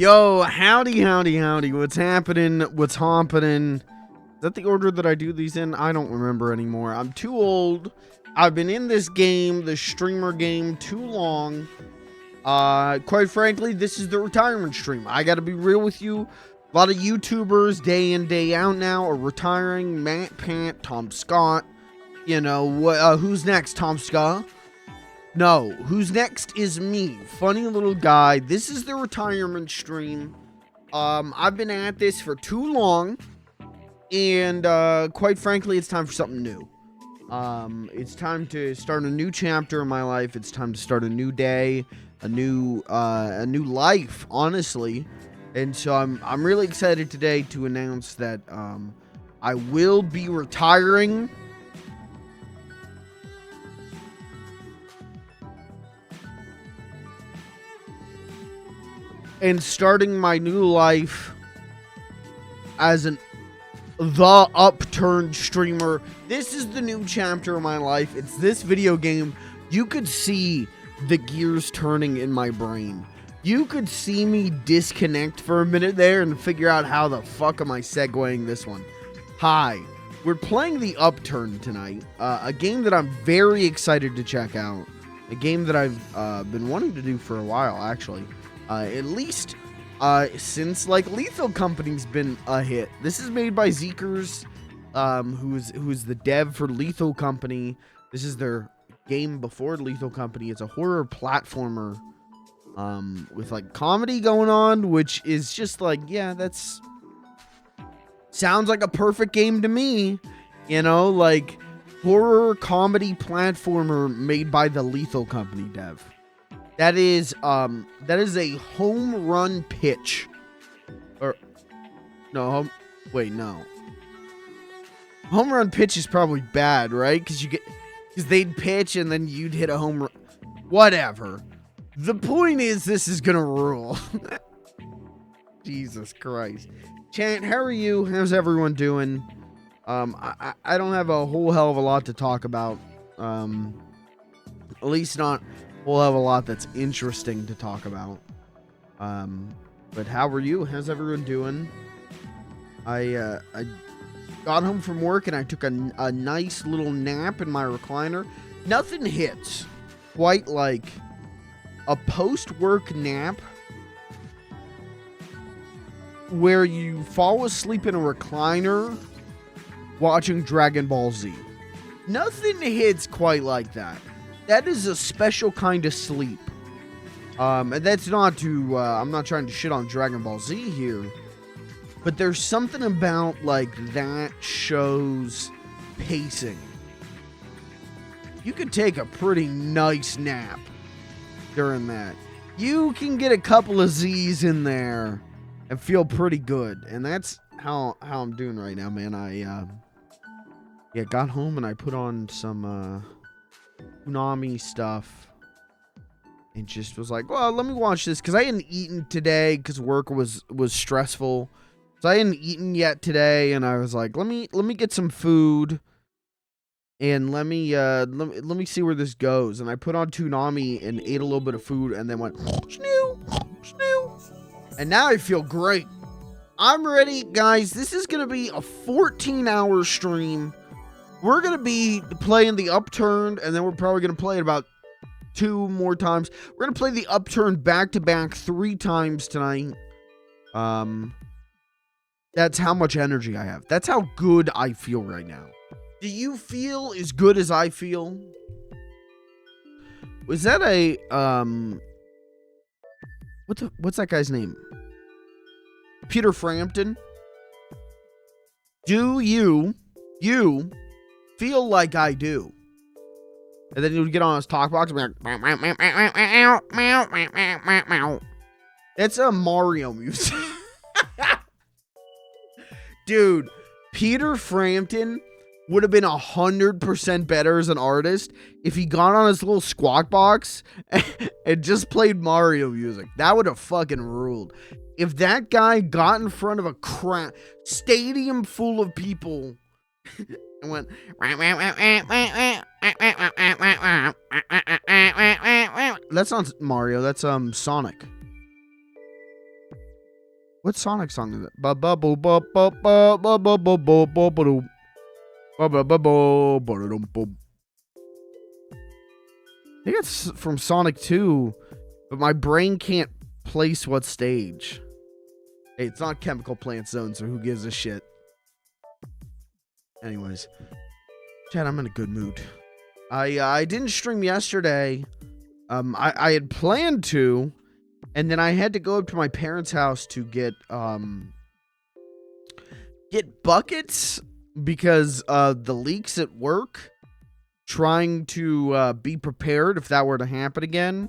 Yo, howdy, howdy, howdy. What's happening? What's happening? Is that the order that I do these in? I don't remember anymore. I'm too old. I've been in this game, the streamer game, too long. Quite frankly, this is the retirement stream. I gotta be real with you. A lot of YouTubers, day in, day out now, are retiring. Matt Pant, Tom Scott. You know, who's next? Tom Scott? No, who's next is me. Funny little guy. This is the retirement stream. I've been at this for too long. And, quite frankly, it's time for something new. It's time to start a new chapter in my life. It's time to start a new day, a new life, honestly. And so I'm really excited today to announce that, I will be retiring. And starting my new life as the Upturned streamer. This is the new chapter of my life. It's this video game. You could see the gears turning in my brain. You could see me disconnect for a minute there and figure out how the fuck am I segueing this one. Hi, we're playing the Upturned tonight. A game that I'm very excited to check out. A game that I've been wanting to do for a while, actually. At least since like Lethal Company's been a hit. This is made by Zeekers, who's the dev for Lethal Company. This is their game before Lethal Company. It's a horror platformer with like comedy going on, which is just like, yeah, that's sounds like a perfect game to me. You know, like horror comedy platformer made by the Lethal Company dev. That is a home run pitch. Or no, no. Home run pitch is probably bad, right? Because they'd pitch and then you'd hit a home run. Whatever. The point is, this is gonna rule. Jesus Christ. Chant, how are you? How's everyone doing? I don't have a whole hell of a lot to talk about. At least not. We'll have a lot that's interesting to talk about. But how are you? How's everyone doing? I got home from work and I took a nice little nap in my recliner. Nothing hits quite like a post-work nap where you fall asleep in a recliner watching Dragon Ball Z. Nothing hits quite like that. That is a special kind of sleep. And that's not to, I'm not trying to shit on Dragon Ball Z here. But there's something about, like, that show's pacing. You could take a pretty nice nap during that. You can get a couple of Z's in there and feel pretty good. And that's how I'm doing right now, man. I got home and I put on some, Tsunami stuff and just was like, well, let me watch this because I hadn't eaten today because work was stressful, so I hadn't eaten yet today, and I was like, let me get some food and let me see where this goes. And I put on Tsunami and ate a little bit of food and then went snoo, and now I feel great. I'm ready, guys. This is gonna be a 14-hour stream. We're going to be playing the Upturned, and then we're probably going to play it about 2 more times. We're going to play the Upturned back-to-back 3 times tonight. That's how much energy I have. That's how good I feel right now. Do you feel as good as I feel? Was that a, what's that guy's name? Peter Frampton? Do you feel like I do? And then he would get on his talk box and be like, it's a Mario music. Dude, Peter Frampton would have been 100% better as an artist if he got on his little squawk box and just played Mario music. That would have fucking ruled. If that guy got in front of a stadium full of people and went, that's not Mario, that's Sonic. What Sonic song is it? Ba ba bo ba ba ba ba ba ba ba ba ba doo. Ba ba ba ba ba doo ba. I think it's from Sonic 2, but my brain can't place what stage. Hey, it's not Chemical Plant Zone, so who gives a shit? Anyways, Chad, I'm in a good mood. I didn't stream yesterday. I had planned to, and then I had to go up to my parents' house to get buckets because the leaks at work. Trying to be prepared if that were to happen again.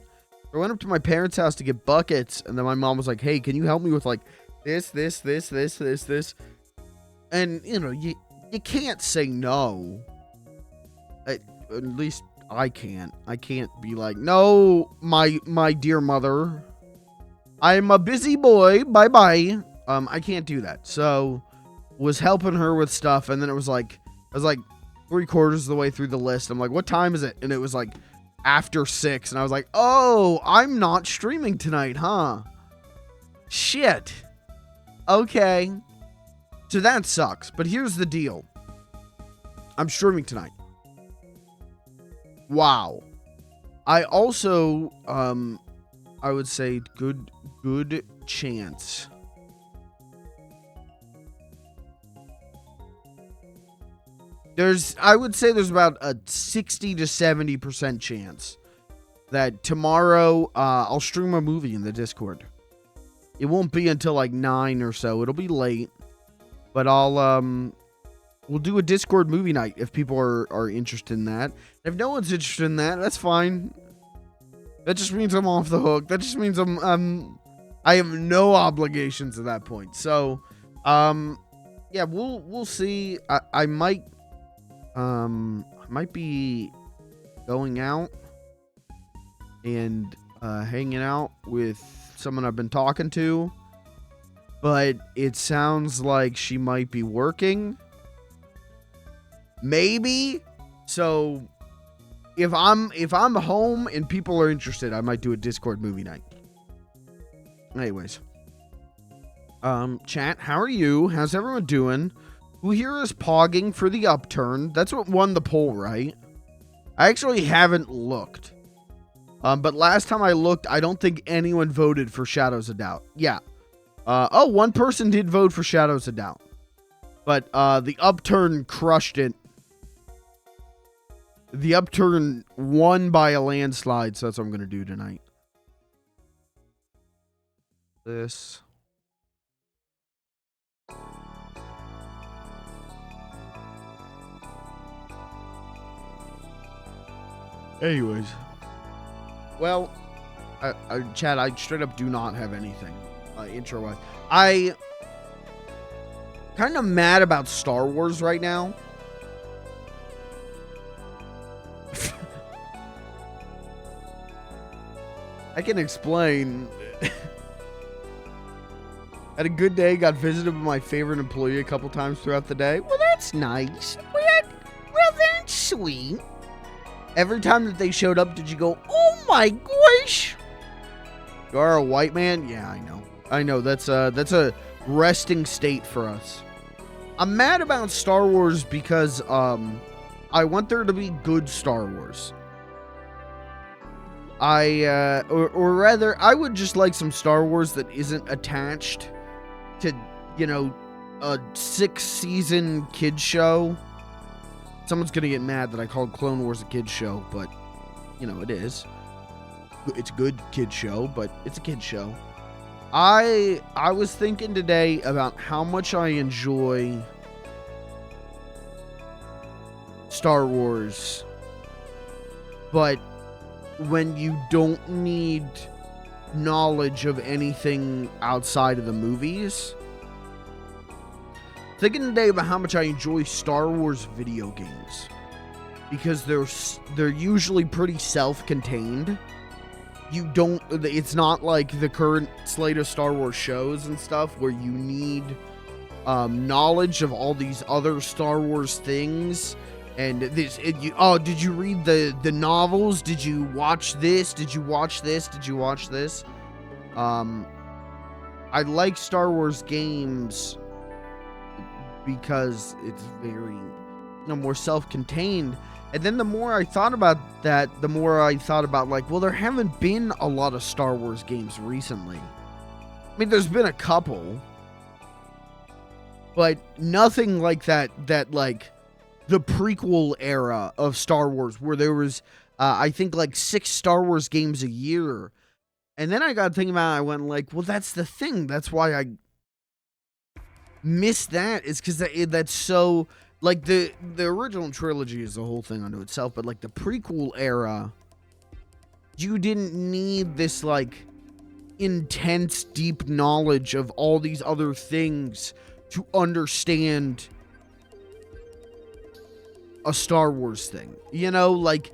I went up to my parents' house to get buckets, and then my mom was like, "Hey, can you help me with like this?" And you know, you can't say no. At least I can't. I can't be like, "No, my dear mother, I'm a busy boy. Bye bye." I can't do that. So was helping her with stuff, and then I was like 3/4 of the way through the list. I'm like, what time is it? And it was like after 6. And I was like, oh, I'm not streaming tonight, huh? Shit. Okay. So that sucks. But here's the deal. I'm streaming tonight. Wow. I also, I would say good chance. I would say there's about a 60 to 70% chance that tomorrow I'll stream a movie in the Discord. It won't be until like 9 or so. It'll be late, but we'll do a Discord movie night if people are interested in that. If no one's interested in that, that's fine. That just means I'm off the hook. That just means I have no obligations at that point. So, yeah, we'll see. I might be going out and hanging out with someone I've been talking to, but it sounds like she might be working. Maybe. So if I'm home and people are interested, I might do a Discord movie night. Anyways, chat, how are you? How's everyone doing? Who here is pogging for the Upturned? That's what won the poll, right? I actually haven't looked. But last time I looked, I don't think anyone voted for Shadows of Doubt. Yeah. Oh, one person did vote for Shadows of Doubt. But the Upturned crushed it. The Upturned won by a landslide, so that's what I'm going to do tonight. This. Anyways. Well, Chad, I straight up do not have anything intro-wise. I kind of mad about Star Wars right now. I can explain. Had a good day, got visited by my favorite employee a couple times throughout the day. Well, that's nice. Well, that's sweet. Every time that they showed up, did you go, oh my gosh? You are a white man? Yeah, I know. I know, that's a resting state for us. I'm mad about Star Wars because I want there to be good Star Wars. Or rather, I would just like some Star Wars that isn't attached to, you know, a 6-season kids show. Someone's gonna get mad that I called Clone Wars a kids show, but, you know, it is. It's a good kids show, but it's a kids show. I was thinking today about how much I enjoy Star Wars, but when you don't need knowledge of anything outside of the movies. Thinking today about how much I enjoy Star Wars video games, because they're usually pretty self-contained. It's not like the current slate of Star Wars shows and stuff where you need knowledge of all these other Star Wars things. And did you read the novels? Did you watch this? Did you watch this? Did you watch this? I like Star Wars games because it's very, more self-contained. And then the more I thought about that, the more I thought about, like, well, there haven't been a lot of Star Wars games recently. I mean, there's been a couple, but nothing like that, like, the prequel era of Star Wars, where there was, I think, like, 6 Star Wars games a year. And then I got thinking about it, I went, like, well, that's the thing. That's why I miss that, is because that's so... Like, the original trilogy is the whole thing unto itself, but, like, the prequel era, you didn't need this, like, intense, deep knowledge of all these other things to understand a Star Wars thing. You know, like,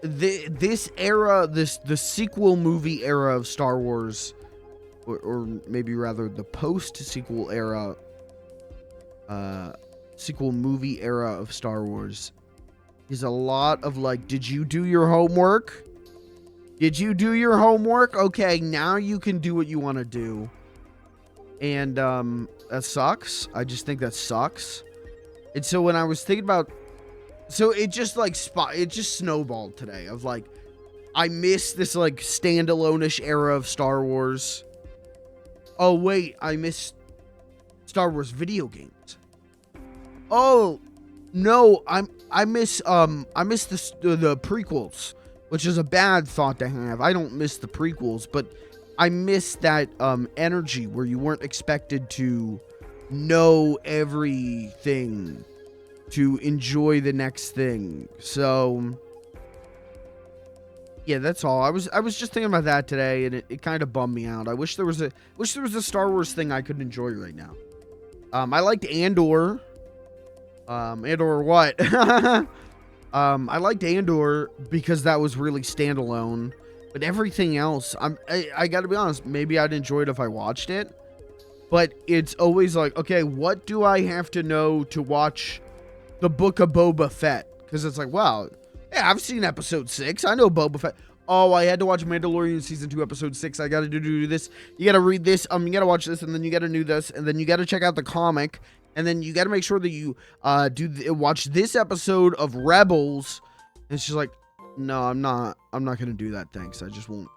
this era, the sequel movie era of Star Wars, or maybe rather the post-sequel era, sequel movie era of Star Wars, is a lot of, like, did you do your homework? Did you do your homework? Okay, now you can do what you want to do. And that sucks. I just think that sucks. And so when I was thinking about, so it just, like, it just snowballed today of, like, I miss this, like, standalone-ish era of Star Wars. Oh wait, I miss Star Wars video games. Oh no, I miss the prequels, which is a bad thought to have. I don't miss the prequels, but I miss that energy where you weren't expected to know everything to enjoy the next thing. So yeah, that's all. I was just thinking about that today, and it kind of bummed me out. I wish there was a Star Wars thing I could enjoy right now. I liked Andor. Andor what? I liked Andor because that was really standalone, but everything else, I gotta be honest, maybe I'd enjoy it if I watched it, but it's always like, okay, what do I have to know to watch the Book of Boba Fett? Because it's like, wow, yeah, I've seen episode 6. I know Boba Fett. Oh, I had to watch Mandalorian season 2, episode 6. I gotta do this. You gotta read this. You gotta watch this, and then you gotta do this, and then you gotta check out the comic, and then you gotta make sure that you watch this episode of Rebels. And she's like, no, I'm not gonna do that. Thanks. I just won't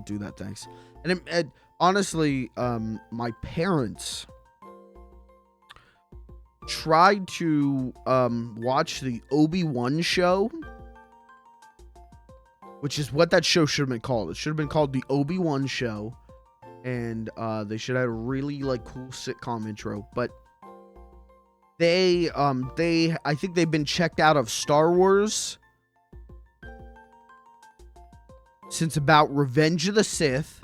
do that. Thanks. And honestly, my parents tried to watch the Obi-Wan show, which is what that show should have been called. It should have been called the Obi-Wan show, and they should have a really, like, cool sitcom intro. But I think they've been checked out of Star Wars since about Revenge of the Sith.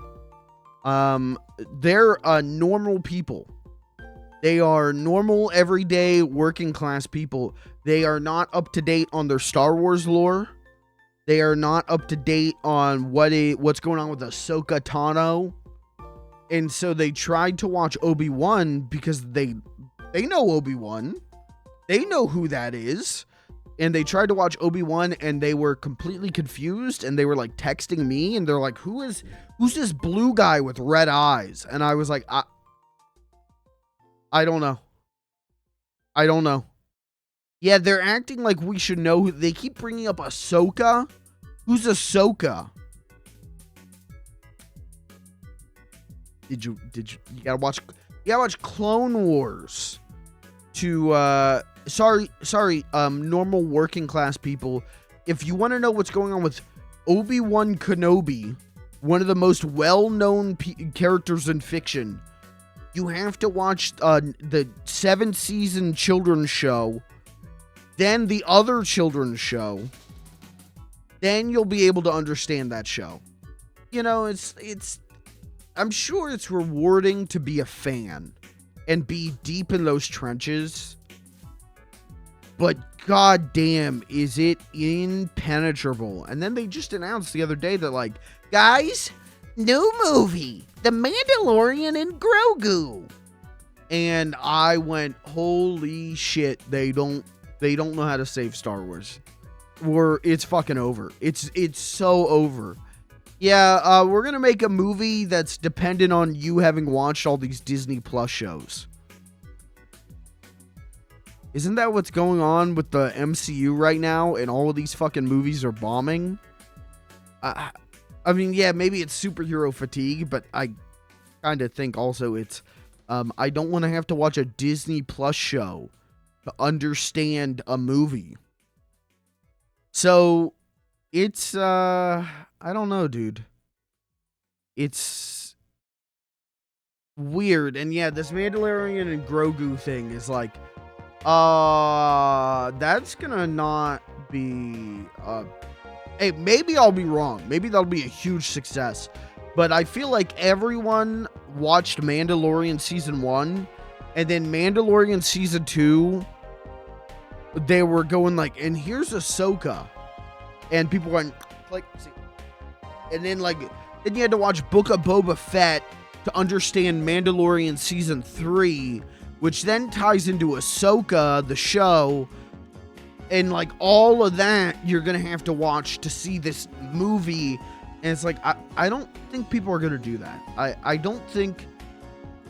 They're normal people. They are normal, everyday, working class people. They are not up to date on their Star Wars lore. They are not up to date on what's going on with Ahsoka Tano. And so they tried to watch Obi-Wan because they know Obi-Wan. They know who that is. And they tried to watch Obi-Wan, and they were completely confused, and they were, like, texting me, and they're like, who's this blue guy with red eyes? And I was like, I don't know. I don't know. Yeah, they're acting like we should know. They keep bringing up Ahsoka. Who's Ahsoka? You gotta watch Clone Wars to normal working class people. If you want to know what's going on with Obi-Wan Kenobi, one of the most well-known characters in fiction, you have to watch the 7-season children's show, then the other children's show, then you'll be able to understand that show. You know, it's I'm sure it's rewarding to be a fan and be deep in those trenches, but goddamn, is it impenetrable. And then they just announced the other day that, like, guys, new movie, The Mandalorian and Grogu. And I went, holy shit, they don't know how to save Star Wars. It's fucking over. It's so over. Yeah, we're gonna make a movie that's dependent on you having watched all these Disney Plus shows. Isn't that what's going on with the MCU right now? And all of these fucking movies are bombing? I mean, yeah, maybe it's superhero fatigue, but I kind of think also it's... I don't want to have to watch a Disney Plus show to understand a movie. So, it's... I don't know, dude. It's... weird. And yeah, this Mandalorian and Grogu thing is like... that's gonna not be, hey, maybe I'll be wrong. Maybe that'll be a huge success. But I feel like everyone watched Mandalorian Season 1, and then Mandalorian Season 2, they were going like, and here's Ahsoka. And people went, like, and then, like, then you had to watch Book of Boba Fett to understand Mandalorian Season 3, which then ties into Ahsoka, the show, and like all of that you're gonna have to watch to see this movie. And it's like, I don't think people are gonna do that. I don't think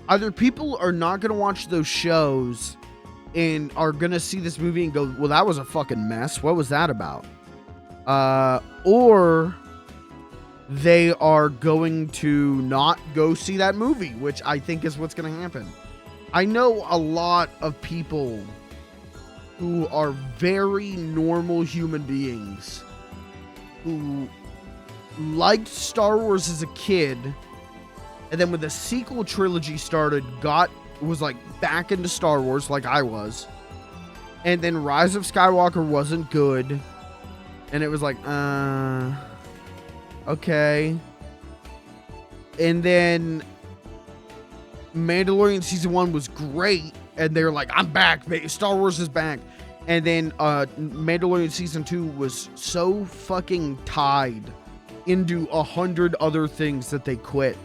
either people are not gonna watch those shows and are gonna see this movie and go, well, that was a fucking mess. What was that about? Or they are going to not go see that movie, which I think is what's gonna happen. I know a lot of people who are very normal human beings who liked Star Wars as a kid, and then when the sequel trilogy started, was like back into Star Wars like I was, and then Rise of Skywalker wasn't good, and it was like, okay, and then Mandalorian Season 1 was great, and they're like, I'm back, Star Wars is back. And then Mandalorian Season 2 was so fucking tied into 100 other things that they quit.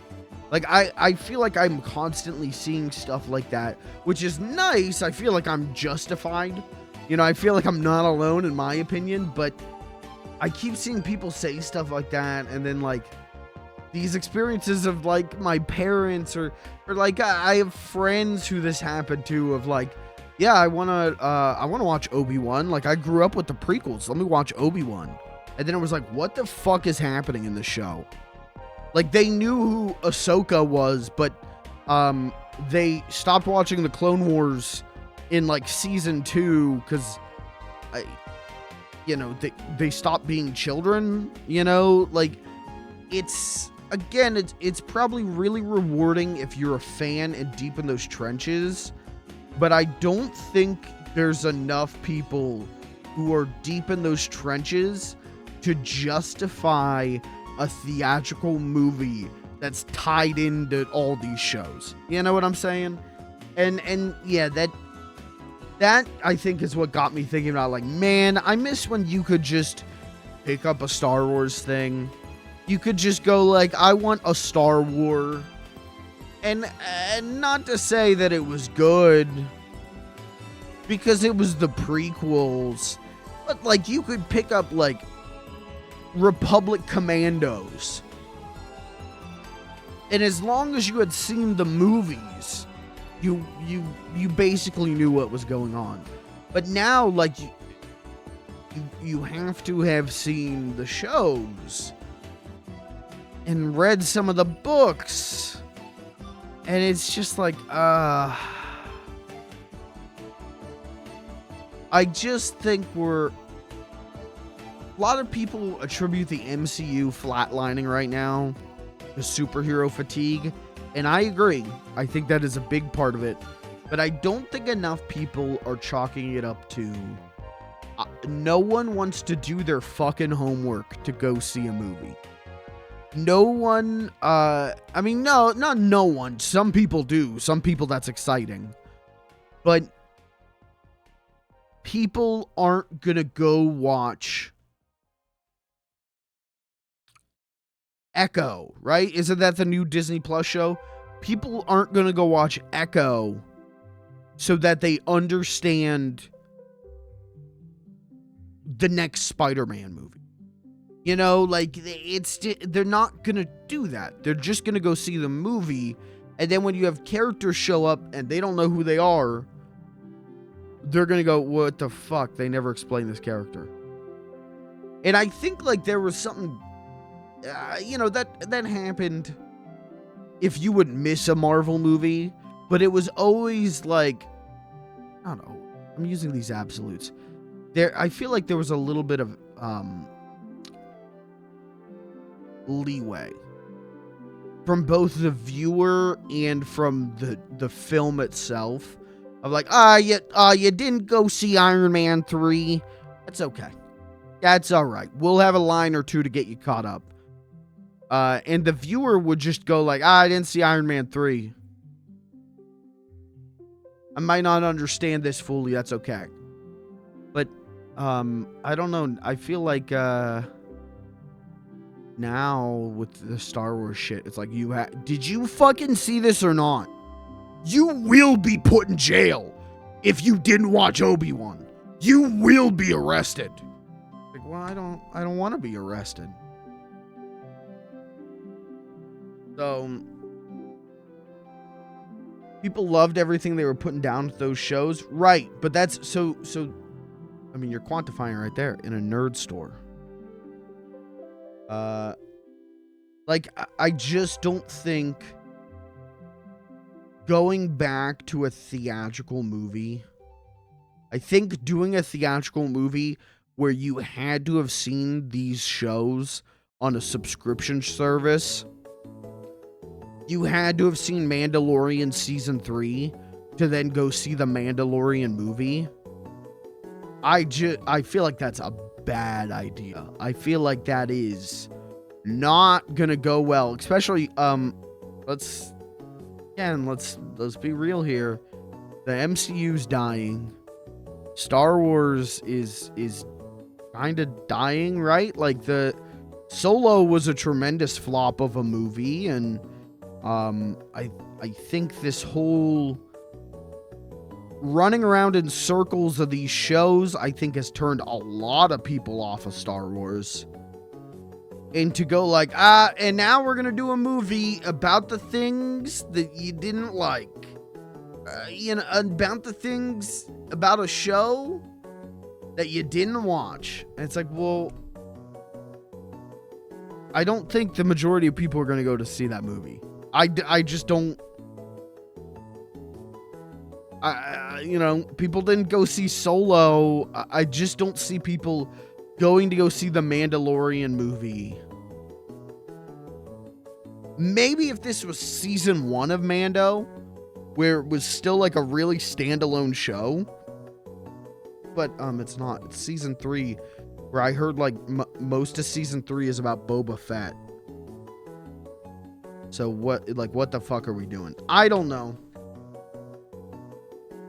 Like, I feel like I'm constantly seeing stuff like that, which is nice. I feel like I'm justified. You know, I feel like I'm not alone in my opinion, but I keep seeing people say stuff like that, and then, like, these experiences of, like, my parents or like, I have friends who this happened to, of like, yeah, I want to watch Obi-Wan. Like, I grew up with the prequels. Let me watch Obi-Wan. And then it was like, what the fuck is happening in this show? Like, they knew who Ahsoka was, but they stopped watching the Clone Wars in, like, Season 2 because, you know, they stopped being children, you know? Like, it's... Again, it's probably really rewarding if you're a fan and deep in those trenches, but I don't think there's enough people who are deep in those trenches to justify a theatrical movie that's tied into all these shows. You know what I'm saying? And yeah, that I think is what got me thinking about, like, man, I miss when you could just pick up a Star Wars thing. You could just go like, I want a Star Wars. And not to say that it was good, because it was the prequels. But, like, you could pick up, like, Republic Commandos. And as long as you had seen the movies, you basically knew what was going on. But now, like, you have to have seen the shows and read some of the books, and it's just like, I just think a lot of people attribute the MCU flatlining right now to superhero fatigue, and I agree. I think that is a big part of it, but I don't think enough people are chalking it up to no one wants to do their fucking homework to go see a movie. No one, I mean, no, not no one. Some people do. Some people, that's exciting. But people aren't gonna go watch Echo, right? Isn't that the new Disney Plus show? People aren't gonna go watch Echo so that they understand the next Spider-Man movie. You know, like, they're not gonna do that. They're just gonna go see the movie, and then when you have characters show up and they don't know who they are, they're gonna go, what the fuck? They never explained this character. And I think, like, there was something, you know, that happened if you would miss a Marvel movie, but it was always like, I don't know, I'm using these absolutes. I feel like there was a little bit of leeway from both the viewer and from the film itself, of like, you didn't go see Iron Man 3. That's okay. That's all right. We'll have a line or two to get you caught up. And the viewer would just go like, I didn't see Iron Man 3. I might not understand this fully. That's okay. But, I don't know. I feel like, now with the Star Wars shit, it's like, did you fucking see this or not? You will be put in jail if you didn't watch Obi-Wan. You will be arrested. Like, well, I don't want to be arrested. So, people loved everything they were putting down with those shows, right? But that's so. I mean, you're quantifying right there in a nerd store. Like, I just don't think going back to a theatrical movie, I think doing a theatrical movie where you had to have seen these shows on a subscription service, you had to have seen Mandalorian Season 3 to then go see the Mandalorian movie. I feel like that's a bad idea. I feel like that is not gonna go well, especially let's be real here. The MCU's dying. Star Wars is kind of dying, right? Like, the Solo was a tremendous flop of a movie, and I think this whole running around in circles of these shows, I think, has turned a lot of people off of Star Wars. And to go like, and now we're gonna do a movie about the things that you didn't like. You know, about the things about a show that you didn't watch. And it's like, well, I don't think the majority of people are gonna go to see that movie. I just don't. You know, people didn't go see Solo. I just don't see people going to go see the Mandalorian movie. Maybe if this was season 1 of Mando, where it was still like a really standalone show. But it's not. It's season 3, where I heard like most of season 3 is about Boba Fett. So what the fuck are we doing? I don't know.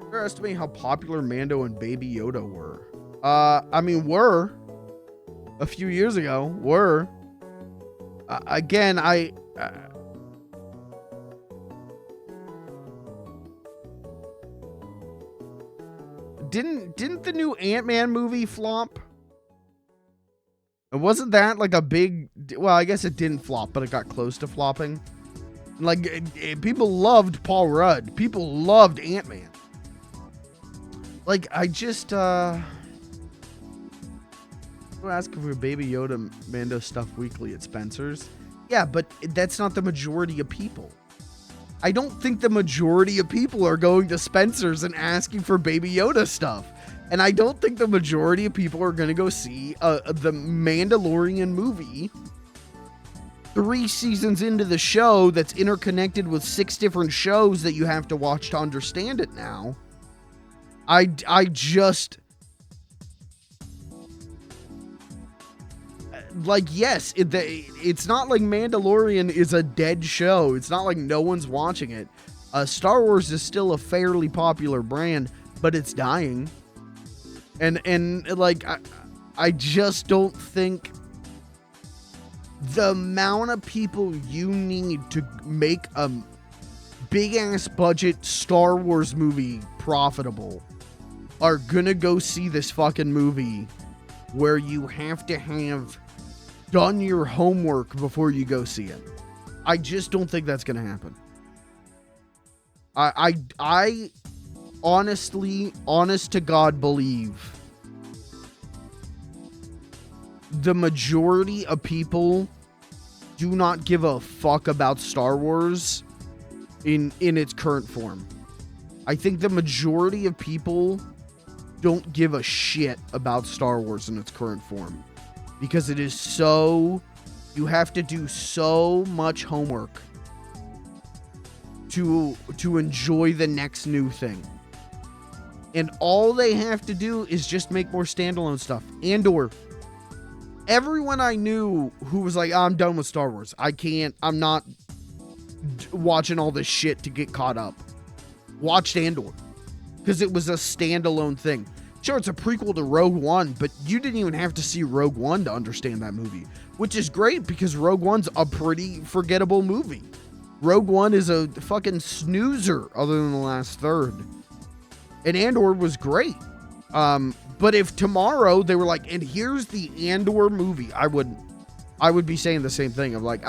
Underestimate how popular Mando and Baby Yoda were. I mean, were a few years ago. Were again. Didn't the new Ant-Man movie flop? And wasn't that like a big? Well, I guess it didn't flop, but it got close to flopping. Like, people loved Paul Rudd. People loved Ant-Man. Like, I just, I'm asking for Baby Yoda Mando stuff weekly at Spencer's. Yeah, but that's not the majority of people. I don't think the majority of people are going to Spencer's and asking for Baby Yoda stuff. And I don't think the majority of people are going to go see the Mandalorian movie 3 seasons into the show that's interconnected with 6 different shows that you have to watch to understand it now. I just, like, yes, it's not like Mandalorian is a dead show. It's not like no one's watching it. Star Wars is still a fairly popular brand, but it's dying. And like, I just don't think the amount of people you need to make a big ass budget Star Wars movie profitable are gonna go see this fucking movie where you have to have done your homework before you go see it. I just don't think that's gonna happen. I honestly, honest to God, believe the majority of people do not give a fuck about Star Wars in its current form. I think the majority of people don't give a shit about Star Wars in its current form because it is so, you have to do so much homework to enjoy the next new thing. And all they have to do is just make more standalone stuff. Andor. Everyone I knew who was like, I'm done with Star Wars. I'm not watching all this shit to get caught up. Watched Andor. Because it was a standalone thing. Sure, it's a prequel to Rogue One, but you didn't even have to see Rogue One to understand that movie. Which is great, because Rogue One's a pretty forgettable movie. Rogue One is a fucking snoozer other than the last third. And Andor was great. But if tomorrow they were like, and here's the Andor movie, I would be saying the same thing. I'm like,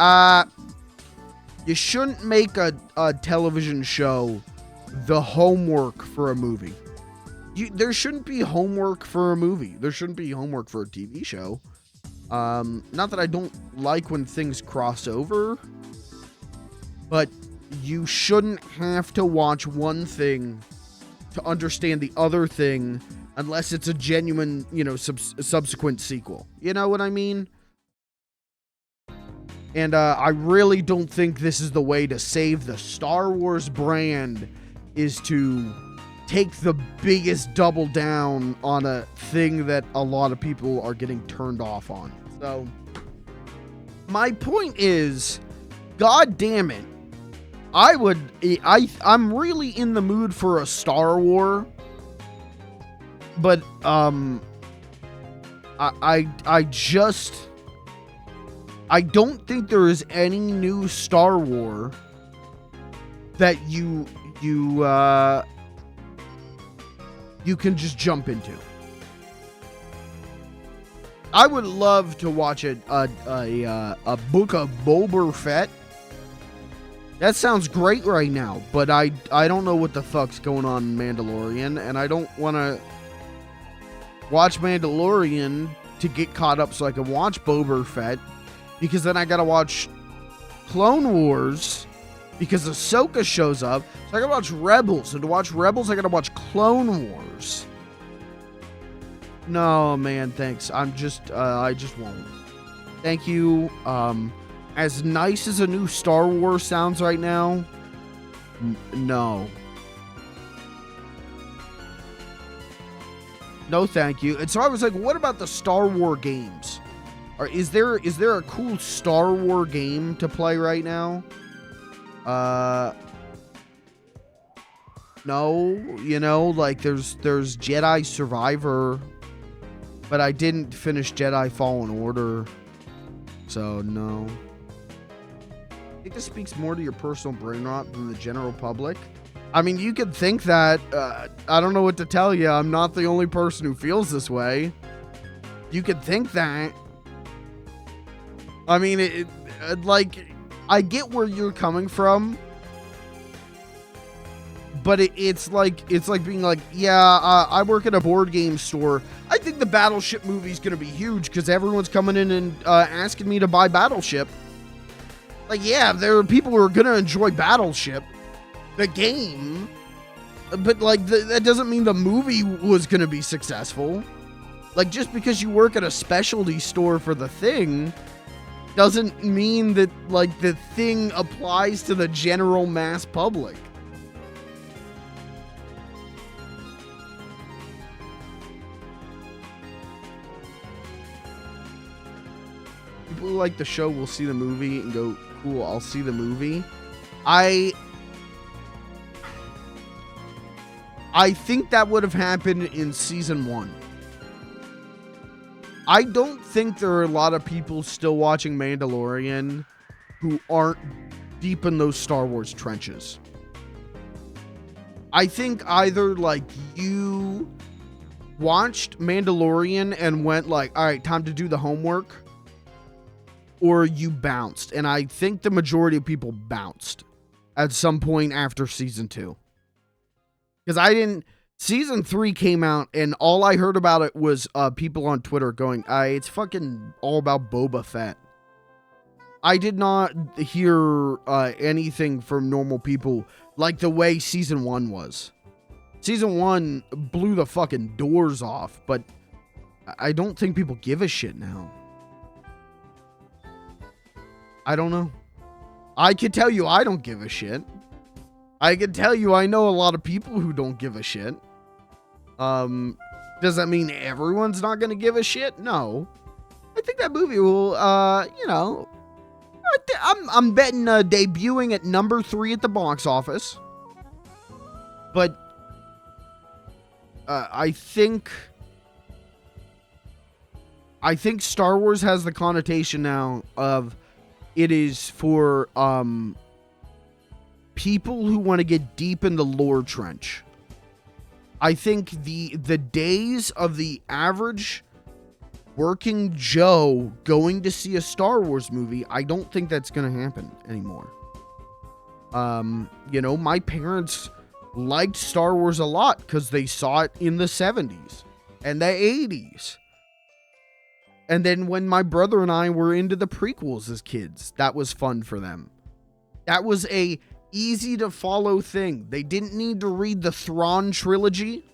you shouldn't make a television show the homework for a movie. There shouldn't be homework for a movie. There shouldn't be homework for a TV show. Not that I don't like when things cross over, but you shouldn't have to watch one thing to understand the other thing unless it's a genuine, subsequent sequel. You know what I mean? And I really don't think this is the way to save the Star Wars brand, is to take the biggest double down on a thing that a lot of people are getting turned off on. So, my point is, God damn it, I'm really in the mood for a Star War, but I don't think there is any new Star War that you can just jump into. I would love to watch a book of Boba Fett. That sounds great right now, but I don't know what the fuck's going on in Mandalorian, and I don't want to watch Mandalorian to get caught up so I can watch Boba Fett, because then I gotta watch Clone Wars because Ahsoka shows up. So I gotta watch Rebels, and to watch Rebels I gotta watch Clone Wars. No, man, thanks. I just won't. Thank you. As nice as a new Star Wars sounds right now, no. No, thank you. And so I was like, what about the Star Wars games? Or is there a cool Star Wars game to play right now? No, like there's Jedi Survivor, but I didn't finish Jedi Fallen Order, so no. I think this speaks more to your personal brain rot than the general public. I mean, you could think that. I don't know what to tell you. I'm not the only person who feels this way. You could think that. I mean, like, I get where you're coming from, but it's like being like, yeah, I work at a board game store. I think the Battleship movie is going to be huge because everyone's coming in and asking me to buy Battleship. Like, yeah, there are people who are going to enjoy Battleship, the game, but like that doesn't mean the movie was going to be successful. Like, just because you work at a specialty store for the thing doesn't mean that like the thing applies to the general mass public. People who like the show will see the movie and go, cool, I'll see the movie. I think that would have happened in season 1. I don't think there are a lot of people still watching Mandalorian who aren't deep in those Star Wars trenches. I think either like you watched Mandalorian and went like, all right, time to do the homework, or you bounced. And I think the majority of people bounced at some point after season 2. Because season 3 came out, and all I heard about it was people on Twitter going, it's fucking all about Boba Fett. I did not hear anything from normal people like the way season 1 was. Season 1 blew the fucking doors off, but I don't think people give a shit now. I don't know. I can tell you I don't give a shit. I can tell you I know a lot of people who don't give a shit. Does that mean everyone's not going to give a shit? No. I think that movie will, I'm betting debuting at number 3 at the box office. But I think Star Wars has the connotation now of it is for people who want to get deep in the lore trench. I think the days of the average working Joe going to see a Star Wars movie, I don't think that's going to happen anymore. My parents liked Star Wars a lot because they saw it in the 70s and the 80s. And then when my brother and I were into the prequels as kids, that was fun for them. That was a easy to follow thing. They didn't need to read the Thrawn trilogy.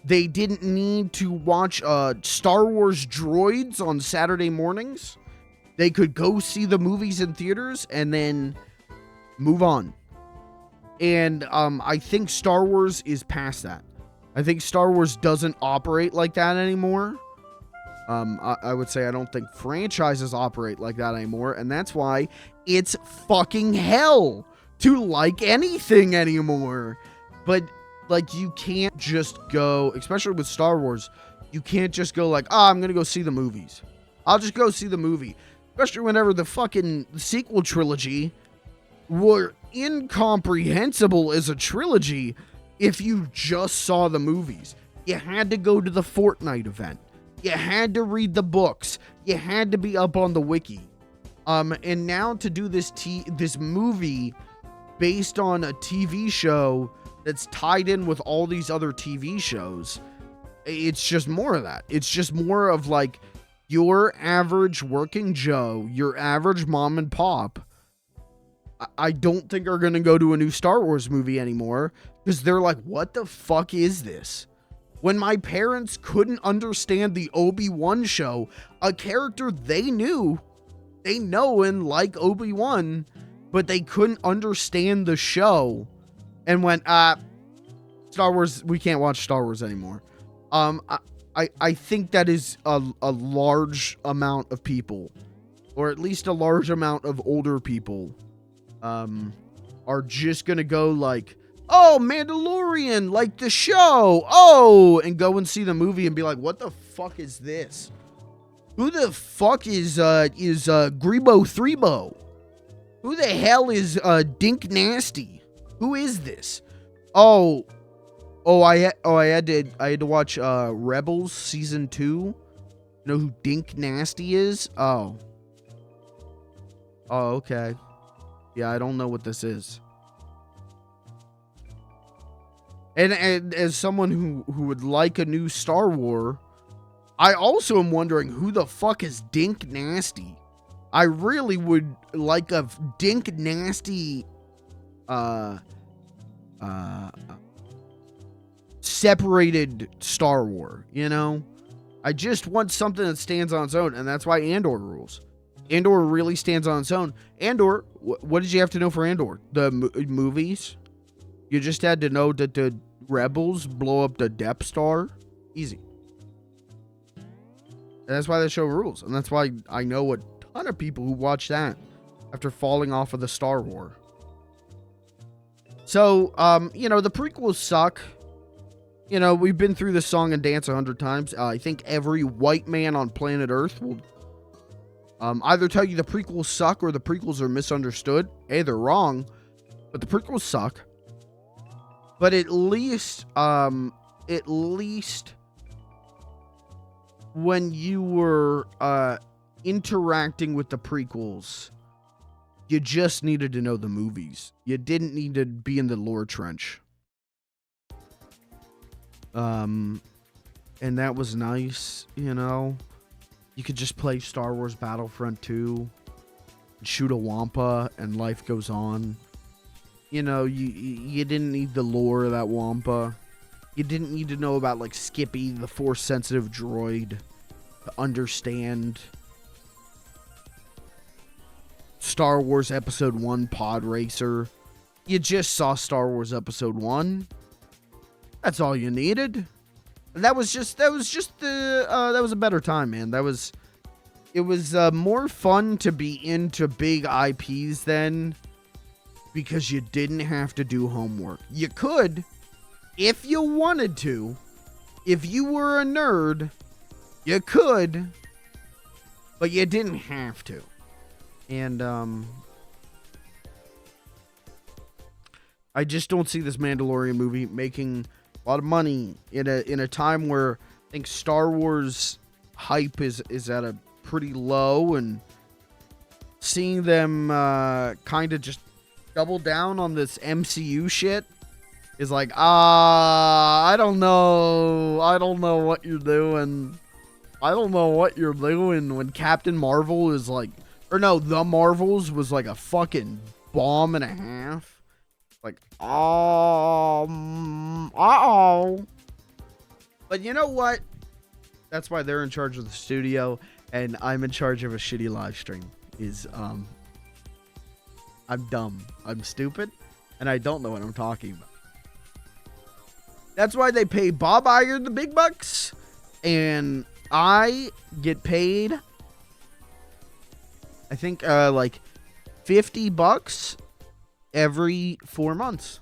They didn't need to watch Star Wars droids on Saturday mornings. They could go see the movies in theaters and then move on. And I think Star Wars is past that. I think Star Wars doesn't operate like that anymore. I would say I don't think franchises operate like that anymore, and that's why it's fucking hell to like anything anymore. But, like, you can't just go, especially with Star Wars, you can't just go like, I'm gonna go see the movies. I'll just go see the movie. Especially whenever the fucking sequel trilogy were incomprehensible as a trilogy if you just saw the movies. You had to go to the Fortnite event. You had to read the books. You had to be up on the wiki. And now to do this movie based on a TV show that's tied in with all these other TV shows, it's just more of that. It's just more of like your average working Joe, your average mom and pop, I don't think are going to go to a new Star Wars movie anymore because they're like, what the fuck is this? When my parents couldn't understand the Obi-Wan show, a character they know and like Obi-Wan, but they couldn't understand the show and went, Star Wars, we can't watch Star Wars anymore. I think that is a large amount of people, or at least a large amount of older people, are just going to go like, oh, Mandalorian, like the show, and go and see the movie and be like, what the fuck is this? Who the fuck is Grebo Threebo? Who the hell is Dink Nasty? Who is this? I had to watch Rebels season 2. You know who Dink Nasty is? Oh, okay. Yeah, I don't know what this is. And as someone who would like a new Star Wars, I also am wondering who the fuck is Dink Nasty. I really would like a Dink Nasty separated Star Wars, you know? I just want something that stands on its own, and that's why Andor rules. Andor really stands on its own. Andor, what did you have to know for Andor? The movies? You just had to know that the rebels blow up the Death Star. Easy. And that's why the show rules. And that's why I know a ton of people who watch that after falling off of the Star Wars. So, the prequels suck. You know, we've been through this song and dance 100 times. I think every white man on planet Earth will either tell you the prequels suck or the prequels are misunderstood. Hey, they're wrong, but the prequels suck. But at least when you were interacting with the prequels, you just needed to know the movies. You didn't need to be in the lore trench. And that was nice, you know. You could just play Star Wars Battlefront 2, shoot a Wampa, and life goes on. You know, you didn't need the lore of that Wampa. You didn't need to know about, like, Skippy, the Force-sensitive droid, to understand Star Wars Episode 1 Pod Racer. You just saw Star Wars Episode 1. That's all you needed. And that was a better time, man. It was more fun to be into big IPs then, because you didn't have to do homework. You could, if you wanted to. If you were a nerd, you could, but you didn't have to. And I just don't see this Mandalorian movie making a lot of money in a time where I think Star Wars hype is at a pretty low, and seeing them kind of just double down on this MCU shit is like, I don't know what you're doing. I don't know what you're doing when Captain Marvel is like, or no, The Marvels was like a fucking bomb and a half. Like, uh-oh. But you know what? That's why they're in charge of the studio, and I'm in charge of a shitty live stream. I'm dumb. I'm stupid, and I don't know what I'm talking about. That's why they pay Bob Iger the big bucks, and I get paid, I think, like $50 every 4 months.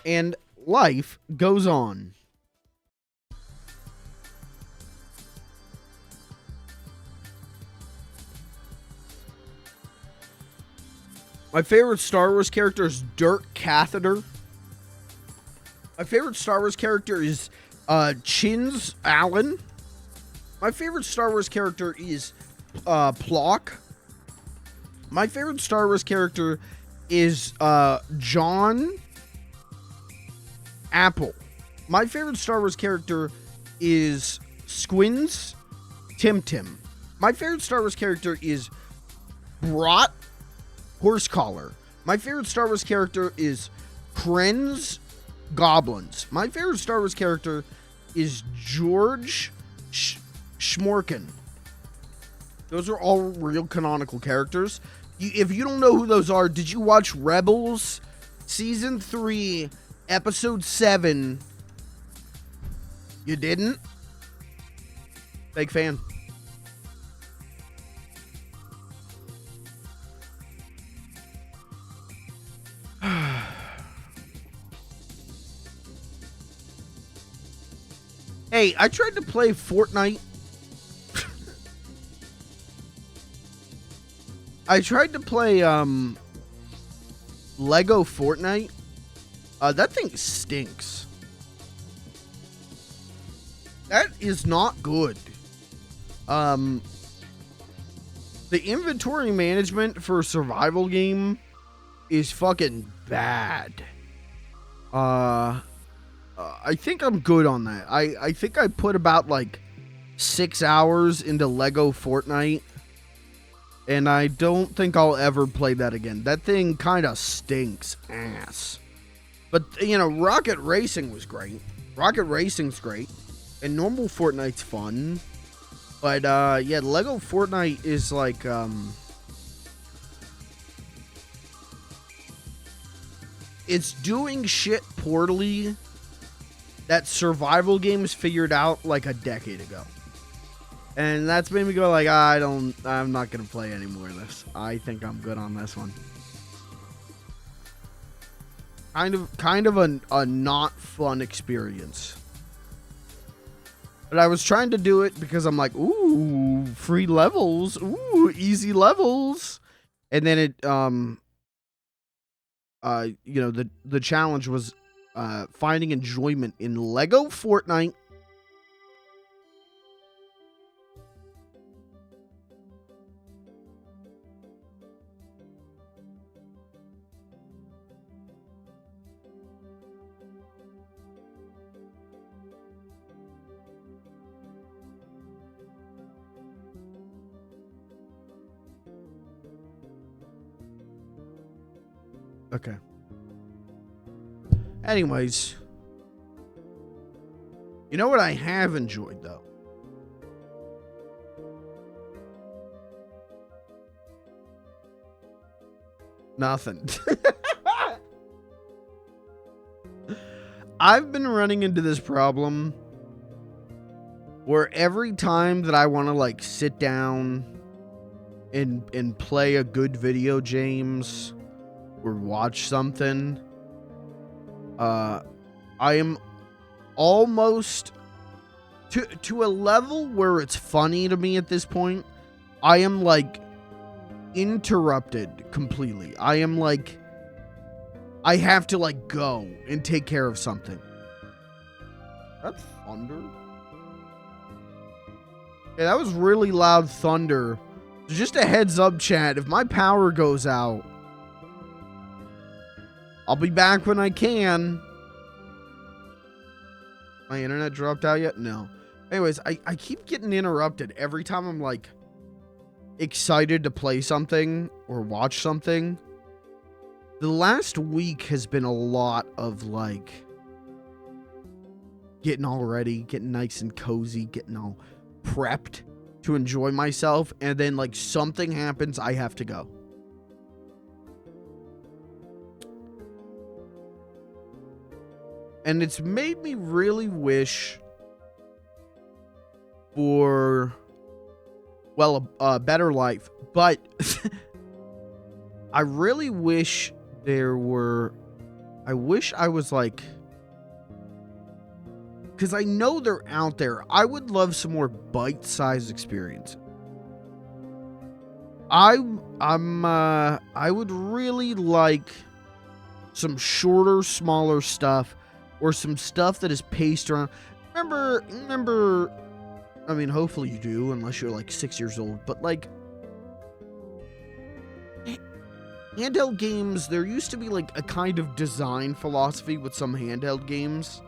And life goes on. My favorite Star Wars character is Dirk Catheter. My favorite Star Wars character is Chins Allen. My favorite Star Wars character is Plock. My favorite Star Wars character is John Apple. My favorite Star Wars character is Squins Tim. My favorite Star Wars character is Brat Horsecollar. My favorite Star Wars character is Kren's Goblins. My favorite Star Wars character is George Schmorkin. Those are all real canonical characters. If you don't know who those are, did you watch Rebels Season 3, Episode 7? You didn't? Big fan. Hey, I tried to play Fortnite. I tried to play Lego Fortnite. That thing stinks. That is not good. The inventory management for a survival game is fucking bad. I think I'm good on that. I think I put about like 6 hours into Lego Fortnite, and I don't think I'll ever play that again. That thing kind of stinks ass. But, you know, Rocket Racing was great. Rocket Racing's great. And normal Fortnite's fun. But, yeah, Lego Fortnite is like, it's doing shit poorly that survival games figured out like a decade ago. And that's made me go like, I'm not going to play any more of this. I think I'm good on this one. Kind of a not fun experience. But I was trying to do it because I'm like, ooh, free levels. Ooh, easy levels. And then it, you know, the challenge was finding enjoyment in Lego Fortnite. Okay. Anyways, you know what I have enjoyed, though? Nothing. I've been running into this problem where every time that I want to, like, sit down and play a good video, James, or watch something, I am almost to a level where it's funny to me at this point. I am like interrupted completely. I am like, I have to like go and take care of something. That's thunder. Yeah, that was really loud thunder. So just a heads up, chat. If my power goes out, I'll be back when I can. My internet dropped out yet? No. Anyways, I keep getting interrupted every time I'm like excited to play something or watch something. The last week has been a lot of like getting all ready, getting nice and cozy, getting all prepped to enjoy myself, and then like something happens, I have to go. And it's made me really wish for, well, a better life. But I really wish there were, I wish I was like, because I know they're out there. I would love some more bite-sized experience. I would really like some shorter, smaller stuff, or some stuff that is paced around. Remember, I mean, hopefully you do, unless you're like 6 years old, but like, handheld games, there used to be like a kind of design philosophy with some handheld games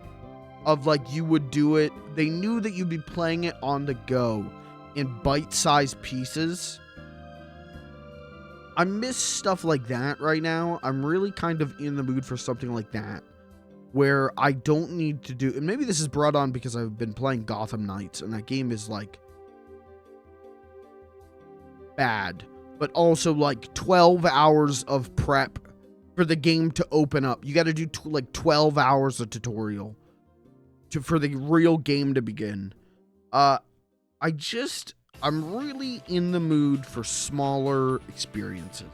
of like, you would do it, they knew that you'd be playing it on the go in bite-sized pieces. I miss stuff like that right now. I'm really kind of in the mood for something like that, where I don't need to do, and maybe this is brought on because I've been playing Gotham Knights, and that game is like bad, but also like 12 hours of prep for the game to open up. You got to do like 12 hours of tutorial for the real game to begin. I'm really in the mood for smaller experiences.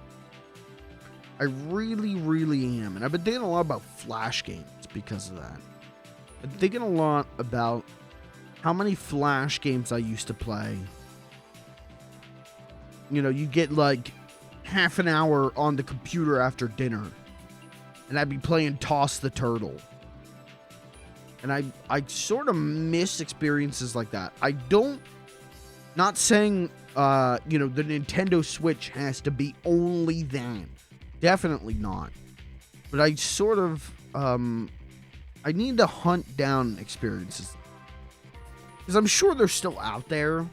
I really, really am. And I've been thinking a lot about Flash games because of that. I'm thinking a lot about how many Flash games I used to play. You know, you get like half an hour on the computer after dinner, and I'd be playing Toss the Turtle. And I sort of miss experiences like that. Not saying, you know, the Nintendo Switch has to be only that. Definitely not. But I sort of, I need to hunt down experiences. Because I'm sure they're still out there.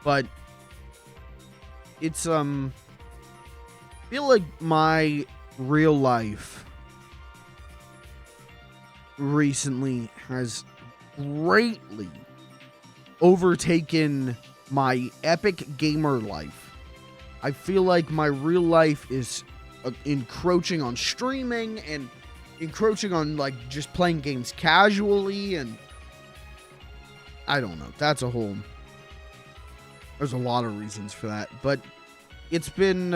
But it's, I feel like my real life recently has greatly overtaken my epic gamer life. I feel like my real life is encroaching on streaming and encroaching on like just playing games casually, and I don't know. There's a lot of reasons for that, but it's been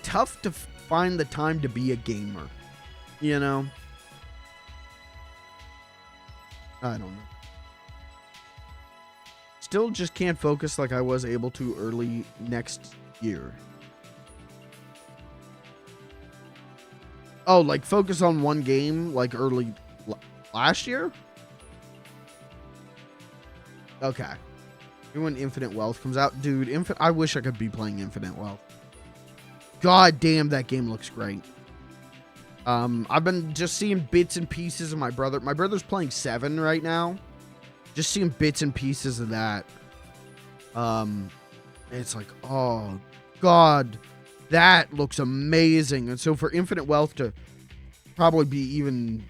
tough to find the time to be a gamer, you know? I don't know. Still just can't focus like I was able to early next year. Oh, like focus on one game, like early last year? Okay. When Infinite Wealth comes out. Dude, I wish I could be playing Infinite Wealth. God damn, that game looks great. I've been just seeing bits and pieces of my brother. My brother's playing 7 right now. Just seeing bits and pieces of that. It's like, oh, God, that looks amazing. And so for Infinite Wealth to probably be even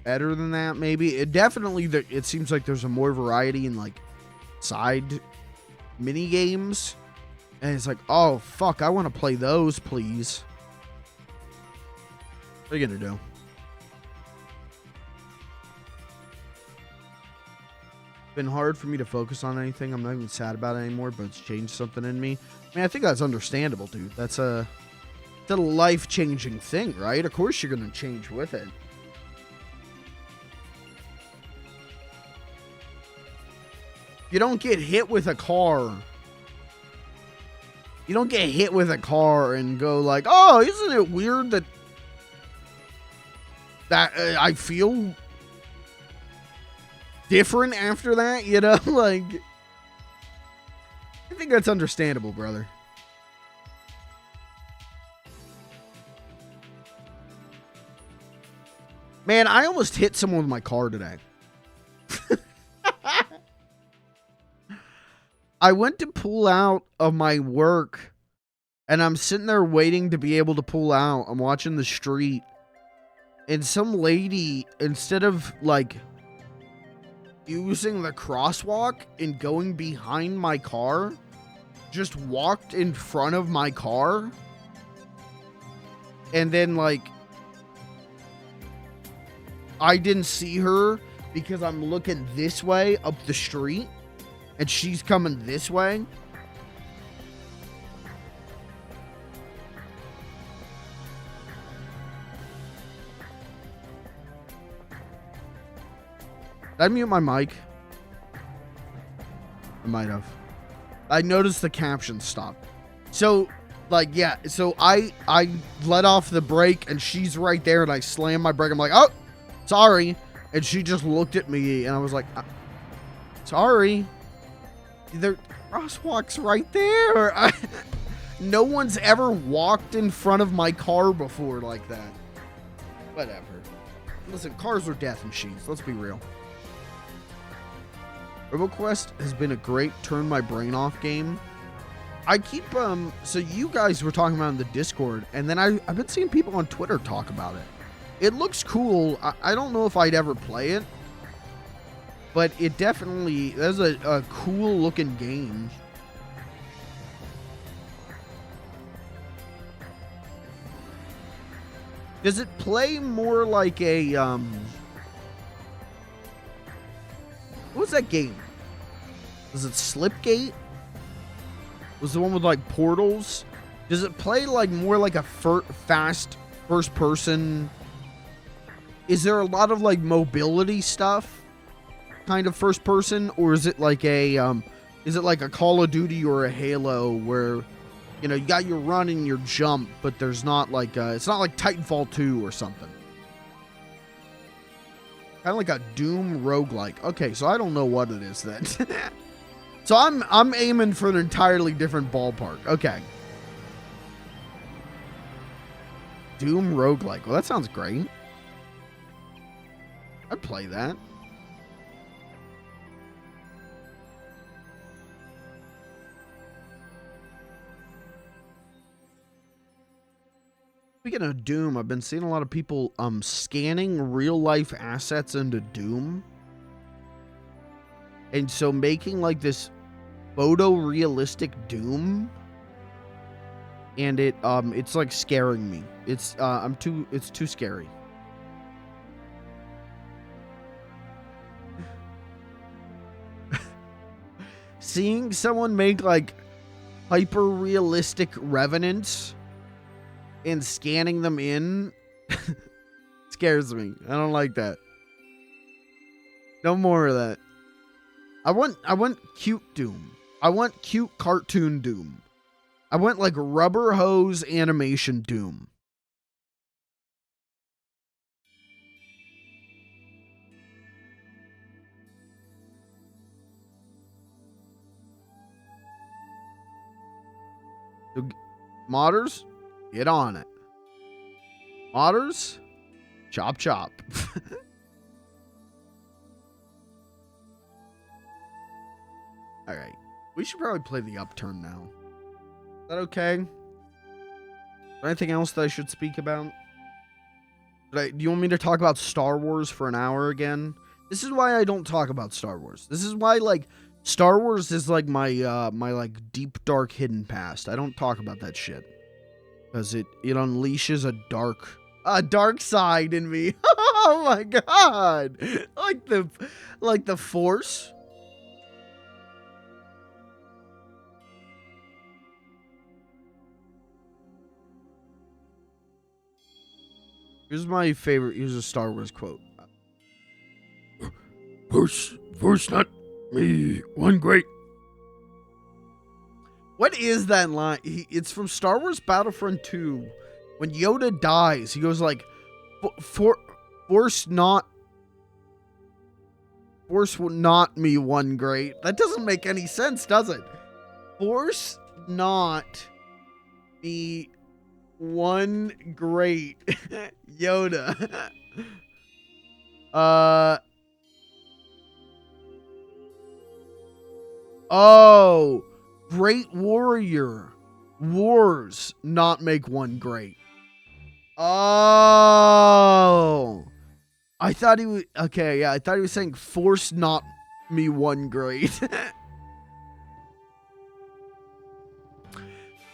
better than that, maybe. It seems like there's a more variety in, like, side mini games. And it's like, oh, fuck, I want to play those, please. What are you going to do? Been hard for me to focus on anything. I'm not even sad about it anymore, but it's changed something in me. I mean, I think that's understandable, dude. It's a life-changing thing, right? Of course you're going to change with it. You don't get hit with a car. You don't get hit with a car and go like, oh, isn't it weird that I feel different after that, you know? Like, I think that's understandable, brother. Man, I almost hit someone with my car today. I went to pull out of my work, and I'm sitting there waiting to be able to pull out. I'm watching the street, and some lady, instead of, like, using the crosswalk and going behind my car, just walked in front of my car, and then, like, I didn't see her because I'm looking this way up the street, and she's coming this way. Did I mute my mic? I might have. I noticed the caption stopped. So, like, yeah. So I let off the brake, and she's right there, and I slammed my brake. I'm like, oh, sorry. And she just looked at me, and I was like, sorry. The crosswalk's right there. No one's ever walked in front of my car before like that. Whatever. Listen, cars are death machines. Let's be real. RoboQuest has been a great turn my brain off game. I keep, so you guys were talking about in the Discord, and then I've been seeing people on Twitter talk about it. It looks cool. I don't know if I'd ever play it, but it definitely, that's a cool looking game. Does it play more like a, what was that game? Was it Slipgate? Was the one with like portals? Does it play like more like a fast first person? Is there a lot of like mobility stuff? Kind of first person, or is it like a Call of Duty or a Halo where, you know, you got your run and your jump, but there's not like it's not like Titanfall 2 or something. Kind of like a Doom roguelike. Okay, so I don't know what it is then. So I'm aiming for an entirely different ballpark. Okay. Doom roguelike. Well, that sounds great. I'd play that. Speaking of Doom, I've been seeing a lot of people scanning real life assets into Doom. And so making like this photorealistic Doom. And it's like scaring me. It's too scary. Seeing someone make like hyper realistic revenants and scanning them in scares me. I don't like that. No more of that. I want cute Doom. I want cute cartoon Doom. I want like rubber hose animation Doom. Modders, get on it. Modders, chop chop. Alright. We should probably play the Upturned now. Is that okay? Is there anything else that I should speak about? Do you want me to talk about Star Wars for an hour again? This is why I don't talk about Star Wars. This is why, like, Star Wars is like my my like deep dark hidden past. I don't talk about that shit because it unleashes a dark side in me. Oh my god! Like the Force. Here's my favorite. Here's a Star Wars quote. Force not me one great. What is that line? It's from Star Wars Battlefront 2. When Yoda dies, he goes like, Force not me one great. That doesn't make any sense, does it? Force not me one great. Yoda. Oh, great warrior. Wars not make one great. Oh. I thought he was okay, yeah, I thought he was saying force not me one great. It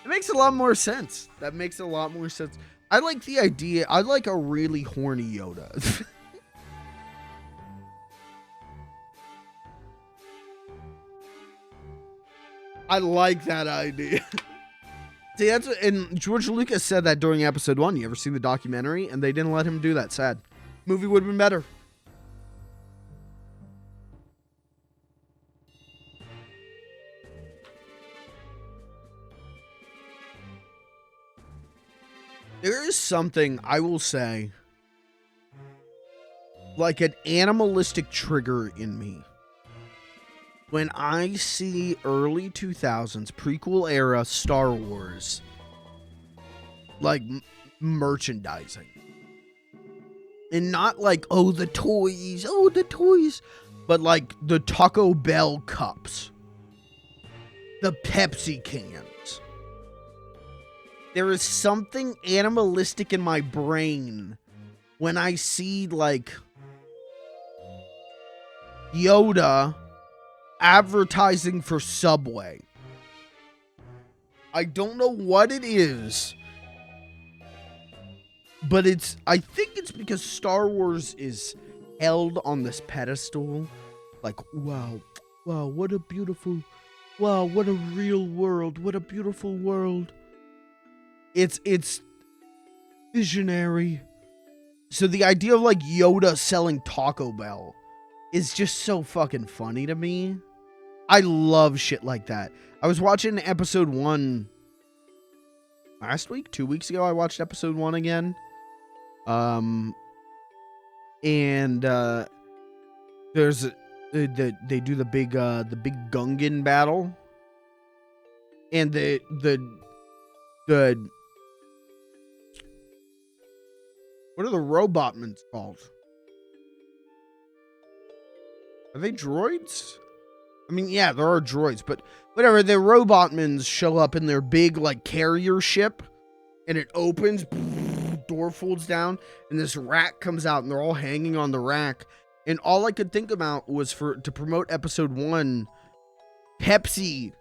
makes a lot more sense. That makes a lot more sense. I like the idea. I like a really horny Yoda. I like that idea. See, that's what, and George Lucas said that during episode 1. You ever see the documentary? And they didn't let him do that. Sad. Movie would have been better. There is something, I will say, like an animalistic trigger in me when I see early 2000s prequel era Star Wars, like merchandising. And not like, oh, the toys, but like the Taco Bell cups, the Pepsi cans. There is something animalistic in my brain when I see like Yoda advertising for Subway. I don't know what it is, but I think it's because Star Wars is held on this pedestal. Like, wow, what a beautiful, what a real world, what a beautiful world. It's visionary. So the idea of like Yoda selling Taco Bell is just so fucking funny to me. I love shit like that. I was watching episode 1 last week, 2 weeks ago. I watched episode 1 again. And there's they do the big Gungan battle, and the what are the robotmen called? Are they droids? I mean, yeah, there are droids, but whatever. The robotmen show up in their big like carrier ship, and it opens, door folds down, and this rack comes out, and they're all hanging on the rack. And all I could think about was to promote episode 1, Pepsi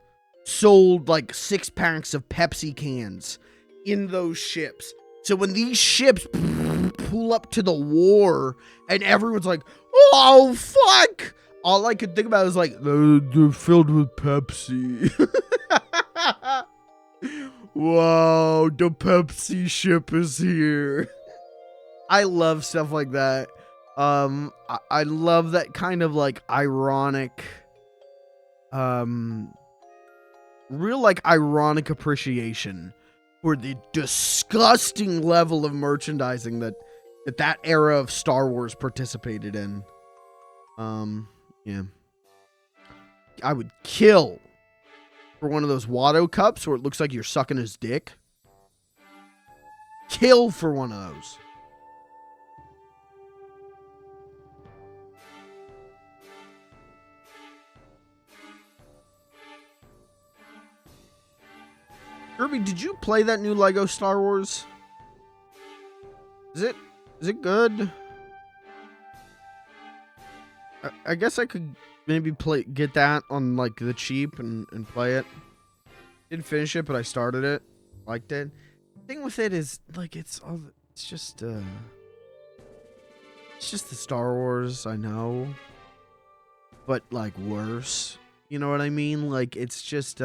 sold like 6 packs of Pepsi cans in those ships. So when these ships pull up to the war and everyone's like, oh, fuck. All I could think about was like, they're filled with Pepsi. Wow, the Pepsi ship is here. I love stuff like that. I love that kind of like ironic, real like ironic appreciation for the disgusting level of merchandising that era of Star Wars participated in. Yeah. I would kill for one of those Watto cups where it looks like you're sucking his dick. kill for one of those. Kirby, did you play that new Lego Star Wars? Is it good? I guess I could maybe get that on like the cheap and play it. Didn't finish it, but I started it. Liked it. The thing with it is like it's just the Star Wars, I know. But like worse. You know what I mean? Like it's just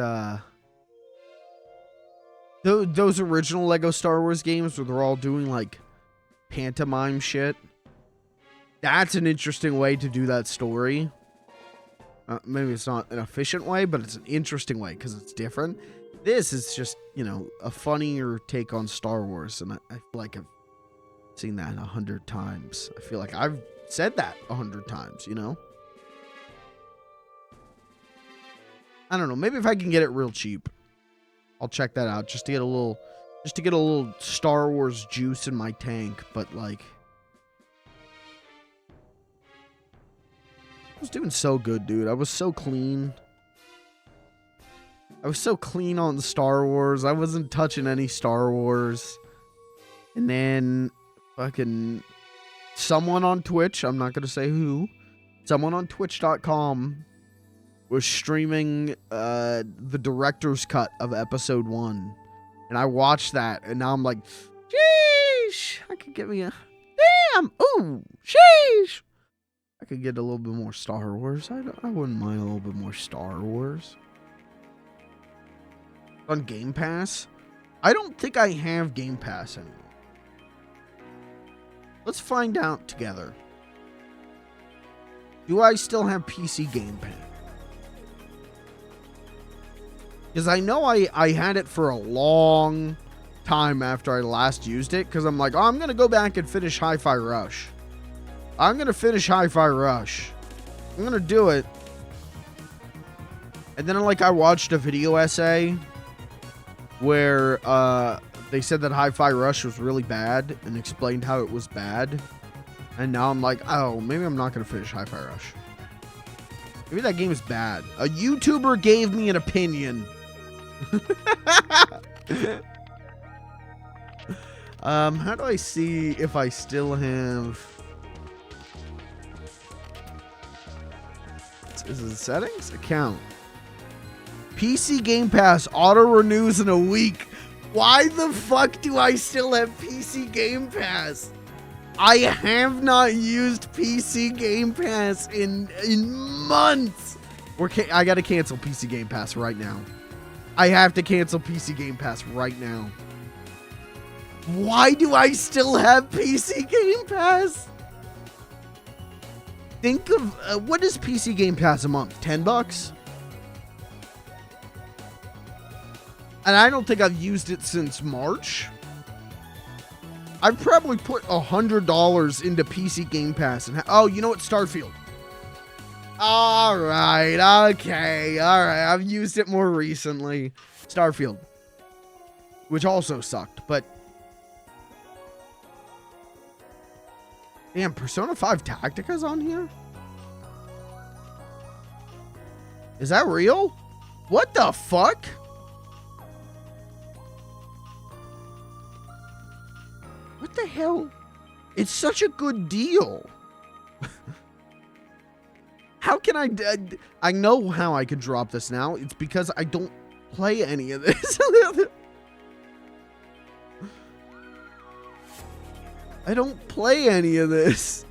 those original Lego Star Wars games where they're all doing like pantomime shit. That's an interesting way to do that story. Maybe it's not an efficient way, but it's an interesting way because it's different. This is just, you know, a funnier take on Star Wars, and I feel like I've seen that 100 times. I feel like I've said that 100 times, you know? I don't know. Maybe if I can get it real cheap, I'll check that out just to get a little Star Wars juice in my tank. But like, I was doing so good, dude. I was so clean. I was so clean on Star Wars. I wasn't touching any Star Wars. And then fucking someone on Twitch, I'm not going to say who, someone on twitch.com was streaming the director's cut of episode 1. And I watched that, and now I'm like, sheesh, I could get me a, damn, ooh, sheesh. I could get a little bit more Star Wars. I wouldn't mind a little bit more Star Wars. On Game Pass? I don't think I have Game Pass anymore. Let's find out together. Do I still have PC Game Pass? Because I know I had it for a long time after I last used it. Because I'm like, oh, I'm going to go back and finish Hi-Fi Rush. I'm going to finish Hi-Fi Rush. I'm going to do it. And then like I watched a video essay where they said that Hi-Fi Rush was really bad and explained how it was bad. And now I'm like, oh, maybe I'm not going to finish Hi-Fi Rush. Maybe that game is bad. A YouTuber gave me an opinion. How do I see if I still have... Is it settings? Account. PC Game Pass auto renews in a week. Why the fuck do I still have PC Game Pass? I have not used PC Game Pass in months. I gotta cancel PC Game Pass right now. I have to cancel PC Game Pass right now. Why do I still have PC Game Pass? Think of what is PC Game Pass a month? $10? And I don't think I've used it since March. I've probably put $100 into PC Game Pass. And oh, you know what? Starfield. All right. Okay. All right. I've used it more recently. Starfield. Which also sucked. But damn, Persona 5 Tactica's on here? Is that real? What the fuck? What the hell? It's such a good deal. How can I know how I can drop this now. It's because I don't play any of this. I don't play any of this.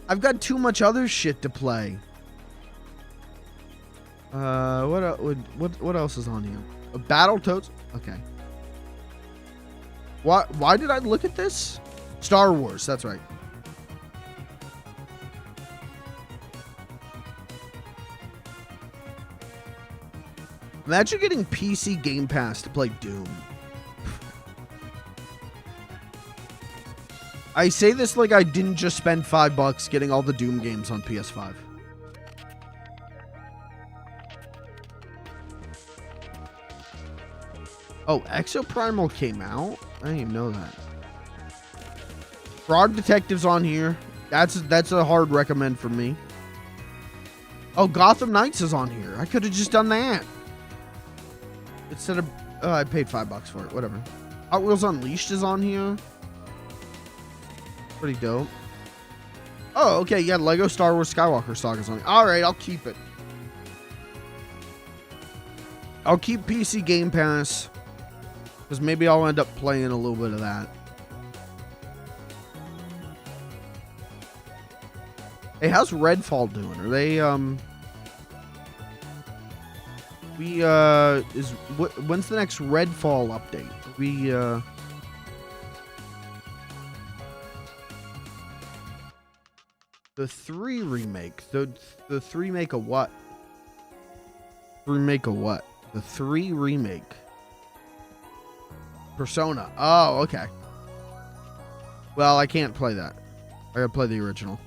I've got too much other shit to play. What else is on here? Battletoads. Okay. Why did I look at this? Star Wars, that's right. Imagine getting PC Game Pass to play Doom. I say this like I didn't just spend $5 getting all the Doom games on PS5. Oh, Exoprimal came out? I didn't even know that. Frog Detective's on here. That's a hard recommend for me. Oh, Gotham Knights is on here. I could have just done that. Instead of... I paid $5 for it. Whatever. Hot Wheels Unleashed is on here. Pretty dope. Oh, okay. Yeah, Lego Star Wars Skywalker Saga's on here. Alright, I'll keep it. I'll keep PC Game Pass. Because maybe I'll end up playing a little bit of that. Hey, how's Redfall doing? Are they, when's the next Redfall update? The 3 remake. The 3 make a what? Remake a what? The 3 remake. Persona. Oh, okay. Well, I can't play that. I gotta play the original.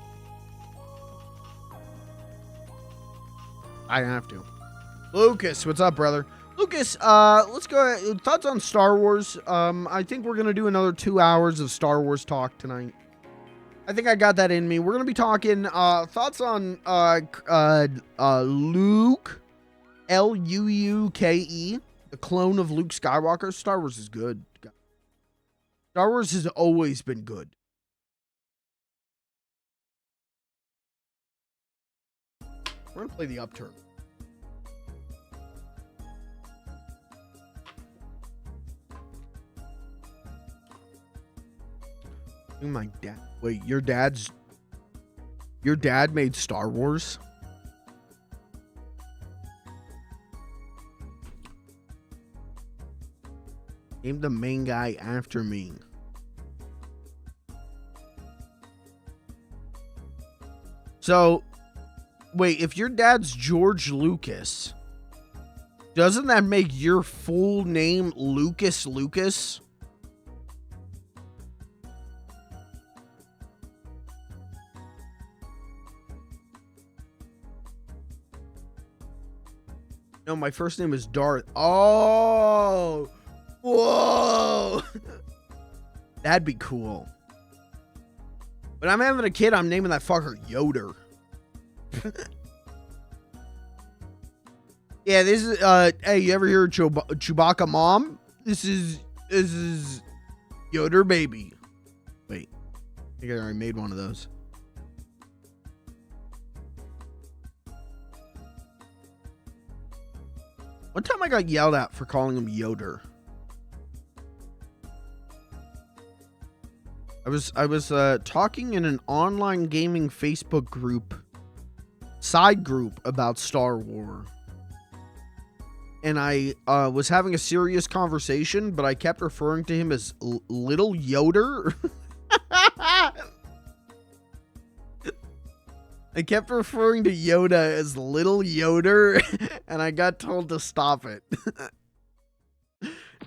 I have to. Lucas, what's up, brother? Lucas, let's go ahead. Thoughts on Star Wars? I think we're gonna do another 2 hours of Star Wars talk tonight. I think I got that in me. We're gonna be talking thoughts on Luke, Luke, the clone of Luke Skywalker. Star Wars is good. Star Wars has always been good. We're gonna play the Upturned. Oh my dad. Wait, your dad made Star Wars? Name the main guy after me. So, wait, if your dad's George Lucas, doesn't that make your full name Lucas Lucas? No, my first name is Darth. Oh, whoa. That'd be cool. But I'm having a kid, I'm naming that fucker Yoder. Yeah, this is, hey, you ever hear Chewbacca mom? This is Yoder baby. Wait, I think I already made one of those. One time I got yelled at for calling him Yoder. I was talking in an online gaming Facebook group, side group about Star Wars. And I was having a serious conversation, but I kept referring to him as Little Yoder. I kept referring to Yoda as Little Yoder, and I got told to stop it.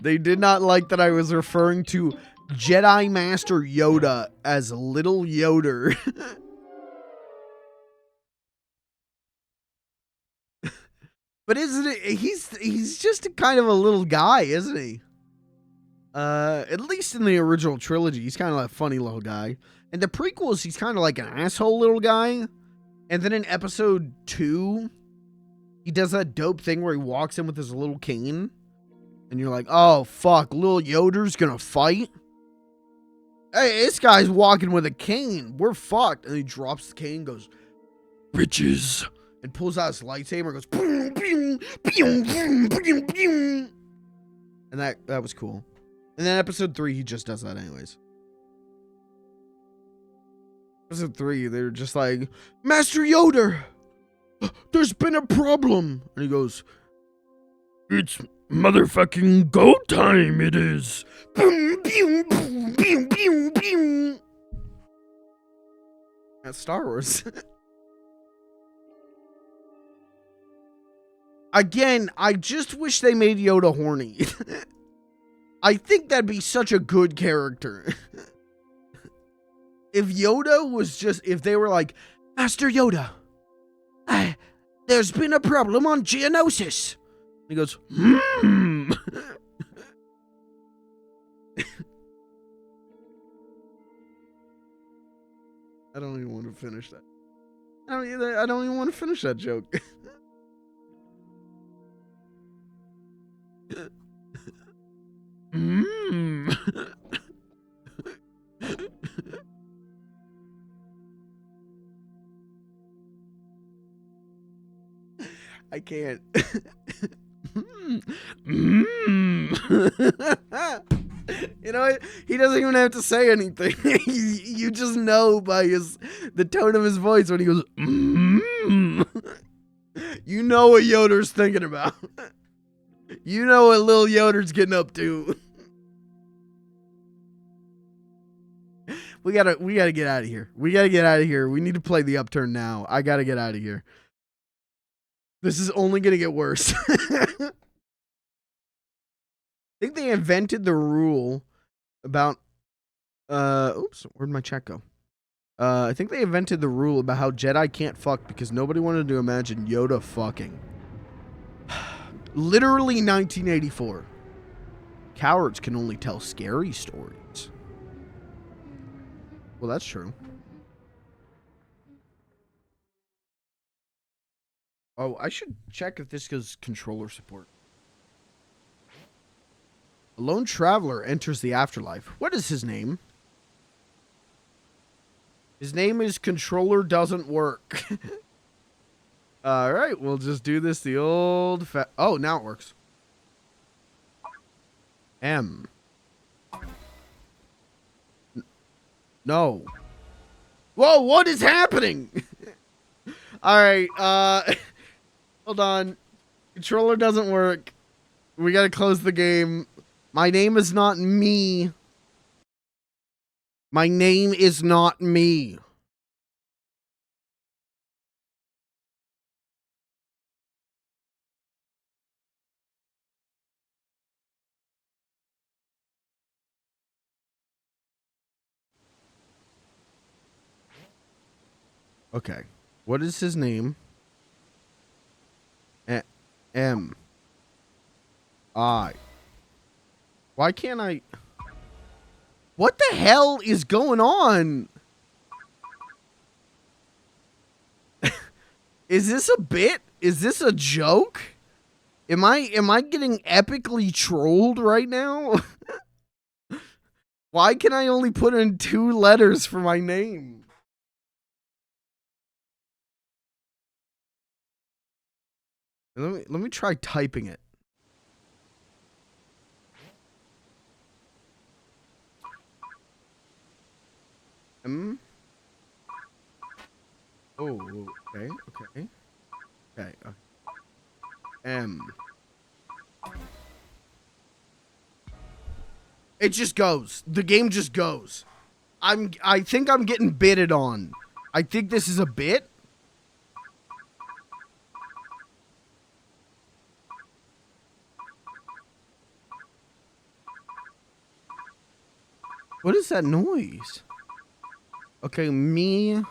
They did not like that I was referring to Jedi Master Yoda as Little Yoder. But isn't it, he's just kind of a little guy, isn't he? At least in the original trilogy, he's kind of a funny little guy. In the prequels, he's kind of like an asshole little guy. And then in episode 2, he does that dope thing where he walks in with his little cane. And you're like, oh, fuck, little Yoder's gonna fight? Hey, this guy's walking with a cane. We're fucked. And he drops the cane and goes, bitches. And pulls out his lightsaber and goes, boom, boom, boom, boom, boom, boom. And that was cool. And then episode 3, he just does that anyways. Episode 3, they're just like, Master Yoda, there's been a problem. And he goes, it's motherfucking go time, it is. Boom, boom, boom, boom, boom, boom. That's Star Wars. Again, I just wish they made Yoda horny. I think that'd be such a good character. If Yoda was just, if they were like, Master Yoda, there's been a problem on Geonosis. He goes, I don't even want to finish that. I don't even want to finish that joke. I can't. You know what? He doesn't even have to say anything. You just know by the tone of his voice when he goes. You know what Yoder's thinking about. You know what Lil Yoder's getting up to. We gotta get out of here. We gotta get out of here. We need to play the Upturned now. I gotta get out of here. This is only gonna get worse. I think they invented the rule about oops, where'd my chat go? I think they invented the rule about how Jedi can't fuck because nobody wanted to imagine Yoda fucking. Literally 1984. Cowards can only tell scary stories. Well, that's true. Oh, I should check if this goes controller support. A lone traveler enters the afterlife. What is his name? His name is Controller Doesn't Work. All right, we'll just do this the old oh, now it works. M. No. Whoa, what is happening? All right, hold on. Controller doesn't work. We gotta close the game. My name is not me. My name is not me. Okay. What is his name? M. I. Why can't I? What the hell is going on? Is this a bit? Is this a joke? Am I getting epically trolled right now? Why can I only put in 2 letters for my name? Let me try typing it. M. Oh, okay, okay. Okay. M. It just goes. The game just goes. I think I'm getting bitted on. I think this is a bit. What is that noise? Okay, me.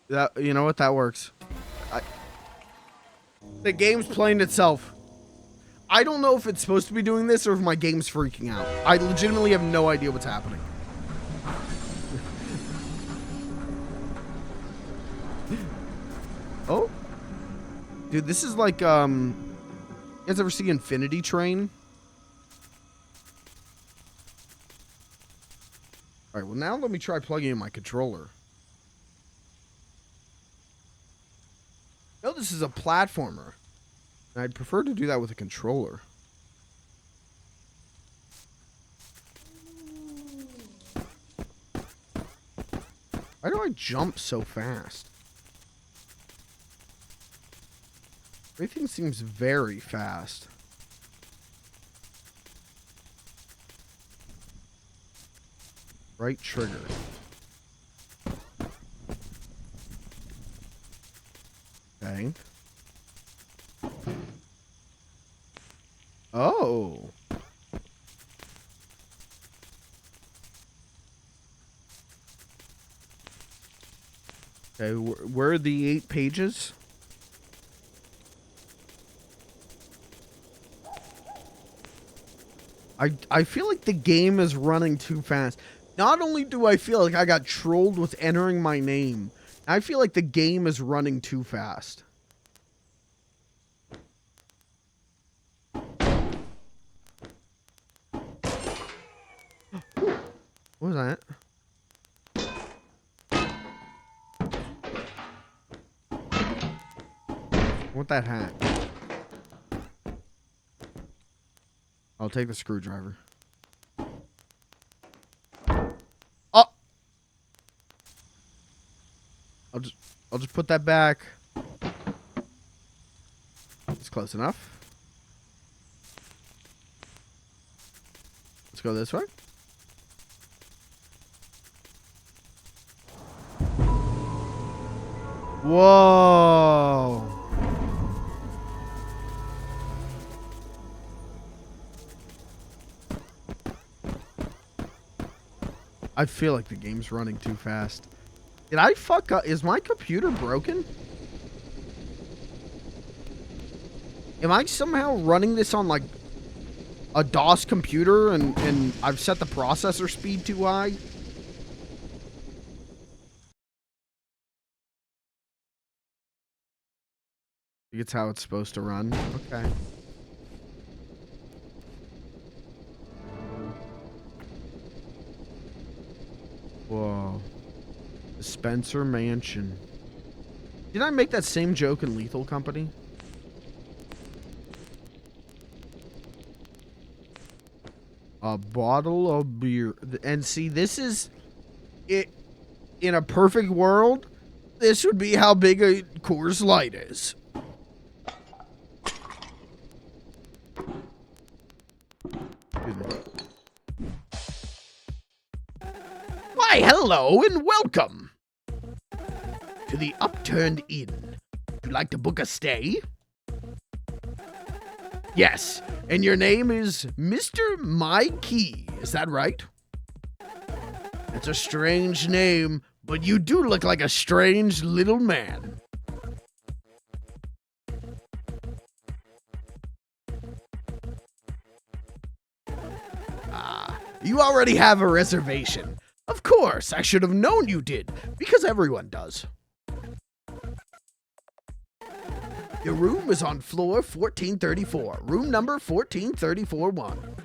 That, you know what? That works. The game's playing itself. I don't know if it's supposed to be doing this or if my game's freaking out. I legitimately have no idea what's happening. Oh, dude, this is like, you guys ever see Infinity Train? All right, well, now let me try plugging in my controller. No, this is a platformer. I'd prefer to do that with a controller. Why do I jump so fast? Everything seems very fast. Right trigger. Okay. Oh. Okay, where are the 8 pages? I feel like the game is running too fast. Not only do I feel like I got trolled with entering my name, I feel like the game is running too fast. What was that? I want that hat. I'll take the screwdriver. Oh! I'll just put that back. It's close enough. Let's go this way. Whoa. I feel like the game's running too fast. Did I fuck up? Is my computer broken? Am I somehow running this on like a DOS computer and I've set the processor speed too high? I think it's how it's supposed to run. Okay. Whoa. The Spencer Mansion. Did I make that same joke in Lethal Company? A bottle of beer. And see, this is it. In a perfect world, this would be how big a Coors Light is. Why, hello and welcome to the Upturned Inn. Would you like to book a stay? Yes, and your name is Mr. Mikey, is that right? It's a strange name, but you do look like a strange little man. Ah, you already have a reservation. Of course, I should have known you did, because everyone does. Your room is on floor 1434, room number 14341.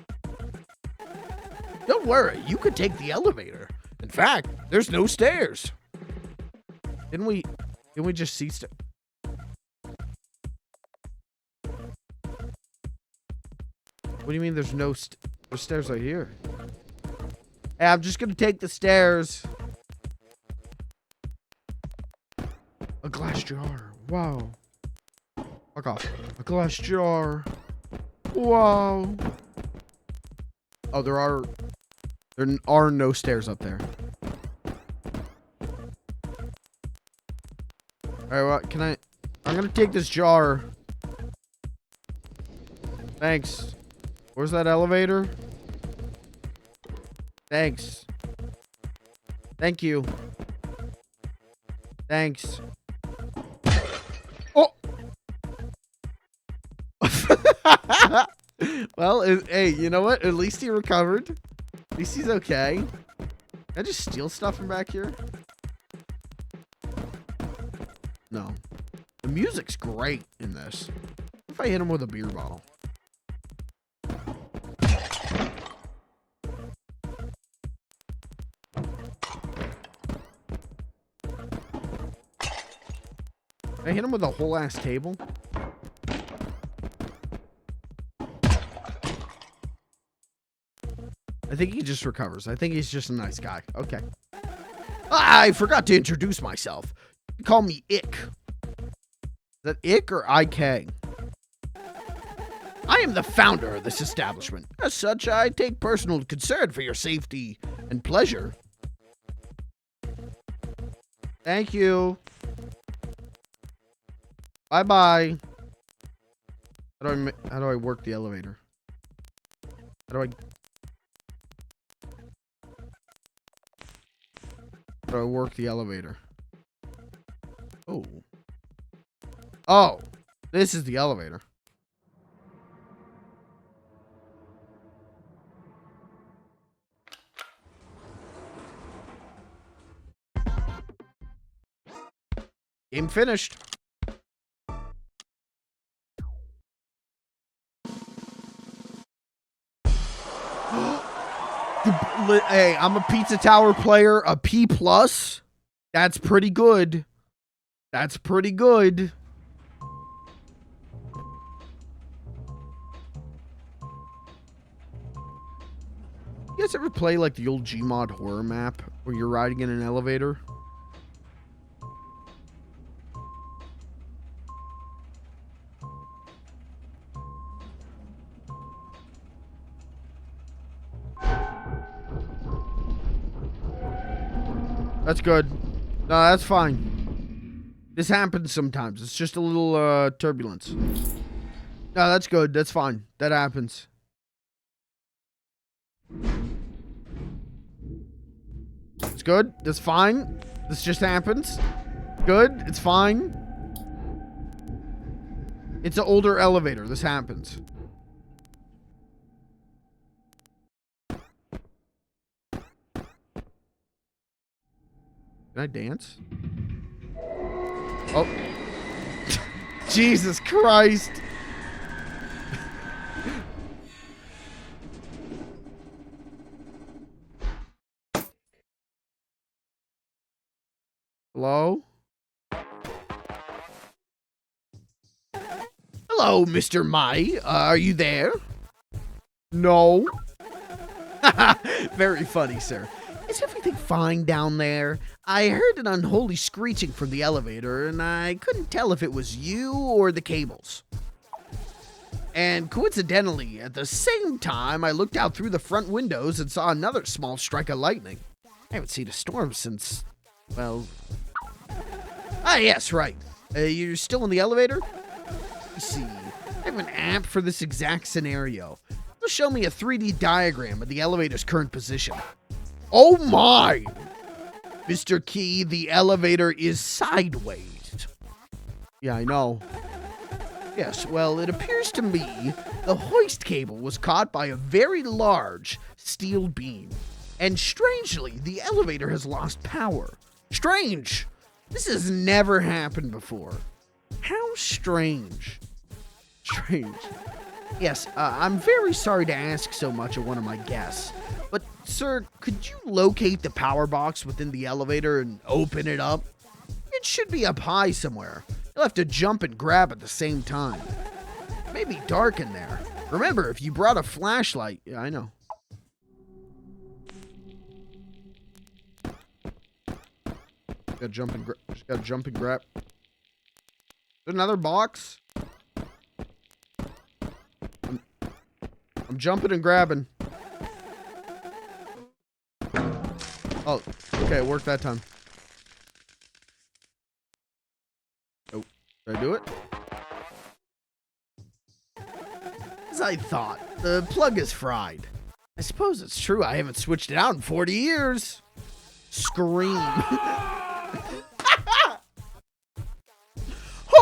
Don't worry, you could take the elevator. In fact, there's no stairs. Didn't we just see What do you mean there's no there's stairs right here? Hey, I'm just gonna take the stairs. A glass jar. Wow. Fuck off. A glass jar. Wow. Oh, there are no stairs up there. Alright, well, I'm gonna take this jar. Thanks. Where's that elevator? Thanks. Thank you. Thanks. Oh! Well, hey, you know what? At least he recovered. At least he's okay. Can I just steal stuff from back here? No. The music's great in this. What if I hit him with a beer bottle? I hit him with a whole ass table. I think he just recovers. I think he's just a nice guy. Okay. I forgot to introduce myself. You call me Ick. Is that Ick or IK? I am the founder of this establishment. As such, I take personal concern for your safety and pleasure. Thank you. Bye-bye. How do I work the elevator? How do I work the elevator? Oh. Oh. This is the elevator. Game finished. Hey, I'm a Pizza Tower player, a P+. That's pretty good. That's pretty good. You guys ever play like the old Gmod horror map where you're riding in an elevator? That's good. No, that's fine. This happens sometimes. It's just a little turbulence. No, that's good. That's fine. That happens. It's good. That's fine. This just happens. Good. It's fine. It's an older elevator. This happens. Can I dance? Oh. Jesus Christ. Hello? Hello, Mr. Mai. Are you there? No. Very funny, sir. Is everything fine down there? I heard an unholy screeching from the elevator, and I couldn't tell if it was you or the cables. And coincidentally, at the same time, I looked out through the front windows and saw another small strike of lightning. I haven't seen a storm since, well... Ah, yes, right. You're still in the elevator? Let's see. I have an app for this exact scenario. It'll show me a 3D diagram of the elevator's current position. Oh my! Mr. Key, the elevator is sideways. Yeah, I know. Yes, well, it appears to me the hoist cable was caught by a very large steel beam. And strangely, the elevator has lost power. Strange! This has never happened before. How strange. Strange. Yes, I'm very sorry to ask so much of one of my guests. But, sir, could you locate the power box within the elevator and open it up? It should be up high somewhere. You'll have to jump and grab at the same time. It may be dark in there. Remember, if you brought a flashlight... Yeah, I know. Just gotta jump and grab. There's another box? I'm jumping and grabbing. Oh, okay, it worked that time. Oh, did I do it? As I thought, the plug is fried. I suppose it's true I haven't switched it out in 40 years. Scream.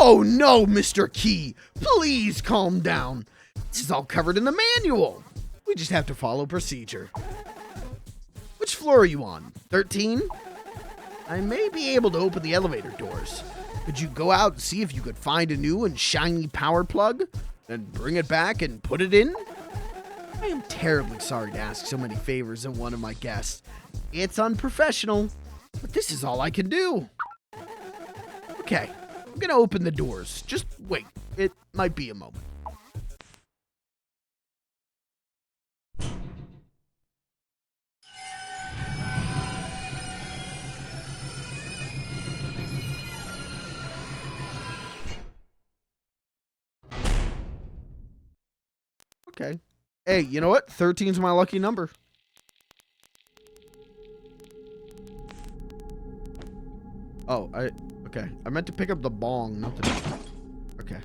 Oh no, Mr. Key. Please calm down. This is all covered in the manual. We just have to follow procedure. Which floor are you on? 13? I may be able to open the elevator doors. Could you go out and see if you could find a new and shiny power plug? Then bring it back and put it in? I am terribly sorry to ask so many favors of one of my guests. It's unprofessional, but this is all I can do. Okay, I'm gonna open the doors. Just wait. It might be a moment. Okay. Hey, you know what? 13's my lucky number. Oh, okay. I meant to pick up the bong, not the... Okay.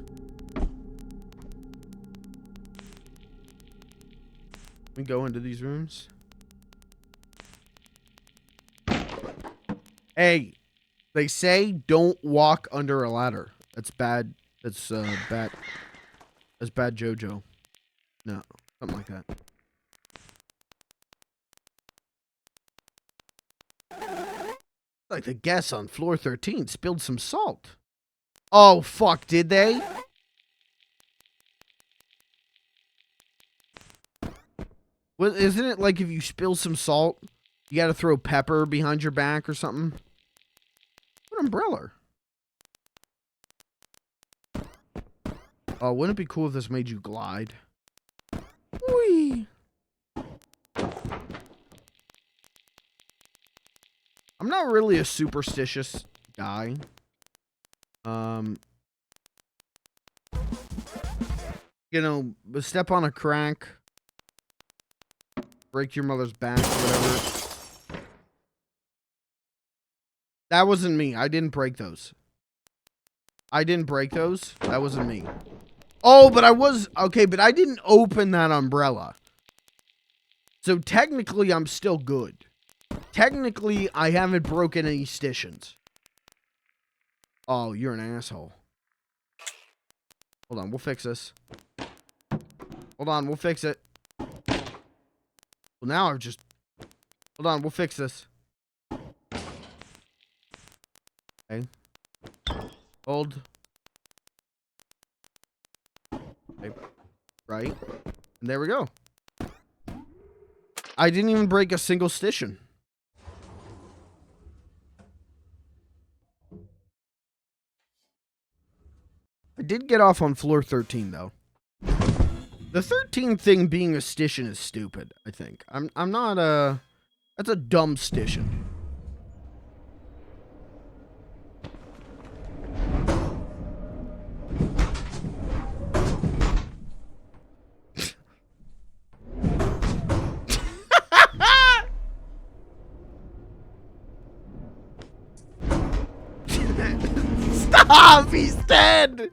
We go into these rooms. Hey, they say don't walk under a ladder. That's bad. That's bad. That's bad JoJo. No, something like that. Like the guests on floor 13 spilled some salt. Oh, fuck, did they? Well, isn't it like if you spill some salt, you gotta throw pepper behind your back or something? What umbrella? Oh, wouldn't it be cool if this made you glide? Whee! I'm not really a superstitious guy. You know, step on a crack, break your mother's back, or whatever. That wasn't me. I didn't break those. I didn't break those. That wasn't me. Oh, but I was... Okay, but I didn't open that umbrella. So technically, I'm still good. Technically, I haven't broken any stitions. Oh, you're an asshole. Hold on, we'll fix this. Hold on, we'll fix it. Well, now I've just... Hold on, we'll fix this. Okay. Hold. Okay. Right. And there we go. I didn't even break a single stition. I did get off on floor 13, though. The 13th thing being a stition is stupid, I think. I'm not a... That's a dumb stition. Stop! He's dead!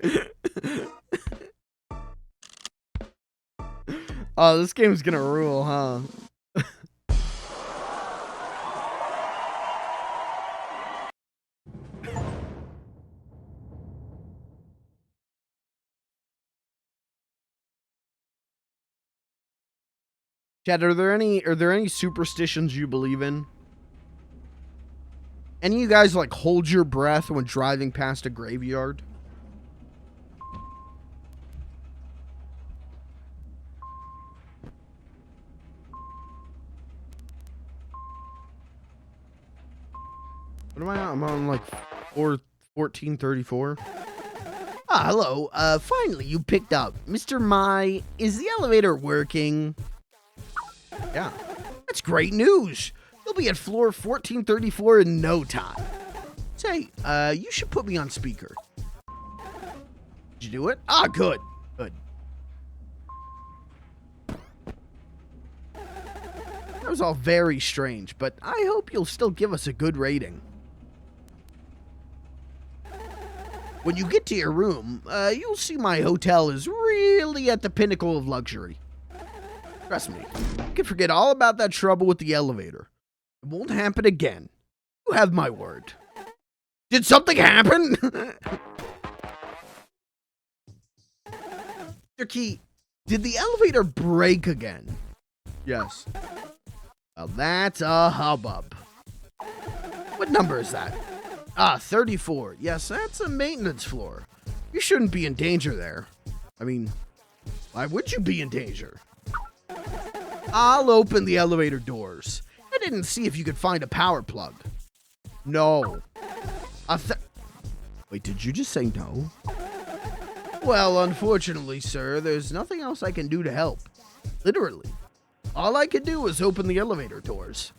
Oh, this game's gonna rule, huh? Chad, are there any superstitions you believe in? Any of you guys like hold your breath when driving past a graveyard? What am I on? I'm on like 1434. Ah, hello. Finally you picked up. Mr. Mai, is the elevator working? Yeah. That's great news. You'll be at floor 1434 in no time. Say, you should put me on speaker. Did you do it? Ah, good. Good. That was all very strange, but I hope you'll still give us a good rating. When you get to your room, you'll see my hotel is really at the pinnacle of luxury. Trust me, you can forget all about that trouble with the elevator. It won't happen again. You have my word. Did something happen? Mr. Key, did the elevator break again? Yes. Well, that's a hubbub. What number is that? Ah, 34. Yes, that's a maintenance floor. You shouldn't be in danger there. I mean, why would you be in danger? I'll open the elevator doors. I didn't see if you could find a power plug. No. Wait, did you just say no? Well, unfortunately, sir, there's nothing else I can do to help. Literally. All I could do was open the elevator doors.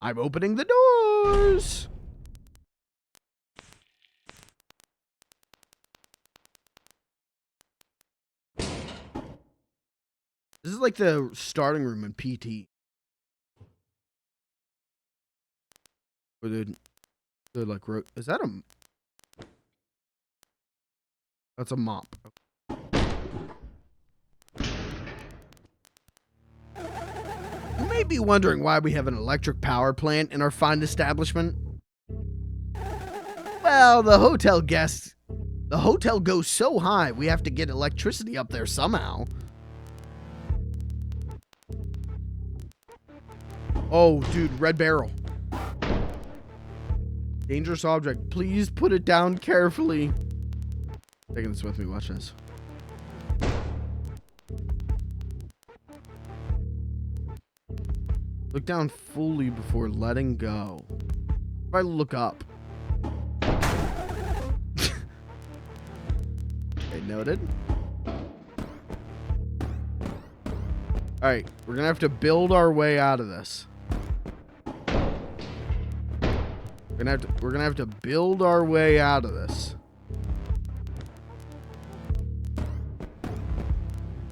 I'm opening the doors. This is like the starting room in PT. Or they're like, is that a... That's a mop. You may be wondering why we have an electric power plant in our fine establishment. Well, the hotel goes so high, we have to get electricity up there somehow. Oh, dude, red barrel. Dangerous object. Please put it down carefully. Taking this with me. Watch this. Look down fully before letting go. If I look up. Okay, noted. Alright, we're gonna have to build our way out of this. We're gonna have to build our way out of this.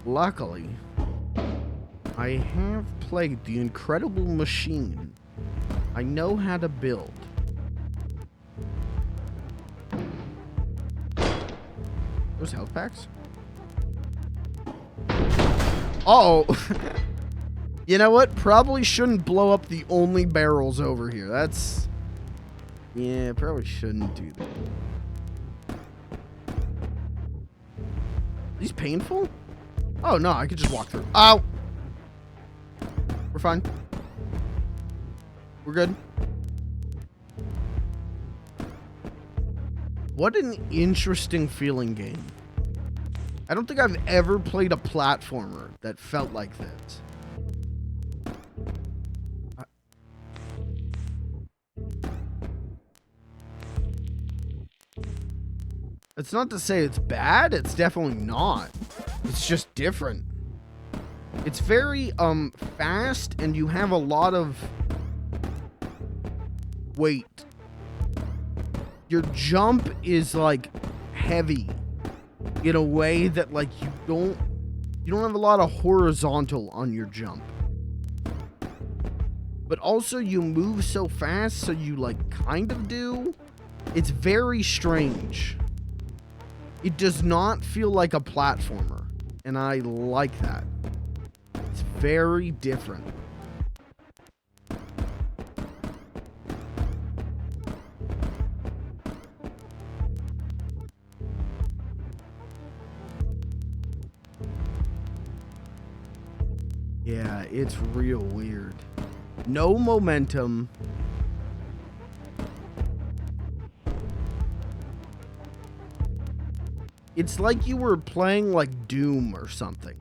Luckily, I have played The Incredible Machine. I know how to build. Those health packs? Oh! You know what? Probably shouldn't blow up the only barrels over here. That's... Yeah, probably shouldn't do that. Are these painful? Oh, no, I could just walk through. Ow! We're fine. We're good. What an interesting feeling game. I don't think I've ever played a platformer that felt like this. It's not to say it's bad, it's definitely not. It's just different. It's very fast, and you have a lot of weight. Your jump is like heavy in a way that like you don't have a lot of horizontal on your jump. But also you move so fast, so you like kind of do. It's very strange. It does not feel like a platformer, and I like that. It's very different. Yeah, it's real weird. No momentum. It's like you were playing like Doom or something.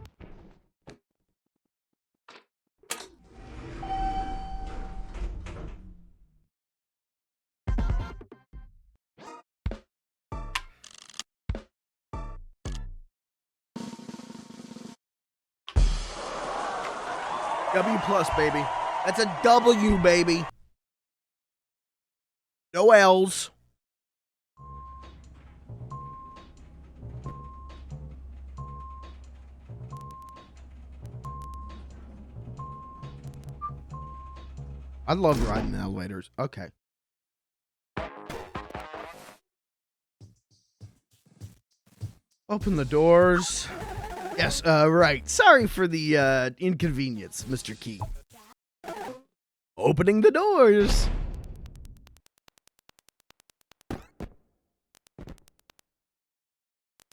W plus, baby. That's a W, baby. No L's. I love riding elevators. Okay. Open the doors. Yes, right. Sorry for the inconvenience, Mr. Key. Opening the doors.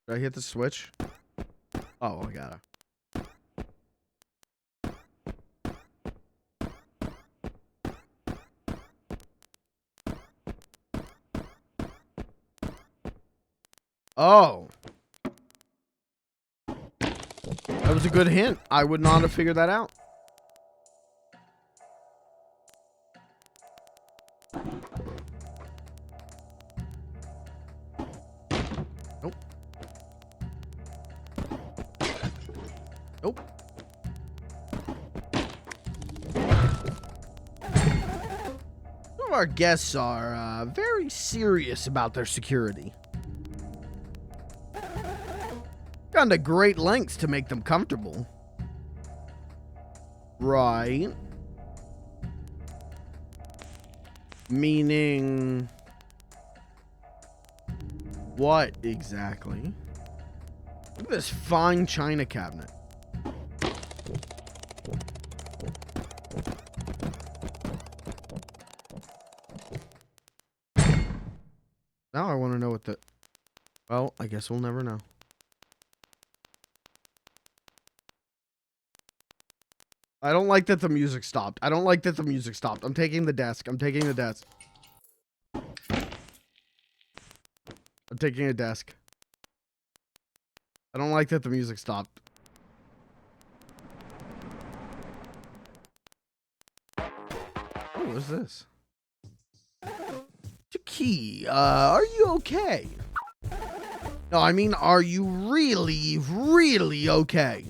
Did I hit the switch? Oh, I gotta. Oh. That was a good hint. I would not have figured that out. Nope. Nope. Some of our guests are very serious about their security. Gone to great lengths to make them comfortable. Right. Meaning... what exactly? Look at this fine china cabinet. Now I want to know what the... well, I guess we'll never know. I don't like that the music stopped. I don't like that the music stopped. I'm taking the desk. I'm taking the desk. taking a desk. I don't like that the music stopped. Oh, what's this? Key, are you okay? No, I mean, are you really, really okay?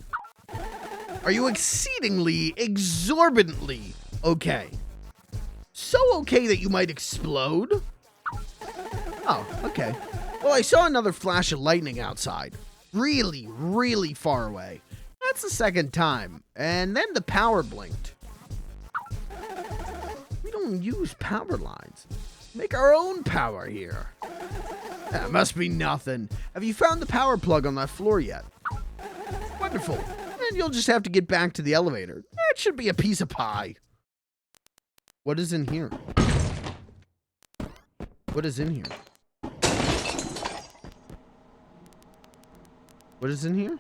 Are you exceedingly, exorbitantly okay? So okay that you might explode? Oh, okay. Well, I saw another flash of lightning outside. Really, really far away. That's the second time. And then the power blinked. We don't use power lines. Make our own power here. That must be nothing. Have you found the power plug on that floor yet? Wonderful. And you'll just have to get back to the elevator. That should be a piece of pie. What is in here? What is in here? What is in here?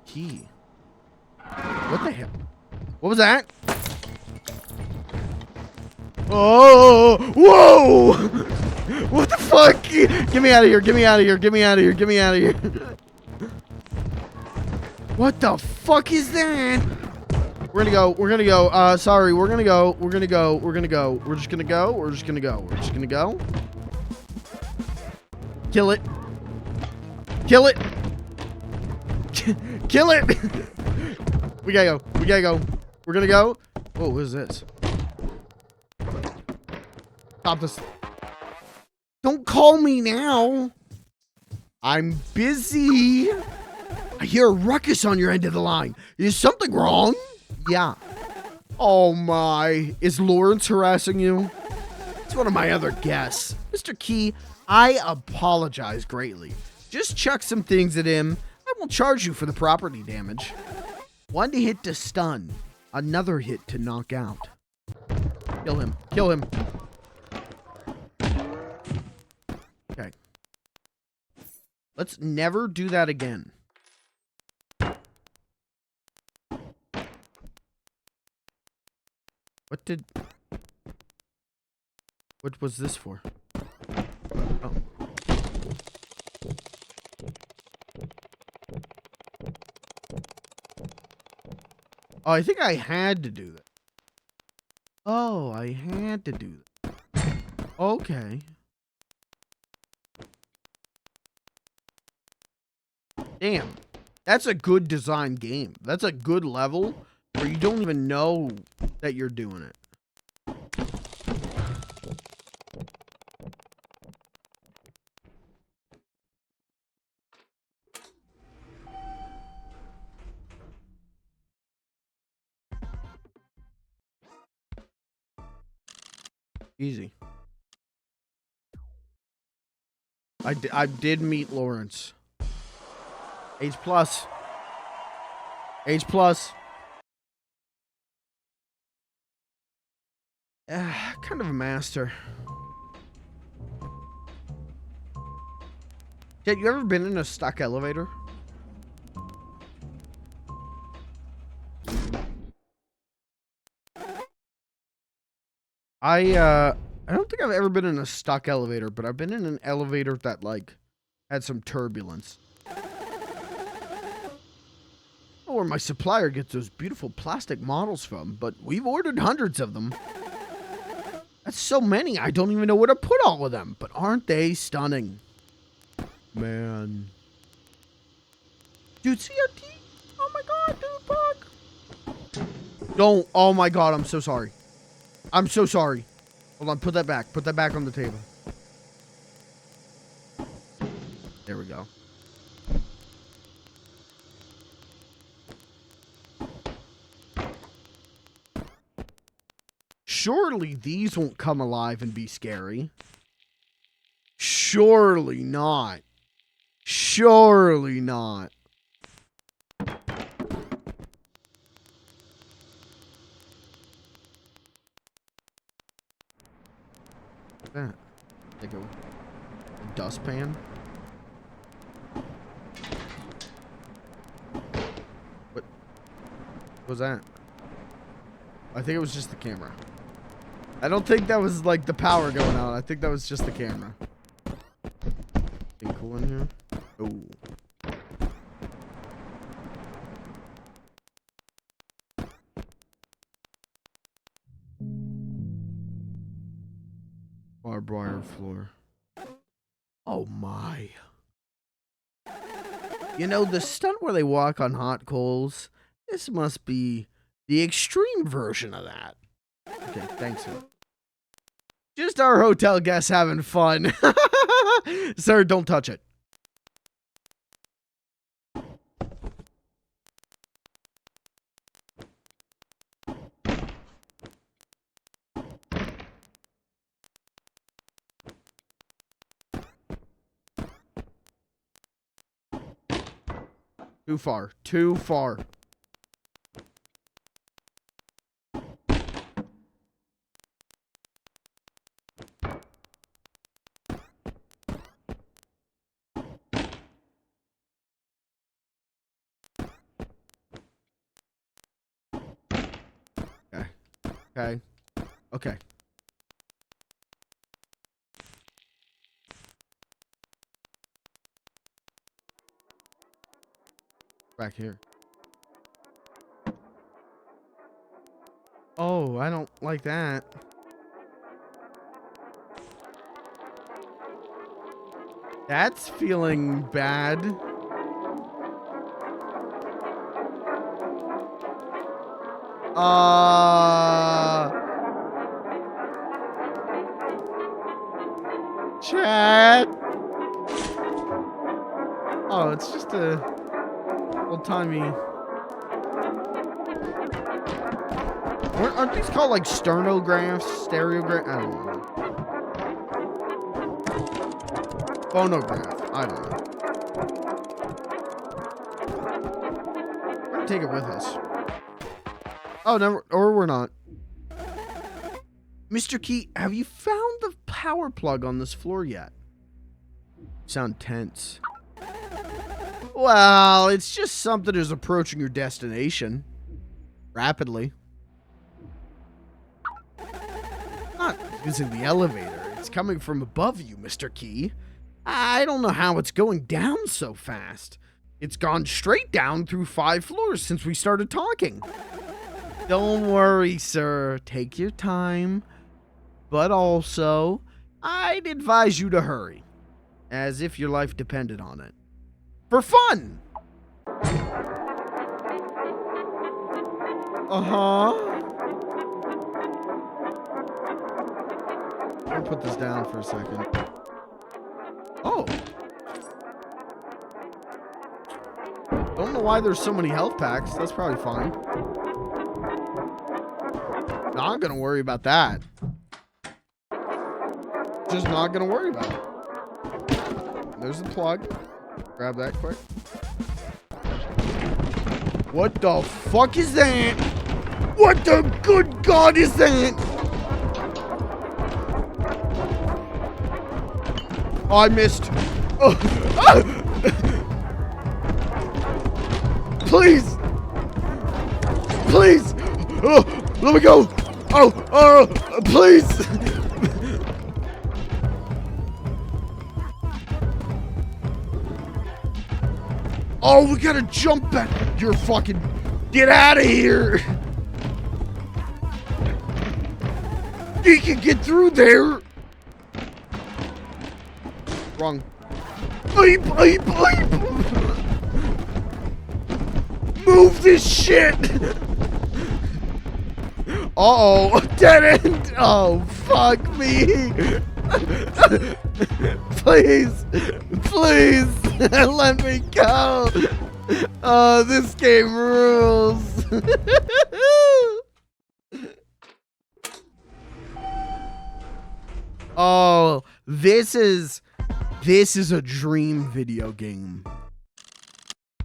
Key. What the hell? What was that? Oh, whoa! What the fuck? Get me out of here, get me out of here, get me out of here, get me out of here. What the fuck is that? We're gonna go, sorry, we're gonna go, we're just gonna go. Kill it. Kill it. Kill it. We gotta go. We're gonna go. Whoa, what is this? Stop this. Don't call me now. I'm busy. I hear a ruckus on your end of the line. Is something wrong? Yeah. Oh my. Is Lawrence harassing you? It's one of my other guests. Mr. Key, I apologize greatly. Just chuck some things at him. I will charge you for the property damage. One hit to stun. Another hit to knock out. Kill him. Kill him. Okay. Let's never do that again. What was this for? Oh. Oh, I think I had to do that. Oh, I had to do that. Okay. Damn. That's a good design game. That's a good level where you don't even know that you're doing it. Easy. I did meet Lawrence. H+. H+. Kind of a master. Jet, you ever been in a stuck elevator? I don't think I've ever been in a stuck elevator, but I've been in an elevator that, like, had some turbulence. Oh, where my supplier gets those beautiful plastic models from, but we've ordered hundreds of them. That's so many, I don't even know where to put all of them, but aren't they stunning? Man. Dude, CRT? Oh my god, dude, fuck. Don't, oh my god, I'm so sorry. I'm so sorry. Hold on, put that back. Put that back on the table. There we go. Surely these won't come alive and be scary. Surely not. Surely not. What's that? Like a dustpan? What was that? I think it was just the camera. I don't think that was like the power going out. I think that was just the camera. people in here? Oh. Barbed wire floor. Oh my. You know, the stunt where they walk on hot coals, this must be the extreme version of that. Okay, thanks, sir. Just our hotel guests having fun. Sir, don't touch it. Too far. Too far. Okay. Okay. Back here. Oh, I don't like that. That's feeling bad. Chat. Oh, it's just a old-timey. Aren't these called like sternographs, stereographs? I don't know. Phonograph. I don't know. We're gonna take it with us. Oh, no, or we're not. Mr. Key, have you found the power plug on this floor yet? You sound tense. Well, it's just something that's approaching your destination. Rapidly. Not using the elevator. It's coming from above you, Mr. Key. I don't know how it's going down so fast. It's gone straight down through 5 floors since we started talking. Don't worry, sir. Take your time. But also, I'd advise you to hurry. As if your life depended on it. For fun! Uh-huh. I'll put this down for a second. Oh. Don't know why there's so many health packs. That's probably fine. Not gonna worry about that. Just not gonna worry about it. There's the plug. Grab that quick. What the fuck is that? What the good God is that? Oh, I missed. Oh. Ah! Please. Please. Oh, let me go. Oh, please. Oh, we gotta jump back. You're fucking... Get out of here. You can get through there. Wrong. Beep, beep, beep. Move this shit. Uh-oh. Dead end. Oh, fuck me. Please. Please. Let me go. Oh, this game rules. Oh, this is a dream video game.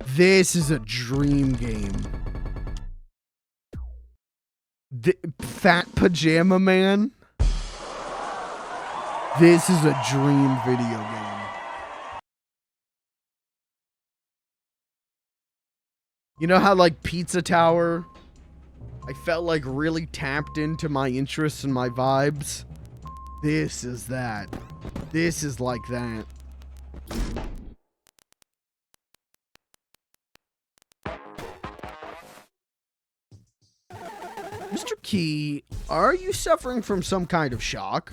This is a dream game. Fat Pajama Man. This is a dream video game. You know how, like, Pizza Tower, I felt like really tapped into my interests and my vibes? This is that. This is like that. Mr. Key, are you suffering from some kind of shock?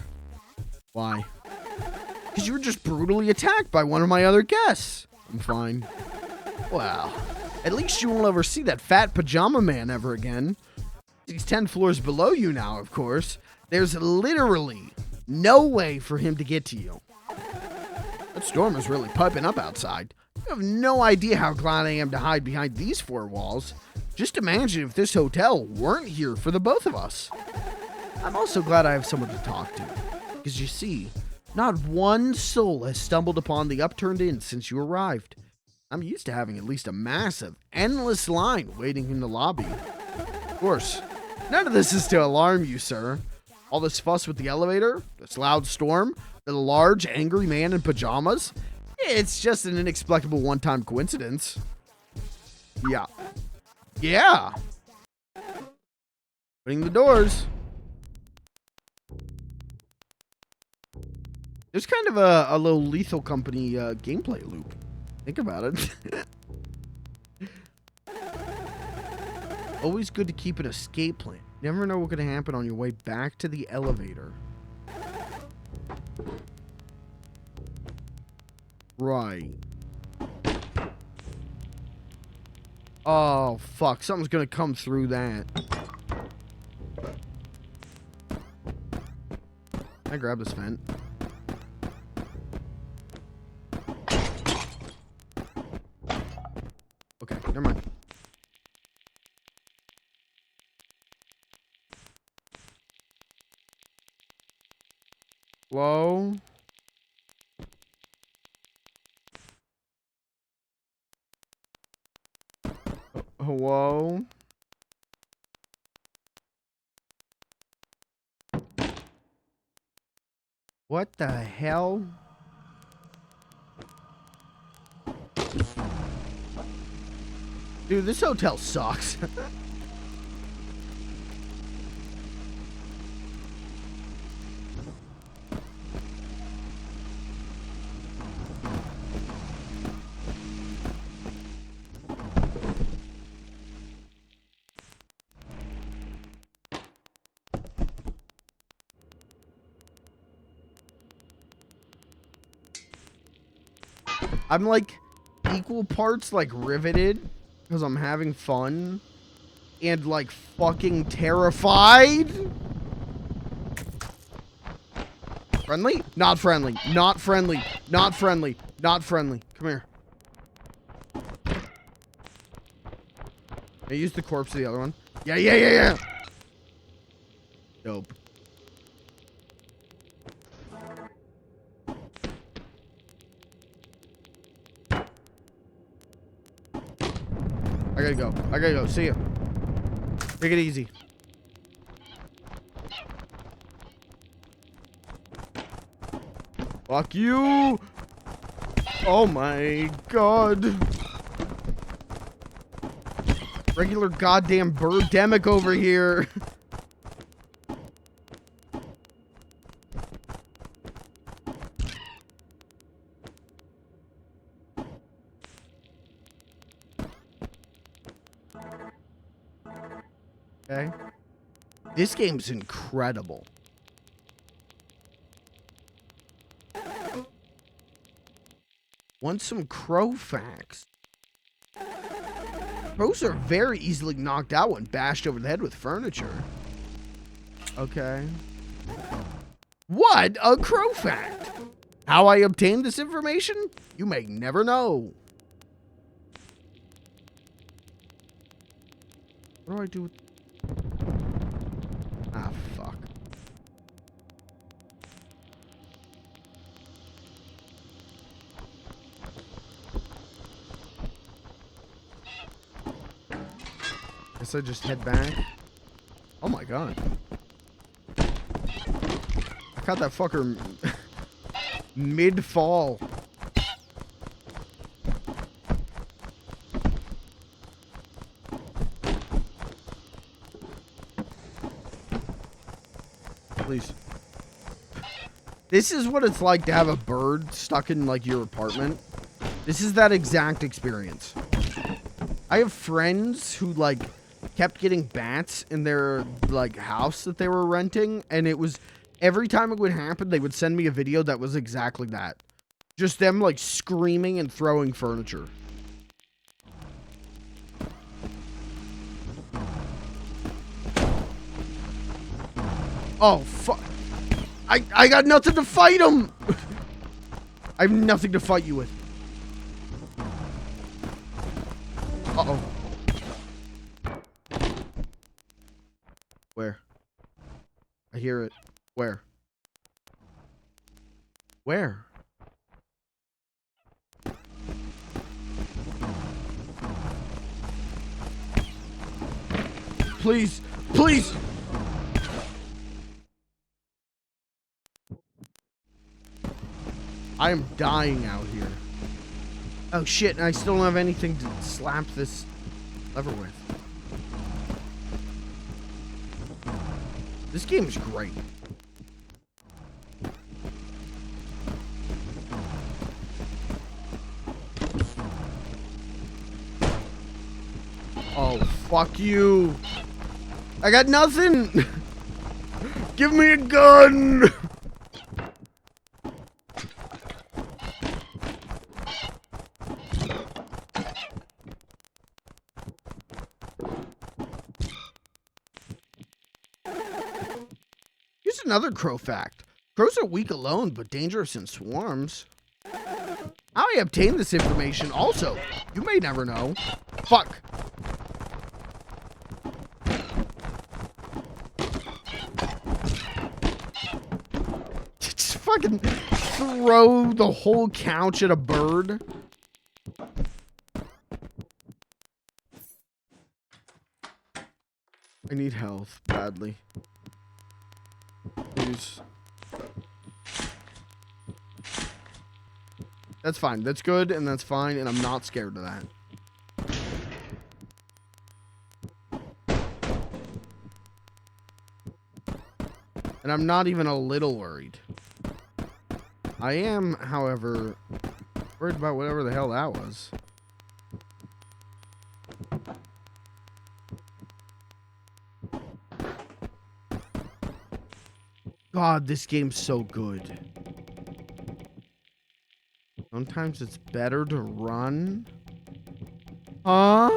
Why? Because you were just brutally attacked by one of my other guests. I'm fine. Well, at least you won't ever see that fat pajama man ever again. He's 10 floors below you now, of course. There's literally no way for him to get to you. That storm is really piping up outside. You have no idea how glad I am to hide behind these four walls. Just imagine if this hotel weren't here for the both of us. I'm also glad I have someone to talk to. Because you see, not one soul has stumbled upon the Upturned Inn since you arrived. I'm used to having at least a massive, endless line waiting in the lobby. Of course, none of this is to alarm you, sir. All this fuss with the elevator, this loud storm, the large, angry man in pajamas, it's just an inexplicable one-time coincidence. Yeah. Yeah. Opening the doors. There's kind of a little Lethal Company gameplay loop. Think about it. Always good to keep an escape plan. Never know what's going to happen on your way back to the elevator. Right. Oh, fuck. Something's going to come through that. Can I grab this vent? Okay, never mind. Hello? Hello? What the hell? Dude, this hotel sucks. I'm like equal parts like riveted because I'm having fun and like fucking terrified. Friendly? Not friendly. Not friendly. Not friendly. Not friendly. Come here. I used the corpse of the other one. Yeah. Dope. I gotta go. See ya. Take it easy. Fuck you. Oh my god. Regular goddamn birdemic over here. Okay. This game's incredible. Want some crow facts? Crows are very easily knocked out when bashed over the head with furniture. Okay. What a crow fact! How I obtained this information? You may never know. What do I do with... Ah, fuck. Guess I just head back. Oh my god. I caught that fucker mid-fall. Please. This is what it's like to have a bird stuck in like your apartment. This is that exact experience. I have friends who like kept getting bats in their like house that they were renting, and it was every time it would happen, they would send me a video that was exactly that. Just them like screaming and throwing furniture. Oh fuck. I got nothing to fight them. I have nothing to fight you with. Uh-oh. Where? I hear it. Where? Where? Please, please. I am dying out here. Oh shit, and I still don't have anything to slap this lever with. This game is great. Oh, fuck you. I got nothing. Give me a gun. Here's another crow fact. Crows are weak alone, but dangerous in swarms. How I obtained this information also, you may never know. Fuck. Just fucking throw the whole couch at a bird. I need health badly. Please. That's fine. That's good, and that's fine, and I'm not scared of that. And I'm not even a little worried. I am, however, worried about whatever the hell that was. God, this game's so good. Sometimes it's better to run. Huh?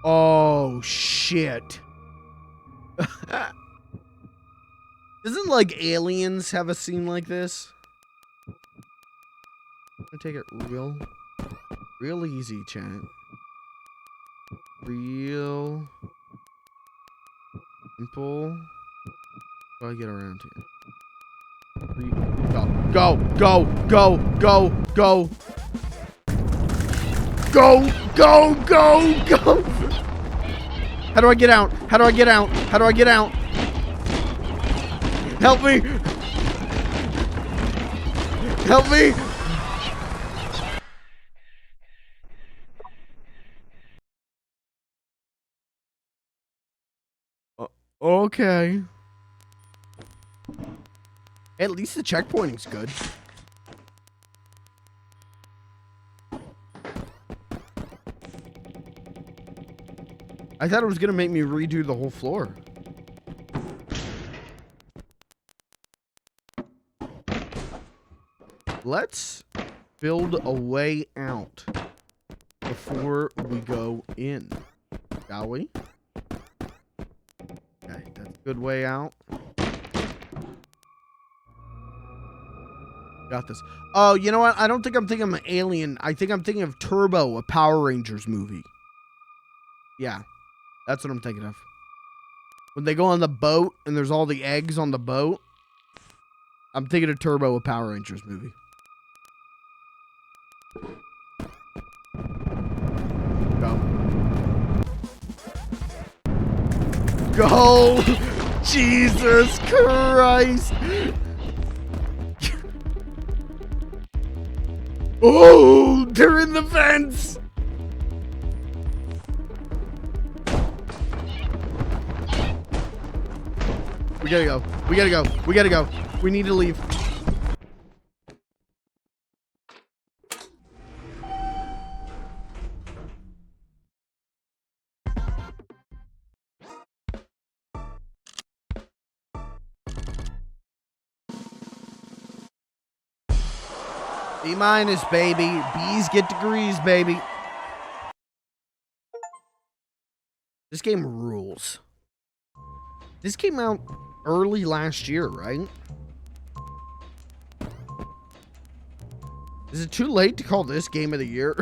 Oh, shit. Doesn't, like, Aliens have a scene like this? I'm gonna take it real easy, chat. Real simple. How do I get around here? Go, go, go, go, go. Go, go, go, go. How do I get out? How do I get out? How do I get out? Help me. Help me. Okay. At least the checkpointing's good. I thought it was gonna make me redo the whole floor. Let's build a way out before we go in, shall we? Okay, that's a good way out. Got this. Oh, you know what? I don't think I'm thinking of an Alien. I think I'm thinking of Turbo, a Power Rangers movie. Yeah, that's what I'm thinking of. When they go on the boat and there's all the eggs on the boat. I'm thinking of Turbo, a Power Rangers movie. Go. Go! Jesus Christ! Oh, they're in the vents! We gotta go. We gotta go. We gotta go. We need to leave. B minus, baby. B's get degrees, baby. This game rules. This came out early last year, right? Is it too late to call this game of the year?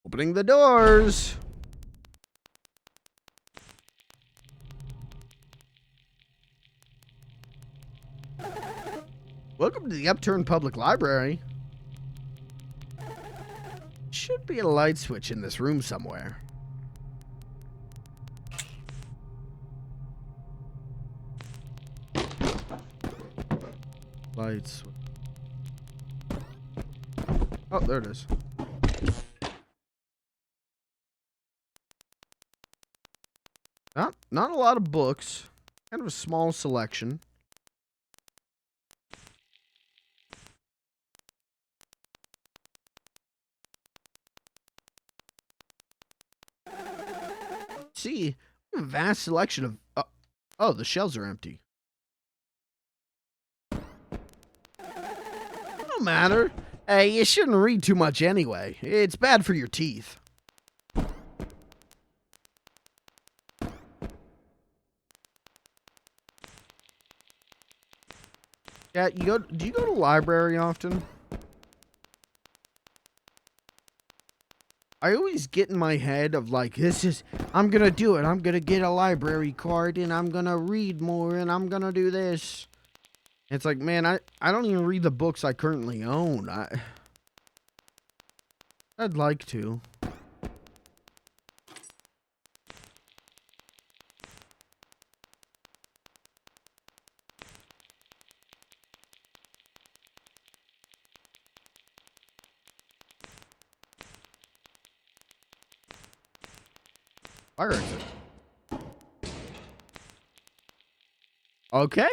Opening the doors. Welcome to the Upturned Public Library. Should be a light switch in this room somewhere. Lights. Oh, there it is. Not a lot of books. Kind of a small selection. See, a vast selection of... oh, the shelves are empty. No matter. Hey, you shouldn't read too much anyway. It's bad for your teeth. Yeah, do you go to the library often? I always get in my head of like, I'm gonna do it. I'm gonna get a library card and I'm gonna read more and I'm gonna do this. It's like, man, I don't even read the books I currently own. I'd like to. Fire exit. Okay.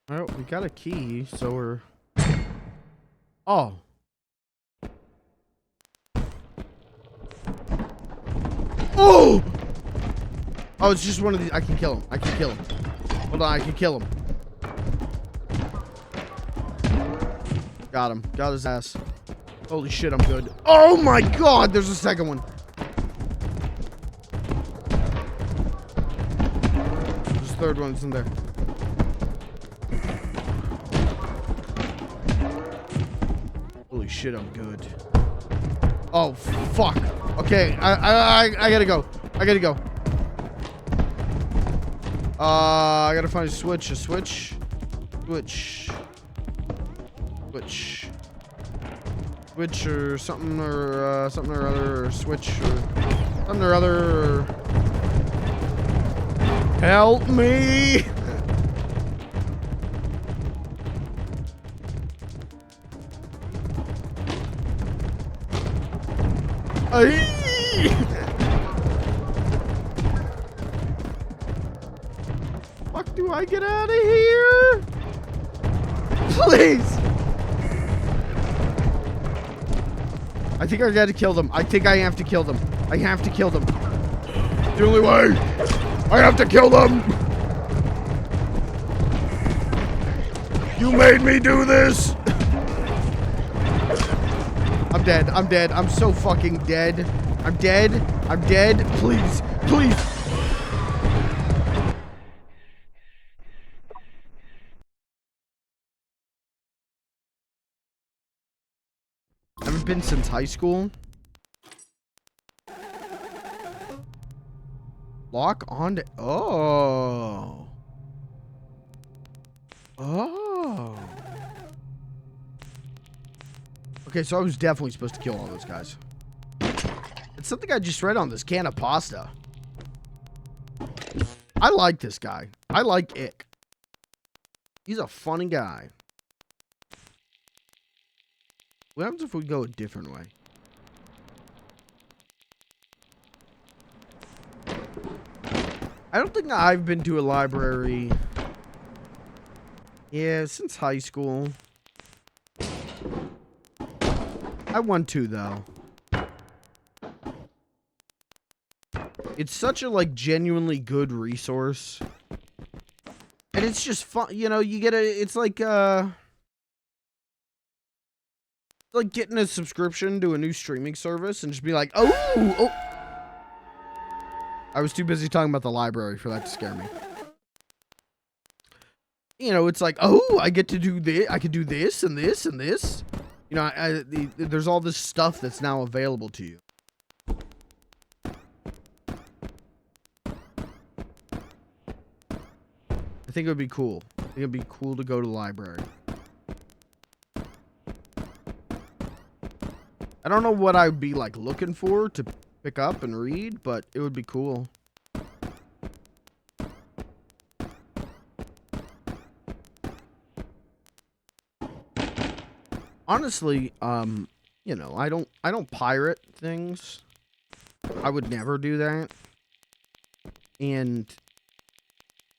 Well, we got a key, so we're... Oh. Oh! Oh, it's just one of these. I can kill him. I can kill him. Hold on, I can kill him. Got him. Got his ass. Holy shit, I'm good. Oh my god, there's a second one. There's a third one. It's in there. Holy shit, I'm good. Oh, fuck. Okay, I gotta go. I gotta go. I gotta find a switch. Switch or something or something or other, or switch or something or other. Help me! Fuck, do I get out of here? Please! I think I gotta kill them. I think I have to kill them. I have to kill them. The only way! I have to kill them! You made me do this! I'm dead. I'm dead. I'm so fucking dead. I'm dead. I'm dead. Please. Please. I haven't been since high school. Lock on to... Oh. Oh. Okay, so I was definitely supposed to kill all those guys. It's something I just read on this can of pasta. I like this guy. I like Ick. He's a funny guy. What happens if we go a different way? I don't think I've been to a library. Yeah, since high school. I want to, though. It's such a, like, genuinely good resource. And it's just fun. You know, you get a... It's like getting a subscription to a new streaming service and just be like, oh! I was too busy talking about the library for that to scare me. You know, it's like, oh, I get to do this. I could do this and this and this. You know, there's all this stuff that's now available to you. I think it would be cool. I think it'd be cool to go to the library. I don't know what I'd be, like, looking for to pick up and read, but it would be cool. Honestly, you know, I don't pirate things. I would never do that. And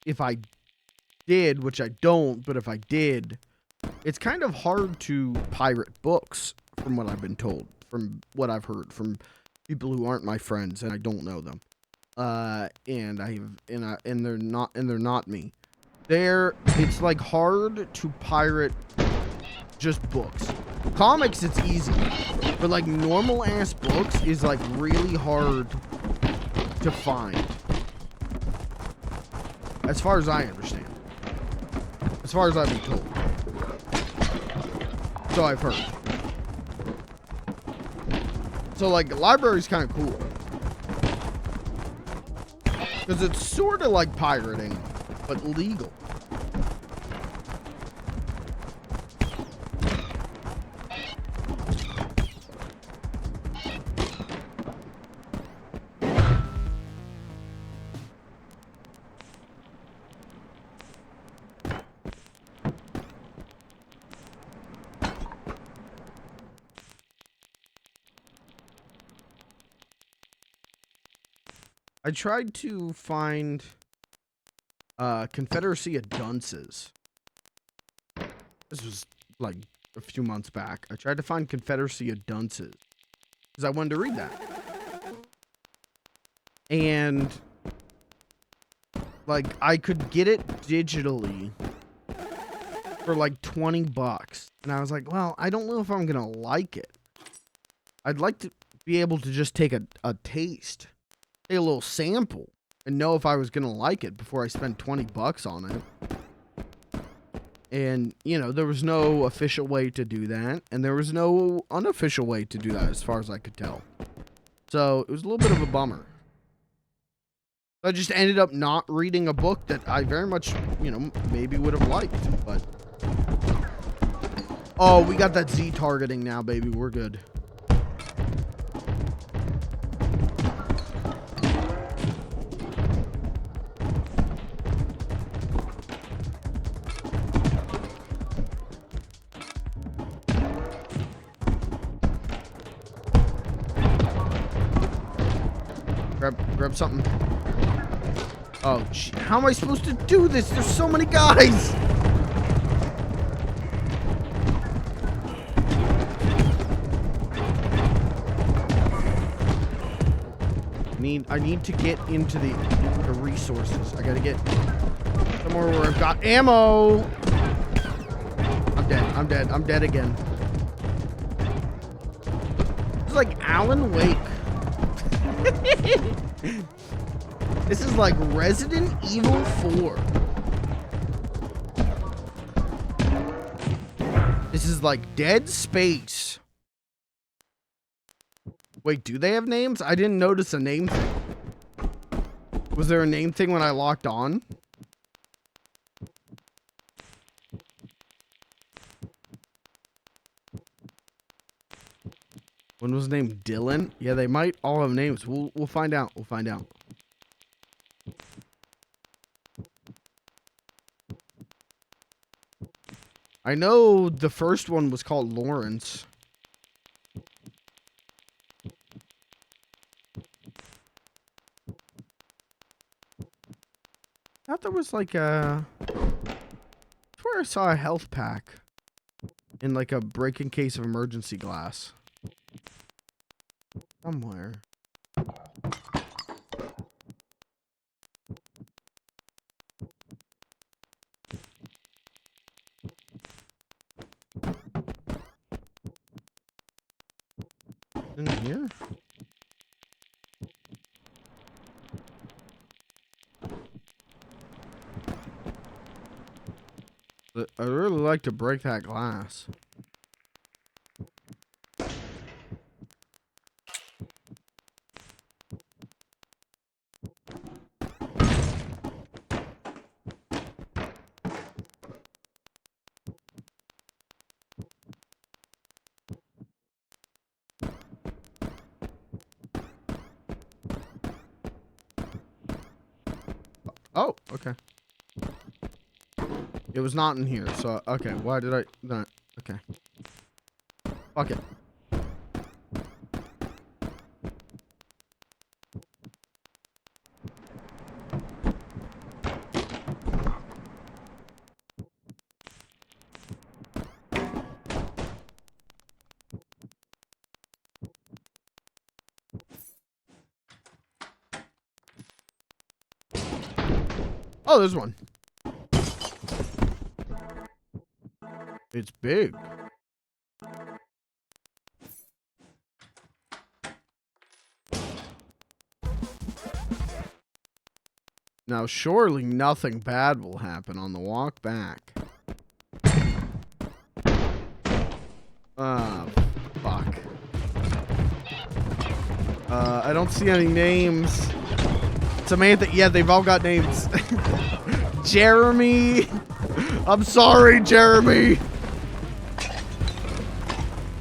if I did, which I don't, but if I did, it's kind of hard to pirate books, from what I've been told, from what I've heard from people who aren't my friends and I don't know them. And they're not me. It's like hard to pirate just books. Comics, it's easy, but like normal ass books is like really hard to find, as far as I understand, as far as I've been told. So I've heard. So like the library's kind of cool, because it's sort of like pirating, but legal. I tried to find Confederacy of Dunces. This was like a few months back. I tried to find Confederacy of Dunces because I wanted to read that. And like I could get it digitally for like $20. And I was like, well, I don't know if I'm going to like it. I'd like to be able to just take a taste. A little sample and know if I was gonna like it before I spent $20 on it. And you know, there was no official way to do that, and there was no unofficial way to do that as far as I could tell. So it was a little bit of a bummer. I just ended up not reading a book that I very much, you know, maybe would have liked. But oh, we got that Z targeting now, baby. We're good. Grab something. Oh, gee, how am I supposed to do this? There's so many guys. I need to get into the resources. I gotta get somewhere where I've got ammo. I'm dead. I'm dead again. It's like Alan Wake. This is like Resident Evil 4. This is like Dead Space. Wait, do they have names? I didn't notice a name thing. Was there a name thing when I locked on? One was named Dylan. Yeah, they might all have names. We'll find out. We'll find out. I know the first one was called Lawrence. I thought there was like a... That's where I saw a health pack. In like a break in case of emergency glass. Somewhere. In here? I'd really like to break that glass. Oh, okay. It was not in here, so okay. Why did I not? Okay. Fuck it. Oh, there's one. It's big. Now, surely nothing bad will happen on the walk back. Ah, fuck. I don't see any names. Samantha, yeah, they've all got names. Jeremy. I'm sorry, Jeremy.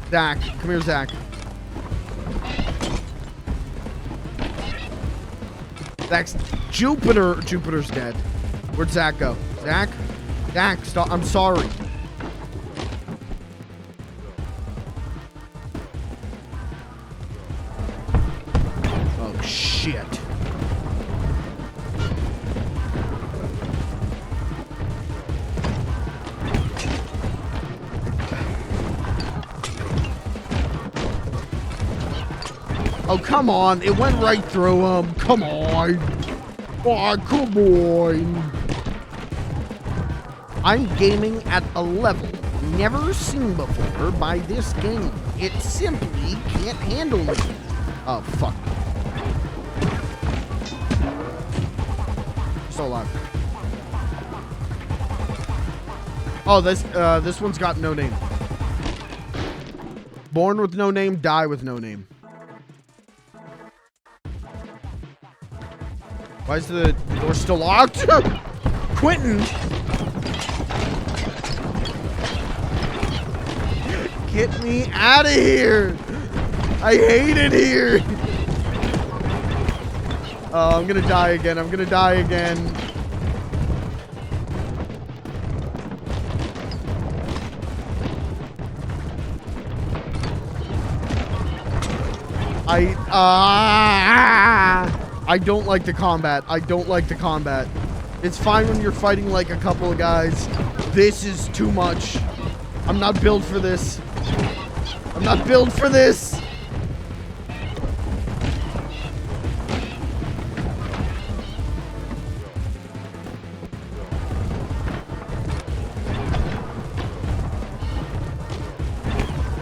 Zach, come here, Zach. Zach's Jupiter's dead. Where'd Zach go? Zach? Zach, stop. I'm sorry. Oh, shit. Oh, come on. It went right through him. Come on. Oh, come on. I'm gaming at a level never seen before by this game. It simply can't handle me. Oh, fuck. Still alive. Oh, this one's got no name. Born with no name, die with no name. Why is the door still locked? Quentin! Get me out of here! I hate it here! Oh, I'm gonna die again. I'm gonna die again. I don't like the combat. I don't like the combat. It's fine when you're fighting like a couple of guys. This is too much. I'm not built for this. I'm not built for this.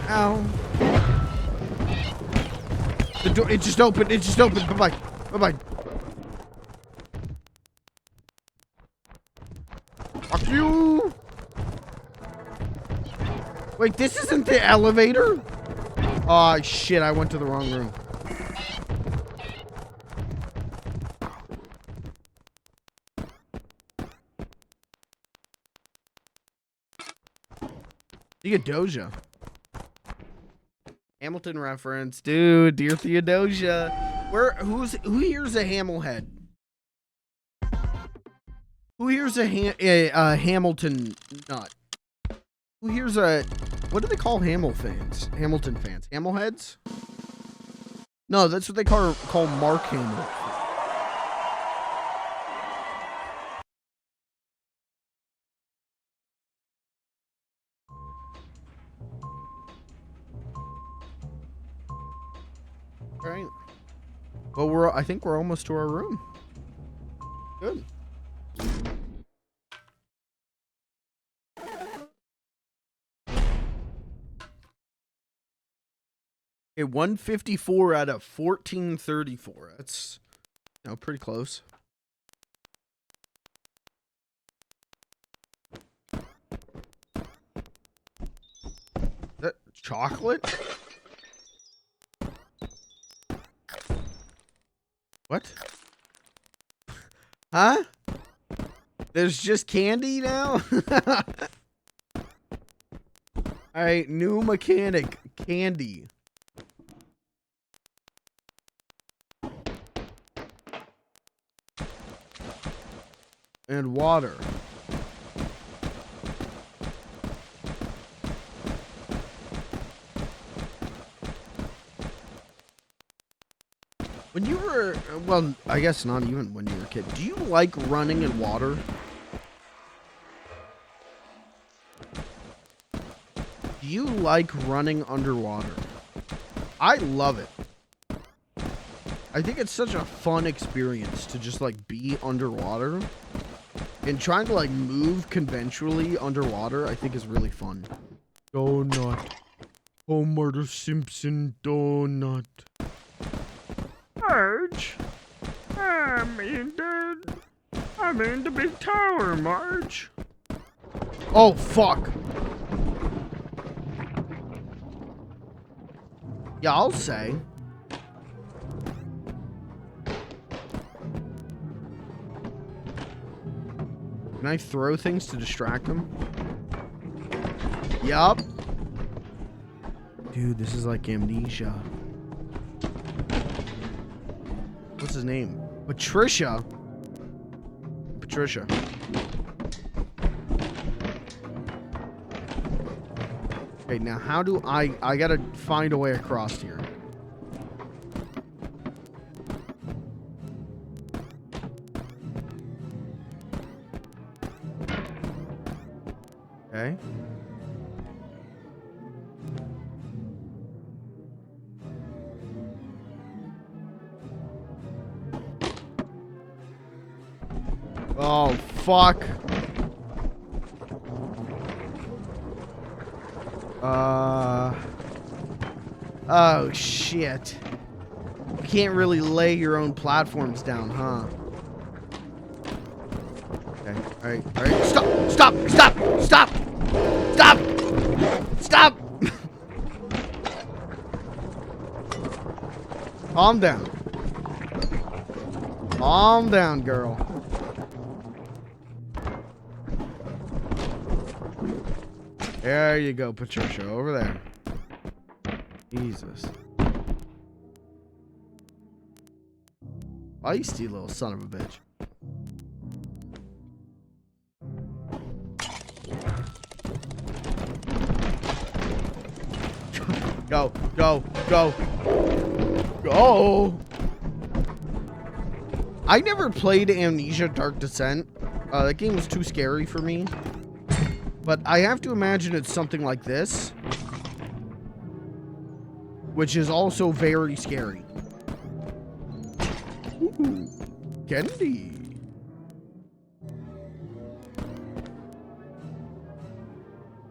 Ow. The door, it just opened. It just opened. Bye-bye. Bye-bye. Fuck you. Wait, this isn't the elevator? Oh, shit. I went to the wrong room. You get Doja. Hamilton reference, dude. Dear Theodosia, who here's a Hamilhead? Who here's a Hamilton nut? Who here's a, what do they call Hamilton fans? Hamilheads? No, that's what they call Mark Hamill. All right. Well, I think we're almost to our room. Good. Okay, 154 out of 1434. That's, you know, pretty close. Is that chocolate? What? Huh? There's just candy now? Alright, new mechanic. Candy. And water. When you were, well, I guess not even when you were a kid, do you like running in water? Do you like running underwater? I love it. I think it's such a fun experience to just like be underwater. And trying to like move conventionally underwater, I think is really fun. Donut. Homer Simpson donut. Marge, I'm in the big tower, Marge. Oh, fuck. Yeah, I'll say. Can I throw things to distract him? Yup. Dude, this is like Amnesia. What's his name? Patricia. Patricia. Okay, now how do I gotta find a way across here. Okay. Oh, fuck. Oh, shit. You can't really lay your own platforms down, huh? Okay, alright. Stop! Calm down. Calm down, girl. There you go, Patricia, over there. Jesus. Feisty little son of a bitch. Go. I never played Amnesia Dark Descent. That game was too scary for me. But I have to imagine it's something like this, which is also very scary. Ooh, candy.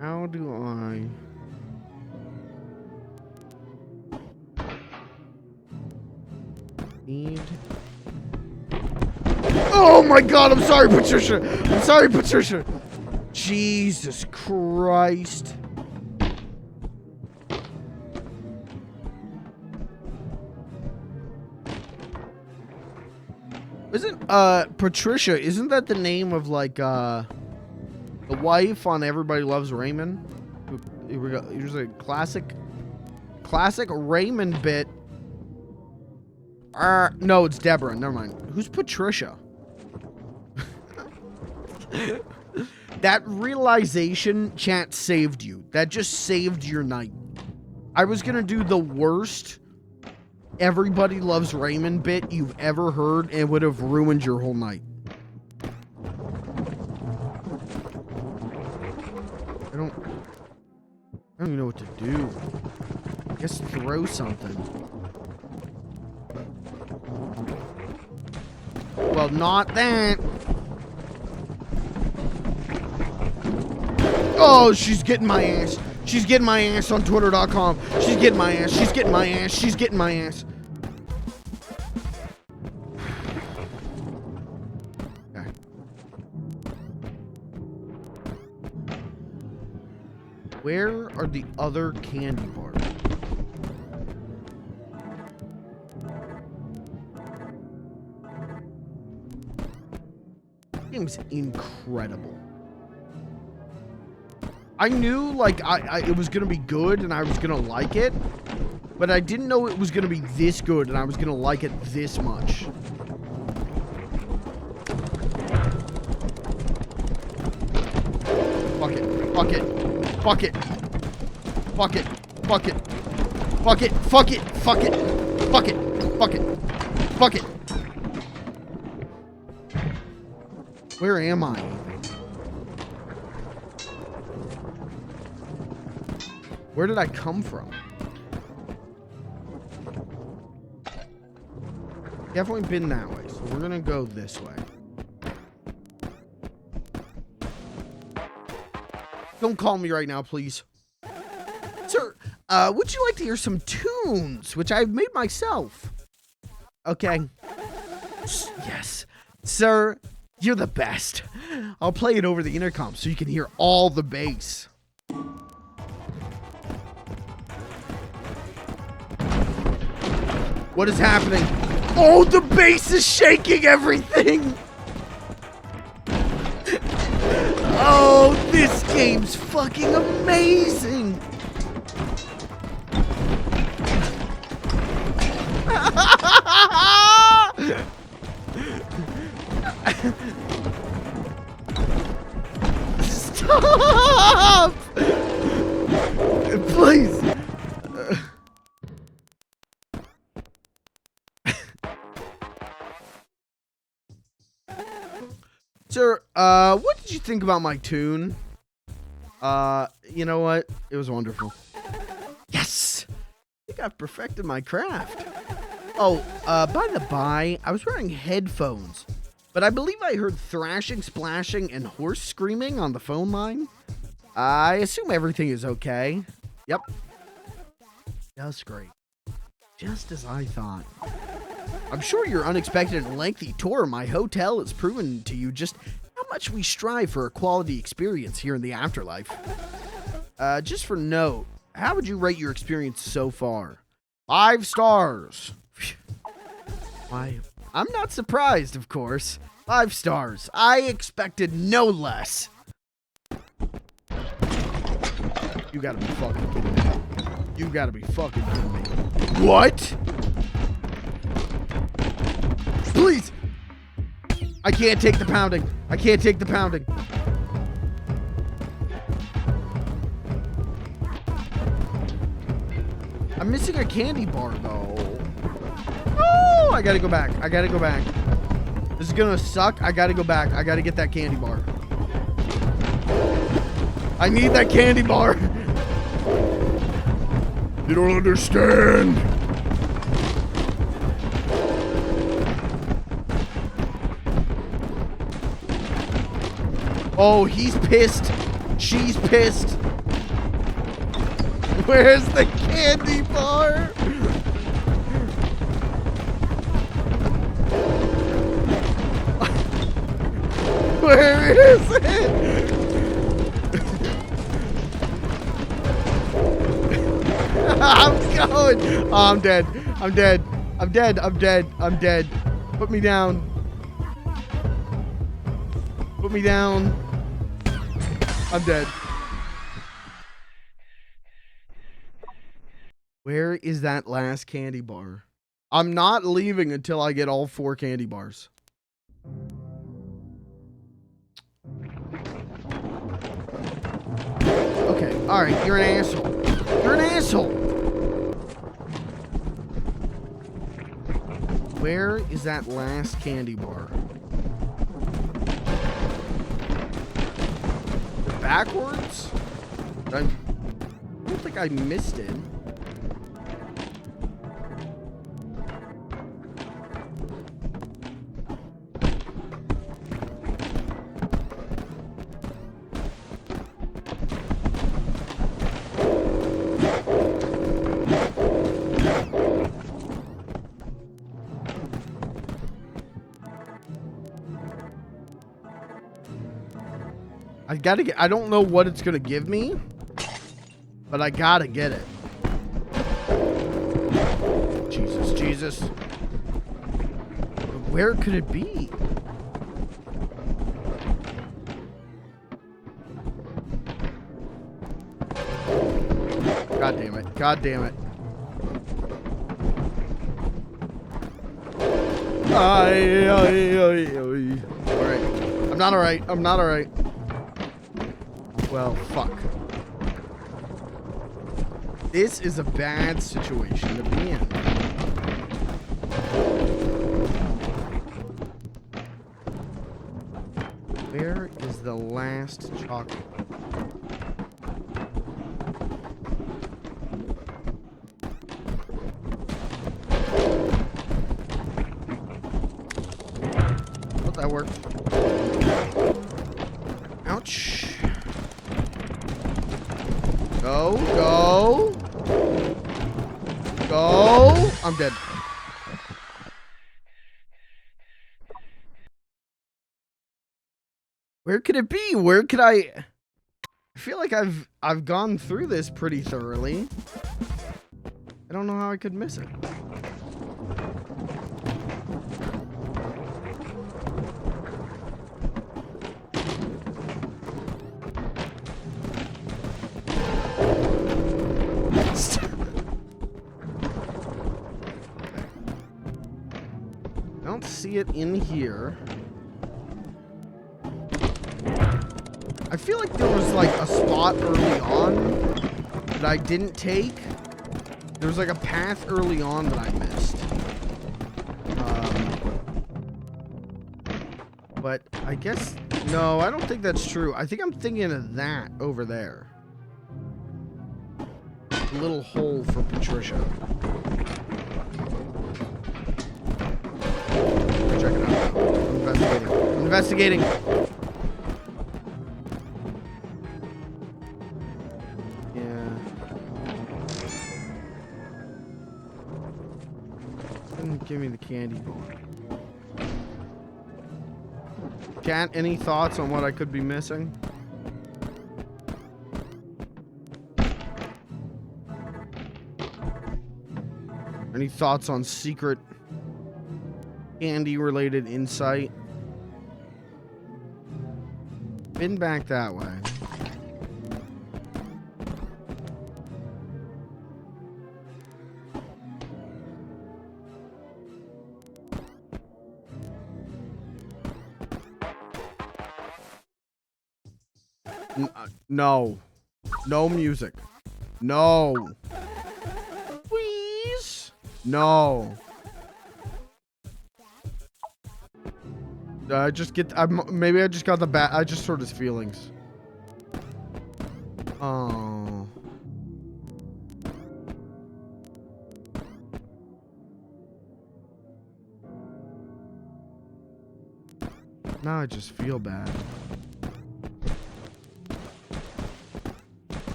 How do I... need... Oh my god, I'm sorry, Patricia. Jesus Christ. Isn't Patricia, isn't that the name of like the wife on Everybody Loves Raymond? Here we go. Here's a classic Classic Raymond bit. No, it's Deborah. Never mind. Who's Patricia? That realization, chat, saved you. That just saved your night. I was gonna do the worst Everybody Loves Raymond bit you've ever heard, and it would have ruined your whole night. I don't even know what to do. I guess throw something. Well, not that. Oh, she's getting my ass. She's getting my ass on Twitter.com. She's getting my ass. She's getting my ass. She's getting my ass. Okay. Where are the other candy bars? This game's incredible. I knew, like, it was gonna be good and I was gonna like it, but I didn't know it was gonna be this good and I was gonna like it this much. Fuck it. Fuck it. Fuck it. Fuck it. Fuck it. Fuck it. Fuck it. Fuck it. Fuck it. Fuck it. Fuck it. Where am I? Where did I come from? Definitely been that way, so we're gonna go this way. Don't call me right now, please. Sir, would you like to hear some tunes, which I've made myself? Okay. Yes. Sir, you're the best. I'll play it over the intercom so you can hear all the bass. What is happening? Oh, the bass is shaking everything! Oh, this game's fucking amazing! Stop! Please! Sir, what did you think about my tune? You know what? It was wonderful. Yes! I think I've perfected my craft. Oh, by the by, I was wearing headphones, but I believe I heard thrashing, splashing, and horse screaming on the phone line. I assume everything is okay. Yep. Just great. Just as I thought. I'm sure your unexpected and lengthy tour of my hotel has proven to you just how much we strive for a quality experience here in the afterlife. Just for note, how would you rate your experience so far? 5 stars. Why, I'm not surprised, of course. 5 stars. I expected no less. You gotta be fucking kidding me. You gotta be fucking kidding me. What? Please! I can't take the pounding. I can't take the pounding. I'm missing a candy bar, though. Oh, I gotta go back. I gotta go back. This is gonna suck. I gotta go back. I gotta get that candy bar. I need that candy bar. You don't understand. Oh, he's pissed. She's pissed. Where's the candy bar? Where is it? I'm going. Oh, I'm dead. I'm dead. I'm dead. I'm dead. I'm dead. Put me down. Put me down. I'm dead. Where is that last candy bar? I'm not leaving until I get all 4 candy bars. Okay, alright, you're an asshole. You're an asshole! Where is that last candy bar? Backwards? I don't think I missed it. I don't know what it's gonna give me, but I gotta get it. Jesus. Where could it be? God damn it. Alright. I'm not alright. Well, fuck. This is a bad situation to be in. Where is the last chocolate? Oh, that worked. Ouch. Go. I'm dead. Where could it be? Where could I feel like I've gone through this pretty thoroughly. I don't know how I could miss it. See it in here. I feel like there was like a spot early on that I didn't take. There was like a path early on that I missed. But I guess, no, I don't think that's true. I think I'm thinking of that over there. A little hole for Patricia. Check it out. I'm investigating. Yeah. Didn't give me the candy bar. Cat, any thoughts on what I could be missing? Any thoughts on secret candy-related insight? Been back that way. No. No music. No. Please. No. I just get. Maybe I just got the I just hurt his feelings. Oh. Now I just feel bad.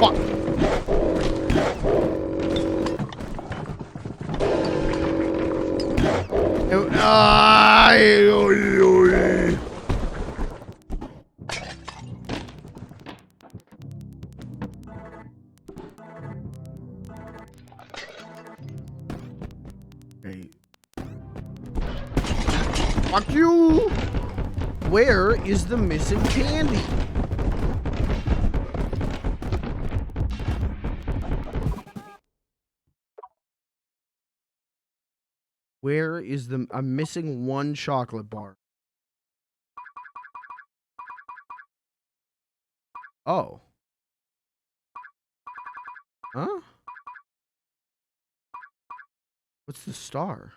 Fuck. Hey. Fuck you! Where is the missing candy? Where is the... I'm missing one chocolate bar. Oh. Huh? What's the star?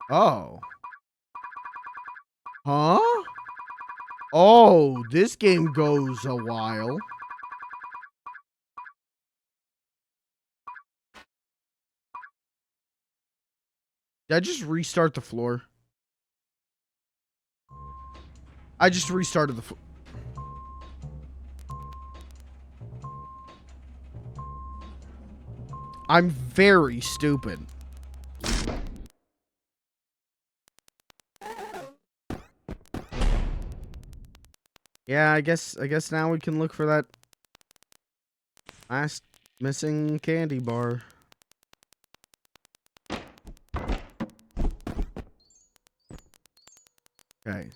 Oh. Huh? Oh, this game goes a while. Did I just restart the floor? I just restarted the floor. I'm very stupid. Yeah, I guess now we can look for that last missing candy bar. Okay.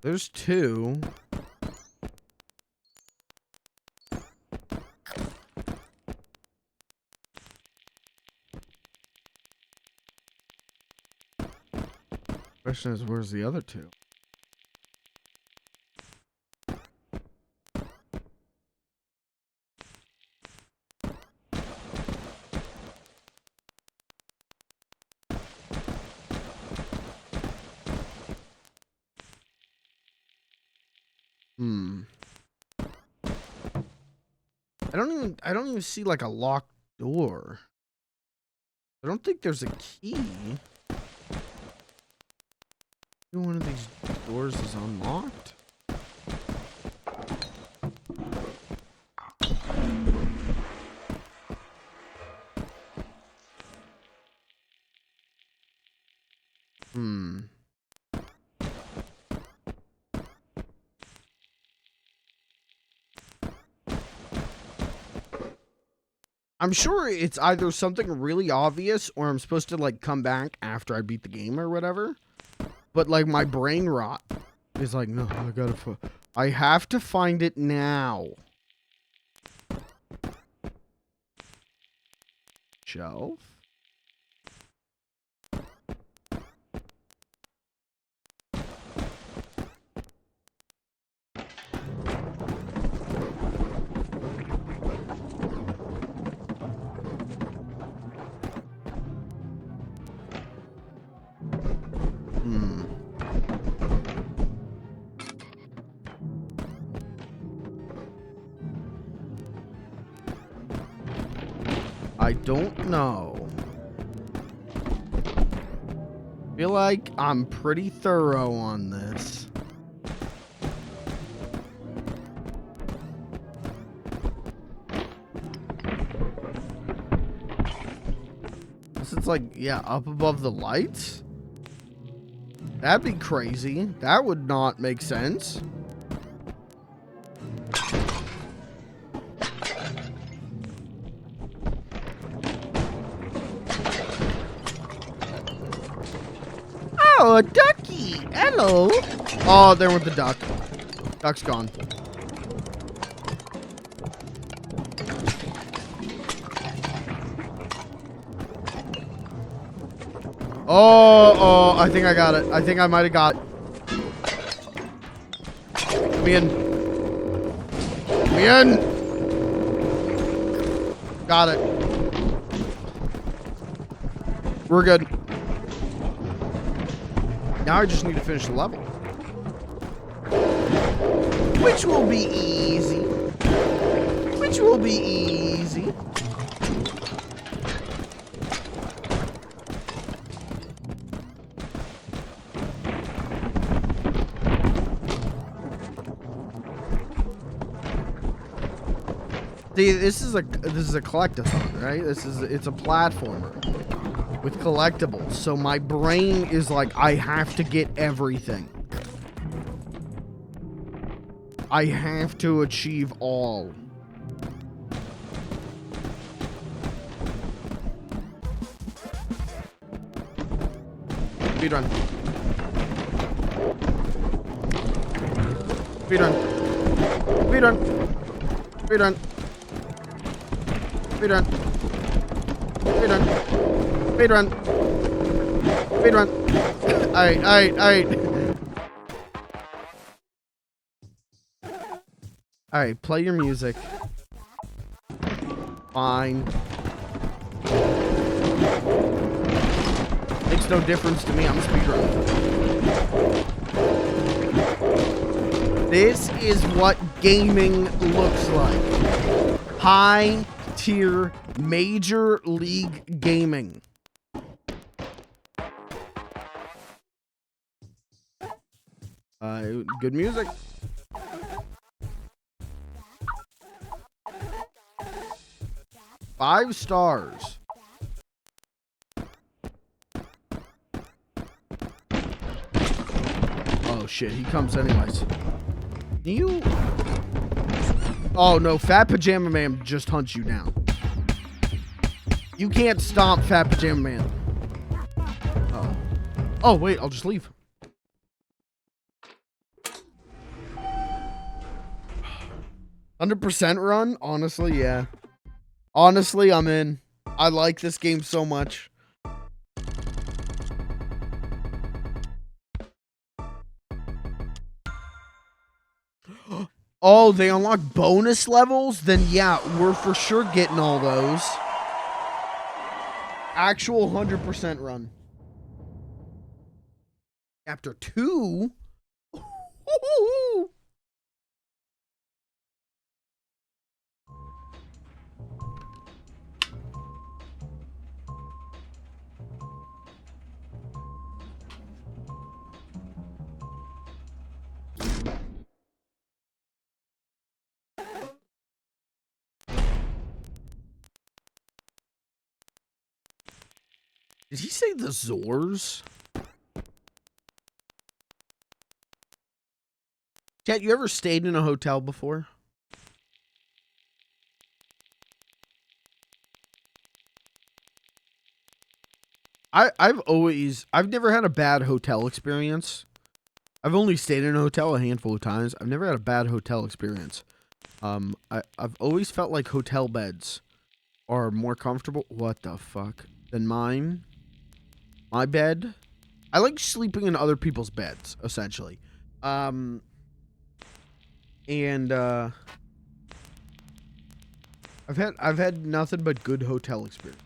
There's two. Question is, where's the other two? I don't even see like a locked door. I don't think there's a key. Maybe one of these doors is unlocked. I'm sure it's either something really obvious or I'm supposed to like come back after I beat the game or whatever. But like my brain rot is like, no, I have to find it now. Shelf. I don't know. Feel like I'm pretty thorough on this. This is like, yeah, up above the lights? That'd be crazy. That would not make sense. Oh, a ducky! Hello! Oh, there went the duck. Duck's gone. Oh, I think I got it. I think I might have got it. Let me in. Let me in! Got it. We're good. Now I just need to finish the level. Which will be easy. Which will be easy. See, this is a collectathon, right? It's a platformer with collectibles. So my brain is like, I have to get everything. I have to achieve all. Speedrun. Speedrun. Speedrun. Speedrun. Speedrun. Speedrun. Speedrun. Speedrun. Alright, alright, alright. Alright, play your music. Fine. Makes no difference to me. I'm speedrunning. This is what gaming looks like. High tier major league gaming. Good music. Five stars. Oh shit, he comes anyways. You. Oh no, Fat Pajama Man just hunts you down. You can't stomp Fat Pajama Man. Oh wait, I'll just leave. %100% run? Honestly, yeah. Honestly, I'm in. I like this game so much. Oh, they unlock bonus levels? Then yeah, we're for sure getting all those. Actual 100% run. Chapter 2? Did he say the Zors? Chat, you ever stayed in a hotel before? I've never had a bad hotel experience. I've only stayed in a hotel a handful of times. I've never had a bad hotel experience. I've always felt like hotel beds are more comfortable. What the fuck? Than mine. My bed. I like sleeping in other people's beds, essentially. I've had nothing but good hotel experience.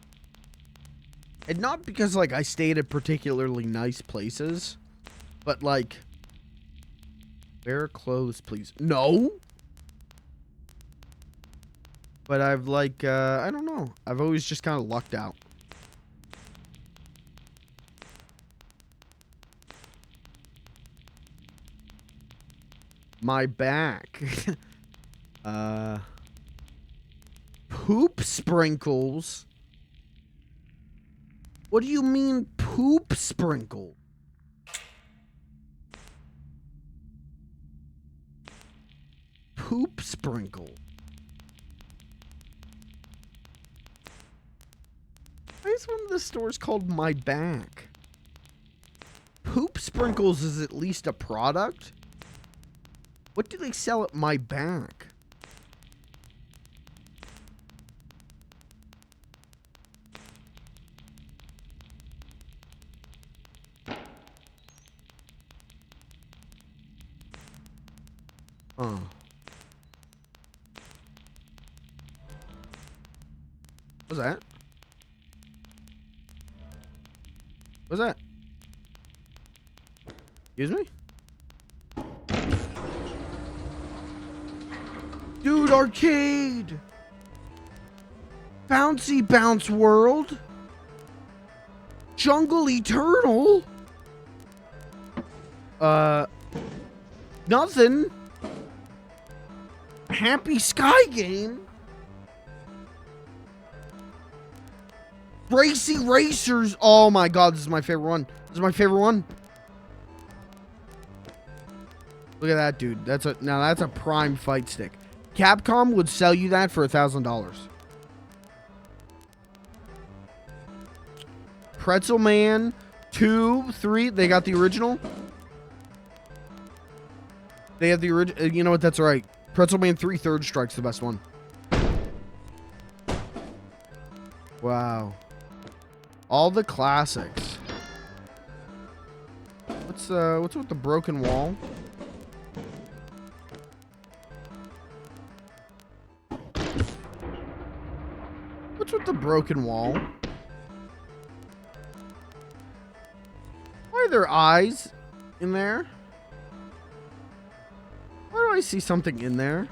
And not because like I stayed at particularly nice places, but like wear clothes, please. No. But I've like I don't know. I've always just kind of lucked out. My back. Poop sprinkles. What do you mean poop sprinkle? Poop sprinkle. Why is one of the stores called My Back? Poop sprinkles is at least a product? What do they sell at My Back? Oh. What's that? What's that? Excuse me? Dude, arcade! Bouncy Bounce World? Jungle Eternal? Nothing. Happy Sky Game? Racy Racers. Oh my god, this is my favorite one. This is my favorite one. Look at that, dude. That's a prime fight stick. Capcom would sell you that for $1,000. Pretzel Man 2, 3. They got the original. They have the original. You know what? That's right. Pretzel Man 3 Third Strike's the best one. Wow. All the classics. What's with the broken wall? What's with the broken wall? Why are there eyes in there? Why do I see something in there?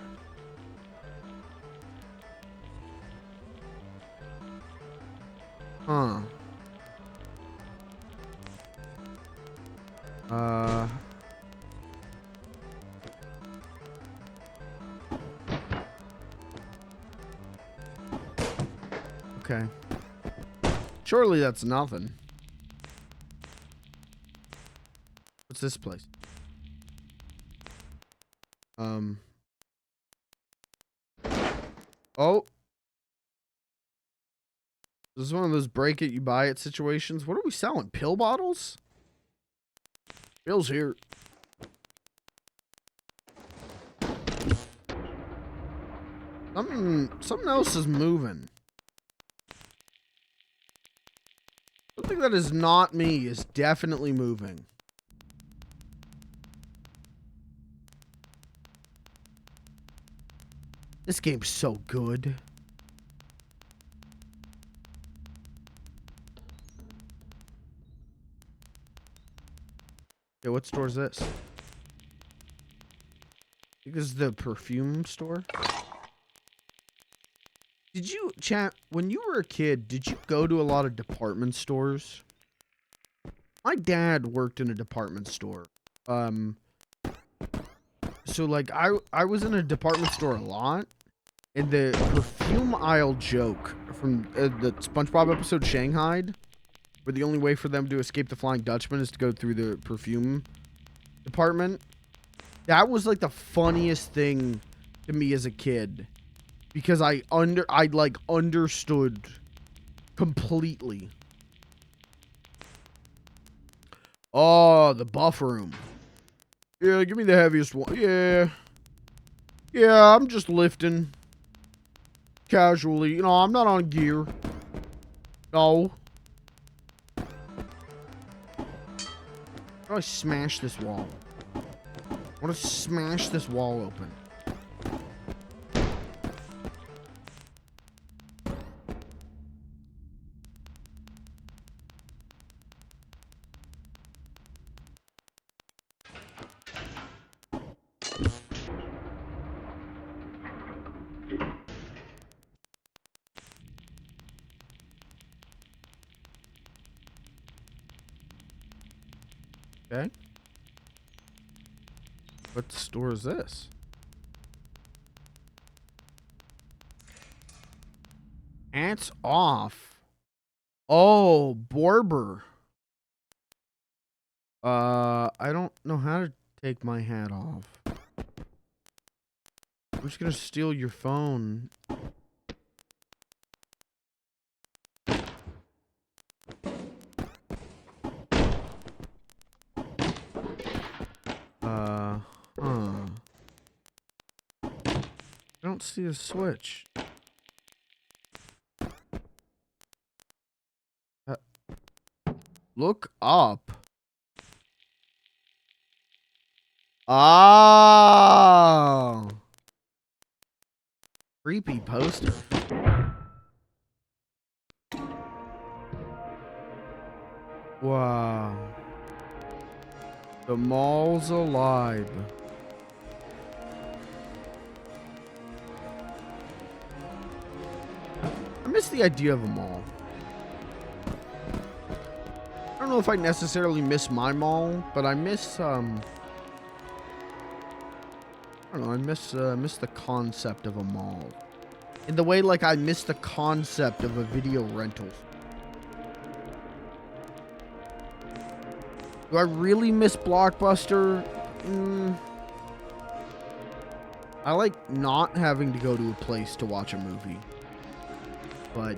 Huh. Okay. Surely that's nothing. What's this place? Oh. This is one of those break it, you buy it situations. What are we selling? Pill bottles? Bill's here. Something else is moving. Something that is not me is definitely moving. This game's so good. Okay, what store is this? I think this is the perfume store. Did you, chat, when you were a kid, did you go to a lot of department stores? My dad worked in a department store. So like I was in a department store a lot, and the perfume aisle joke from the SpongeBob episode Shanghaied, where the only way for them to escape the Flying Dutchman is to go through the perfume department. That was like the funniest thing to me as a kid, because I like understood completely. Oh, the buff room. Yeah, give me the heaviest one. Yeah, I'm just lifting casually. You know, I'm not on gear. No. How do I smash this wall? I want to smash this wall open. Okay. What store is this? Ants off. Oh, Borber. I don't know how to take my hat off. I'm just gonna steal your phone. I don't see a switch. Look up. Oh. Creepy poster. Wow. The mall's alive. I miss the idea of a mall. I don't know if I necessarily miss my mall, but I miss I don't know, I miss the concept of a mall. In the way like I miss the concept of a video rental. Do I really miss Blockbuster? I like not having to go to a place to watch a movie. But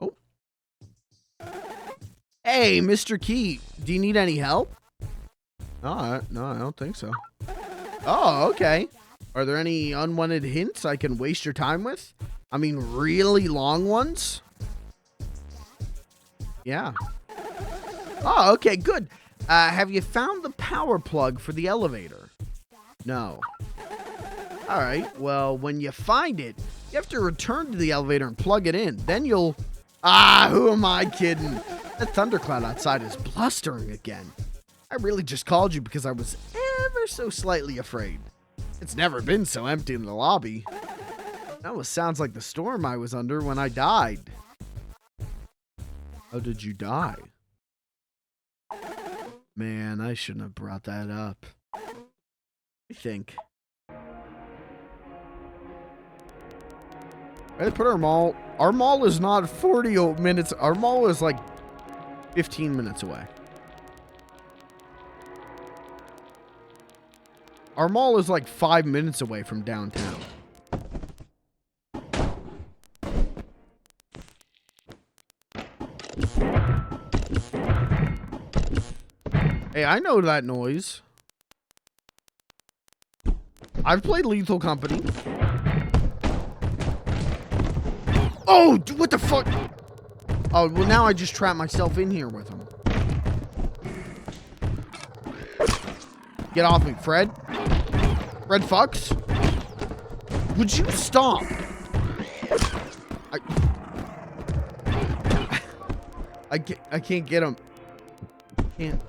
oh. Hey, Mr. Key, do you need any help? No, I don't think so. Oh, okay. Are there any unwanted hints I can waste your time with? I mean, really long ones? Yeah. Oh, okay, good. Have you found the power plug for the elevator? No. All right, well, when you find it, you have to return to the elevator and plug it in. Then you'll... Ah, who am I kidding? That thundercloud outside is blustering again. I really just called you because I was ever so slightly afraid. It's never been so empty in the lobby. That almost sounds like the storm I was under when I died. How did you die? Man, I shouldn't have brought that up. I think. I put our mall. Our mall is not 40 minutes. Our mall is like 15 minutes away. Our mall is like 5 minutes away from downtown. Hey, I know that noise. I've played Lethal Company. Oh, what the fuck? Oh, well, now I just trapped myself in here with him. Get off me, Fred. Fred fucks? Would you stop? I can't get him. Can't.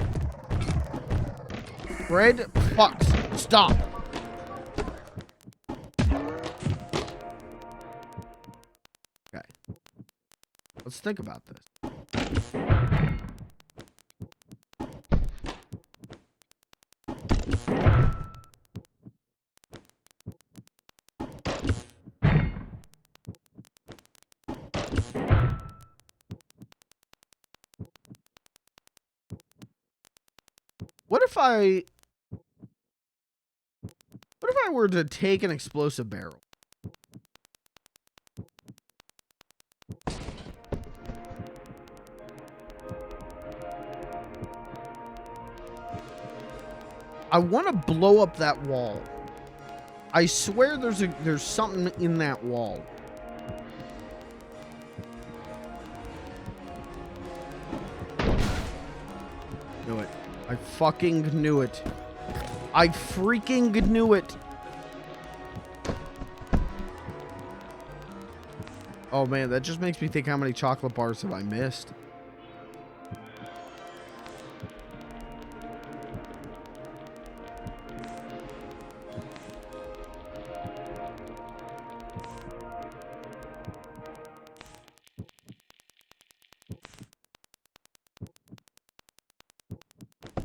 Fred fucks. Stop. Okay. Let's think about this. What if I were to take an explosive barrel? I want to blow up that wall. I swear there's something in that wall. Knew it. I fucking knew it. I freaking knew it. Oh man, that just makes me think how many chocolate bars have I missed.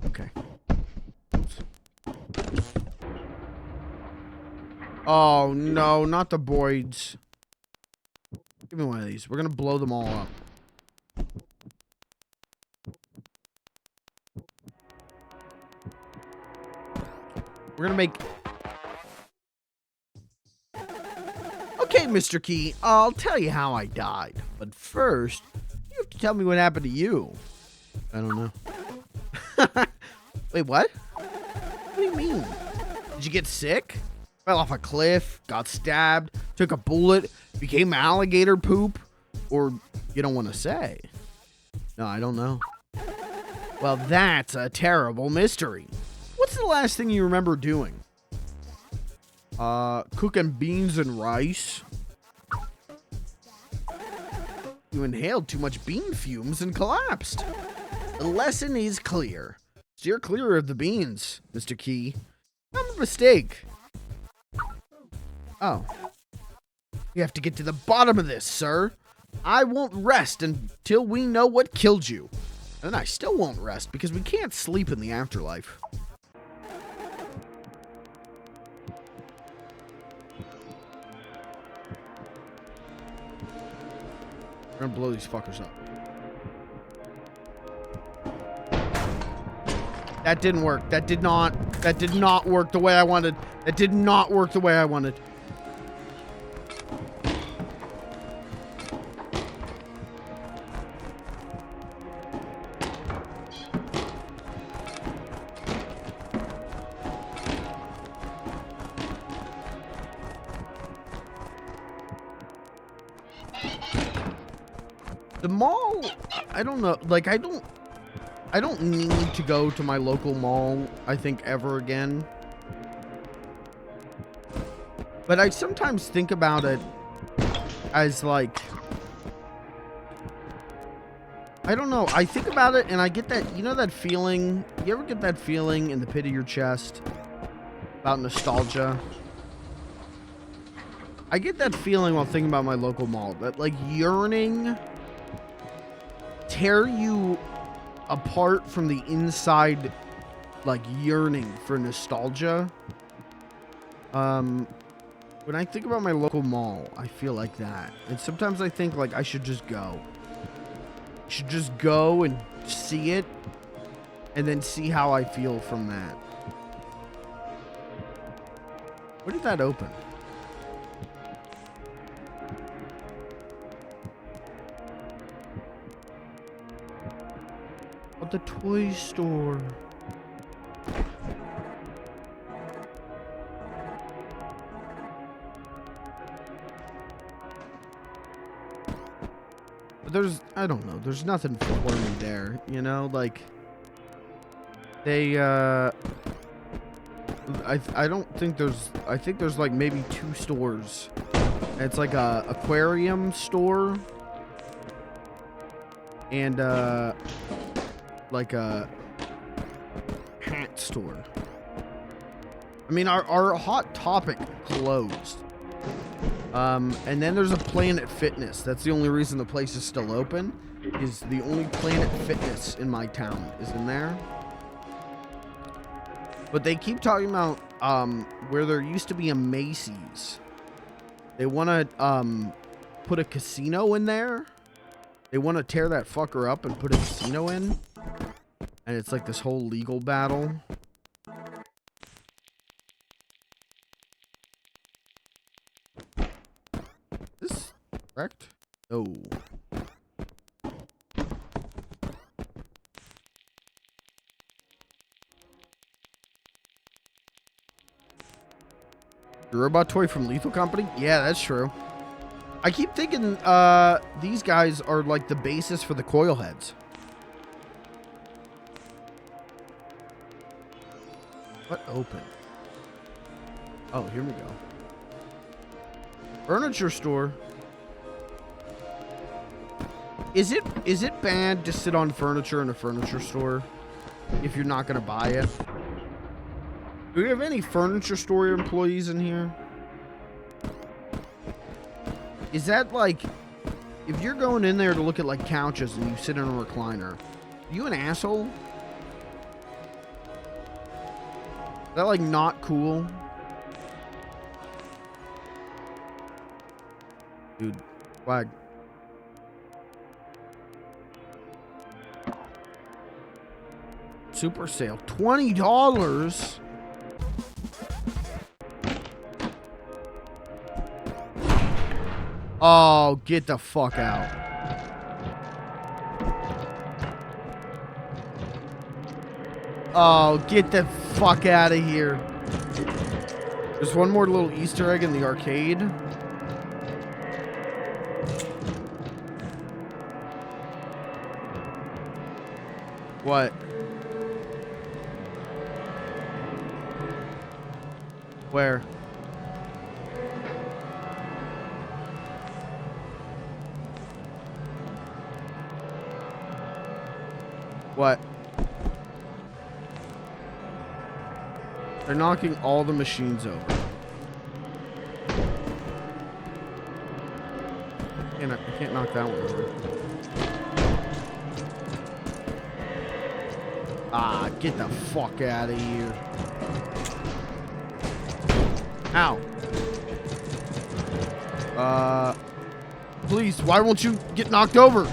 Okay. Oops. Oh no, not the Boyds. Give me one of these. We're gonna blow them all up. We're gonna make... Okay, Mr. Key, I'll tell you how I died. But first, you have to tell me what happened to you. I don't know. Wait, what? What do you mean? Did you get sick? Fell off a cliff, got stabbed, took a bullet, became alligator poop? Or you don't want to say? No, I don't know. Well, that's a mystery. What's the last thing you remember doing? Cooking beans and rice. You inhaled too much bean fumes and collapsed. The lesson is clear. Steer clear of the beans, Mr. Key. Not a mistake. Oh. You have to get to the bottom of this, sir. I won't rest until we know what killed you. And I still won't rest because we can't sleep in the afterlife. We're gonna blow these fuckers up. That didn't work. That did not work the way I wanted. That did not work the way I wanted. The mall, I don't know. Like, I don't need to go to my local mall, I think, ever again. But I sometimes think about it as, like, I don't know. I think about it and I get that, you know, that feeling. You ever get that feeling in the pit of your chest about nostalgia? I get that feeling while thinking about my local mall. That, like, yearning tear you apart from the inside, like, yearning for nostalgia. When I think about my local mall, I feel like that. And sometimes I think, like, I should just go. I should just go and see it, and then see how I feel from that. Where did that open? At the toy store. There's, I don't know, there's nothing for me there, you know, like, they, I don't think there's, I think there's, like, maybe 2 stores. It's like a aquarium store, and, like a hat store. I mean, our Hot Topic closed. And then there's a Planet Fitness. That's the only reason the place is still open. Is the only Planet Fitness in my town is in there. But they keep talking about where there used to be a Macy's. They want to put a casino in there. They want to tear that fucker up and put a casino in. And it's like this whole legal battle. This correct? No. The robot toy from Lethal Company? Yeah, that's true. I keep thinking these guys are like the basis for the coil heads. What open? Oh, here we go. Furniture store. Is it bad to sit on furniture in a furniture store if you're not gonna buy it? Do we have any furniture store employees in here? Is that like, if you're going in there to look at like couches and you sit in a recliner, are you an asshole? Is that like not cool? Dude, flag. Super sale, $20. Oh, get the fuck out. Oh, get the fuck out of here. There's one more little Easter egg in the arcade. What? Where? What? They're knocking all the machines over. I can't knock that one over. Ah, get the fuck out of here. Ow. Please, why won't you get knocked over?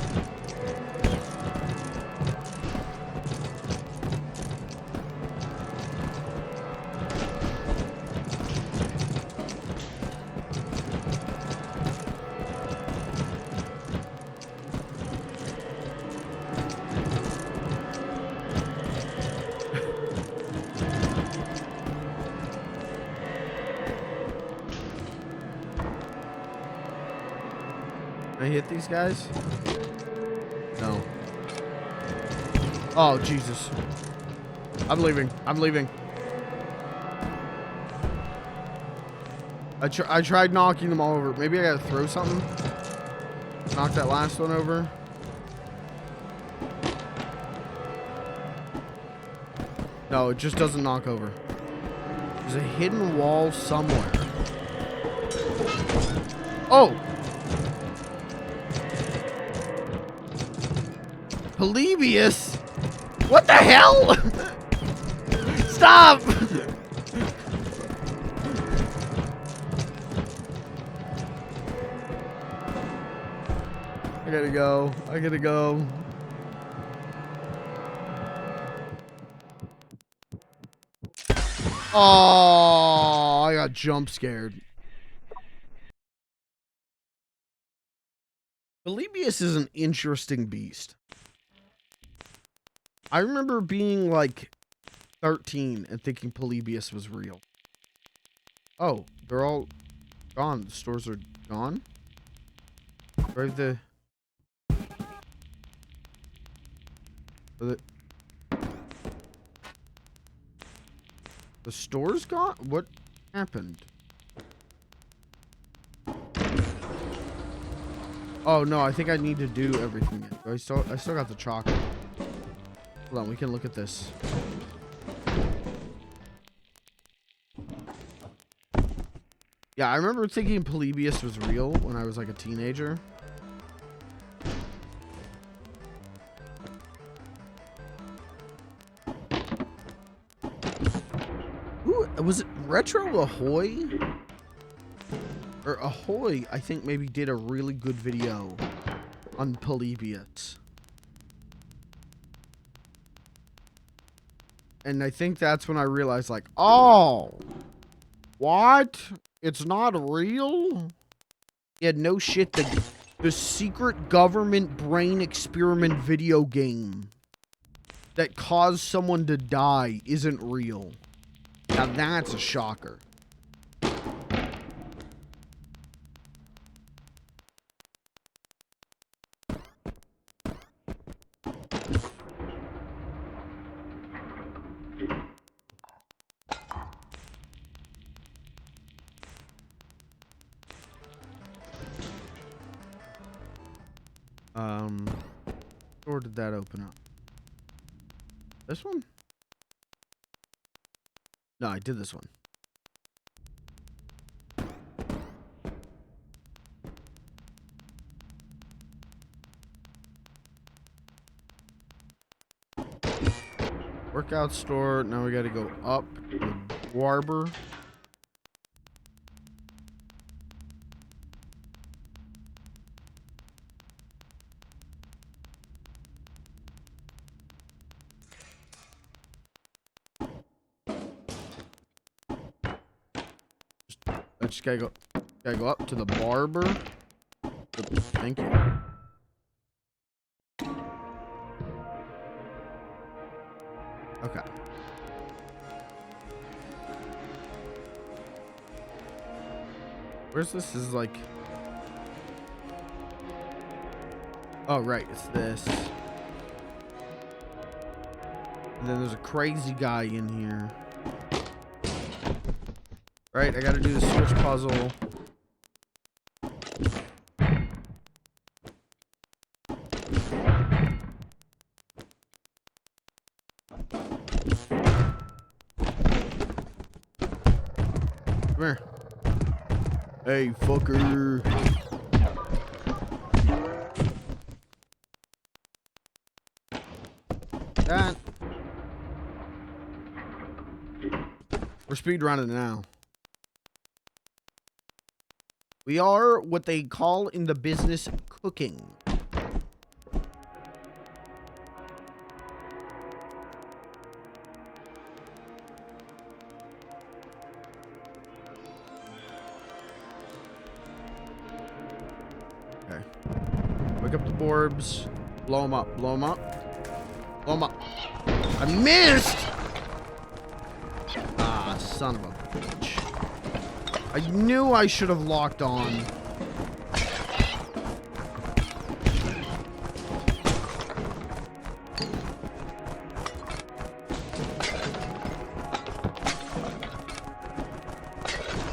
I hit these guys. No. Oh, Jesus. I'm leaving. I'm leaving. I tried knocking them all over. Maybe I gotta throw something. Knock that last one over. No, it just doesn't knock over. There's a hidden wall somewhere. Oh! Polybius? What the hell? Stop! I gotta go. I gotta go. Oh, I got jump scared. Polybius is an interesting beast. I remember being like 13 and thinking Polybius was real. Oh, they're all gone. The stores are gone. Right the. The store's gone? What happened? Oh no, I think I need to do everything. I still got the chocolate. Hold on, we can look at this. Yeah, I remember thinking Polybius was real when I was like a teenager. Ooh, was it Retro Ahoy? Or Ahoy, I think maybe did a really good video on Polybius. And I think that's when I realized, like, oh, what? It's not real? Yeah, no shit. The secret government brain experiment video game that caused someone to die isn't real. Now that's a shocker. Or did that open up? This one? No, I did this one. Workout store. Now we got to go up to the barber. I just gotta go up to the barber. Thank you. Okay. Where's this? This is like. Oh, right. It's this. And then there's a crazy guy in here. Right, I gotta do the switch puzzle. Come here. Hey, fucker. That. We're speedrunning now. We are what they call in the business cooking. Okay. Wake up the Borbs. Blow them up. Blow them up. Blow them up. I missed! Ah, son of a bitch. I knew I should have locked on.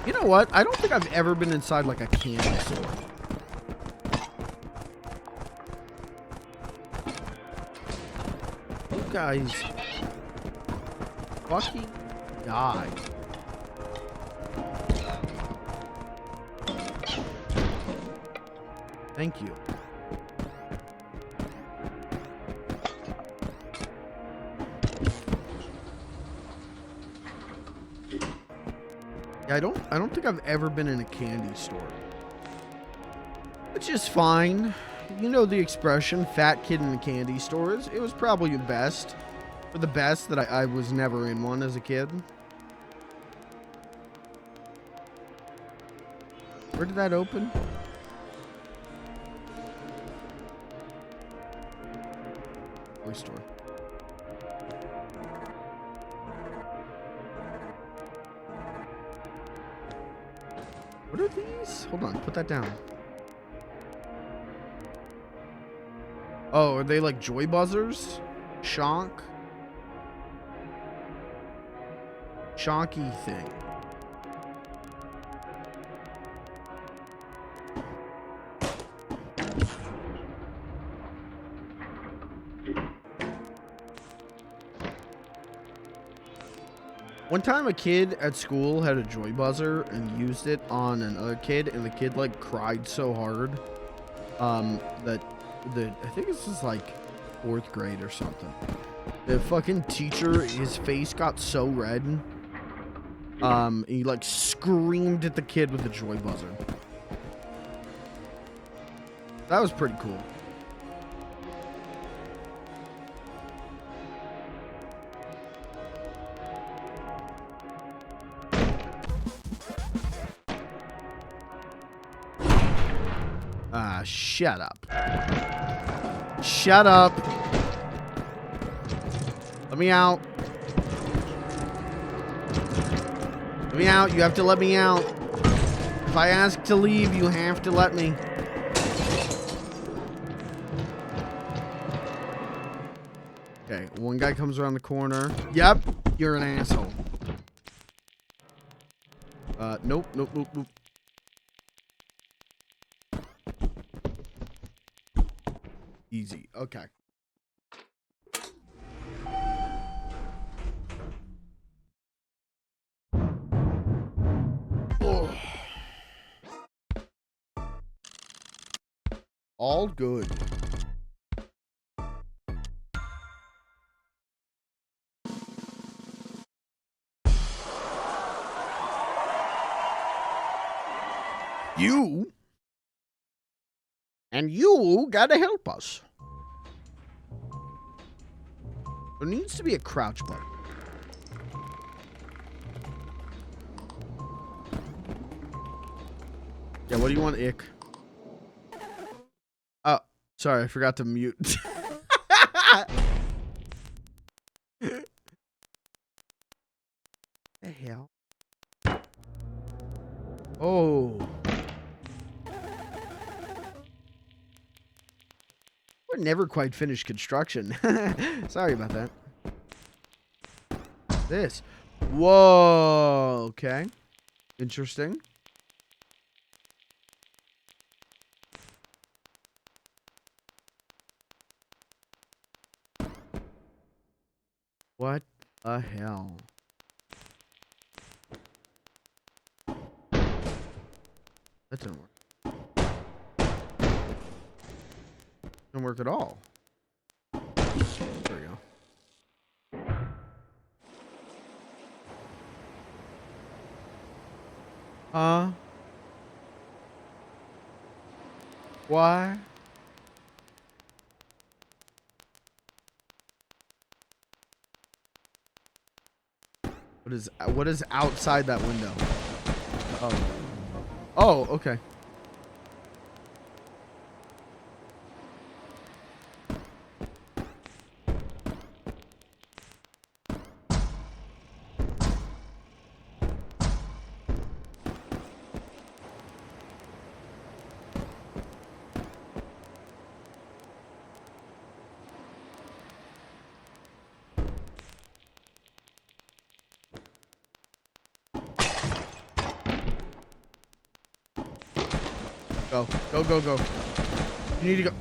You know what? I don't think I've ever been inside like a candy store. You guys fucking die. Thank you. Yeah, I don't think I've ever been in a candy store. Which is fine. You know the expression, fat kid in a candy store. It was probably the best. For the best that I was never in one as a kid. Where did that open? Toy store. What are these? Hold on, put that down. Oh, are they like joy buzzers? Shonk? Shonky thing. One time a kid at school had a joy buzzer and used it on another kid, and the kid like cried so hard that I think this is like 4th grade or something. The fucking teacher, his face got so red. He like screamed at the kid with the joy buzzer. That was pretty cool. Ah, shut up. Shut up. Let me out. Let me out. You have to let me out. If I ask to leave, you have to let me. Okay, one guy comes around the corner. Yep, you're an asshole. Nope. Easy. Okay. Oh. All good. You and you gotta help us. There needs to be a crouch button. Yeah, what do you want, Ick? Oh, sorry, I forgot to mute. The hell? Oh. We're never quite finished construction. Sorry about that. This. Whoa. Okay. Interesting. What the hell? That didn't work. Didn't work at all. There we go. Why? What is outside that window? Oh. Oh, okay. Go. Go, go, go. You need to go.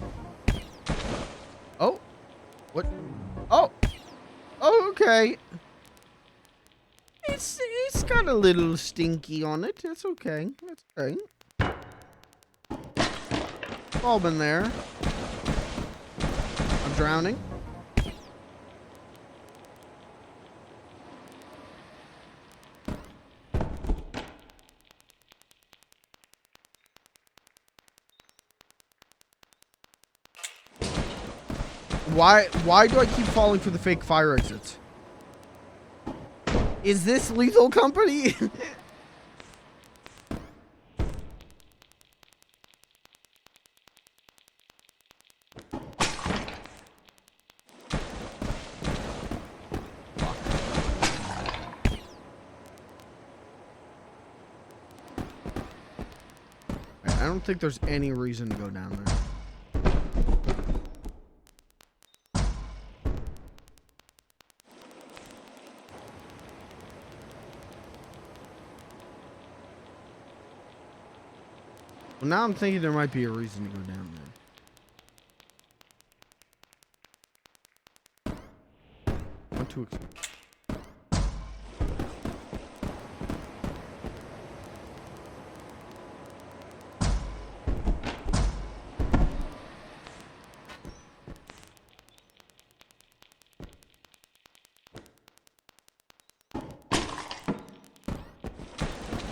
Oh. What? Oh. Oh, okay. It's got a little stinky on it. That's okay. That's okay. All been there. I'm drowning. Why do I keep falling for the fake fire exits? Is this Lethal Company? I don't think there's any reason to go down there. Well, now I'm thinking there might be a reason to go down there. Want to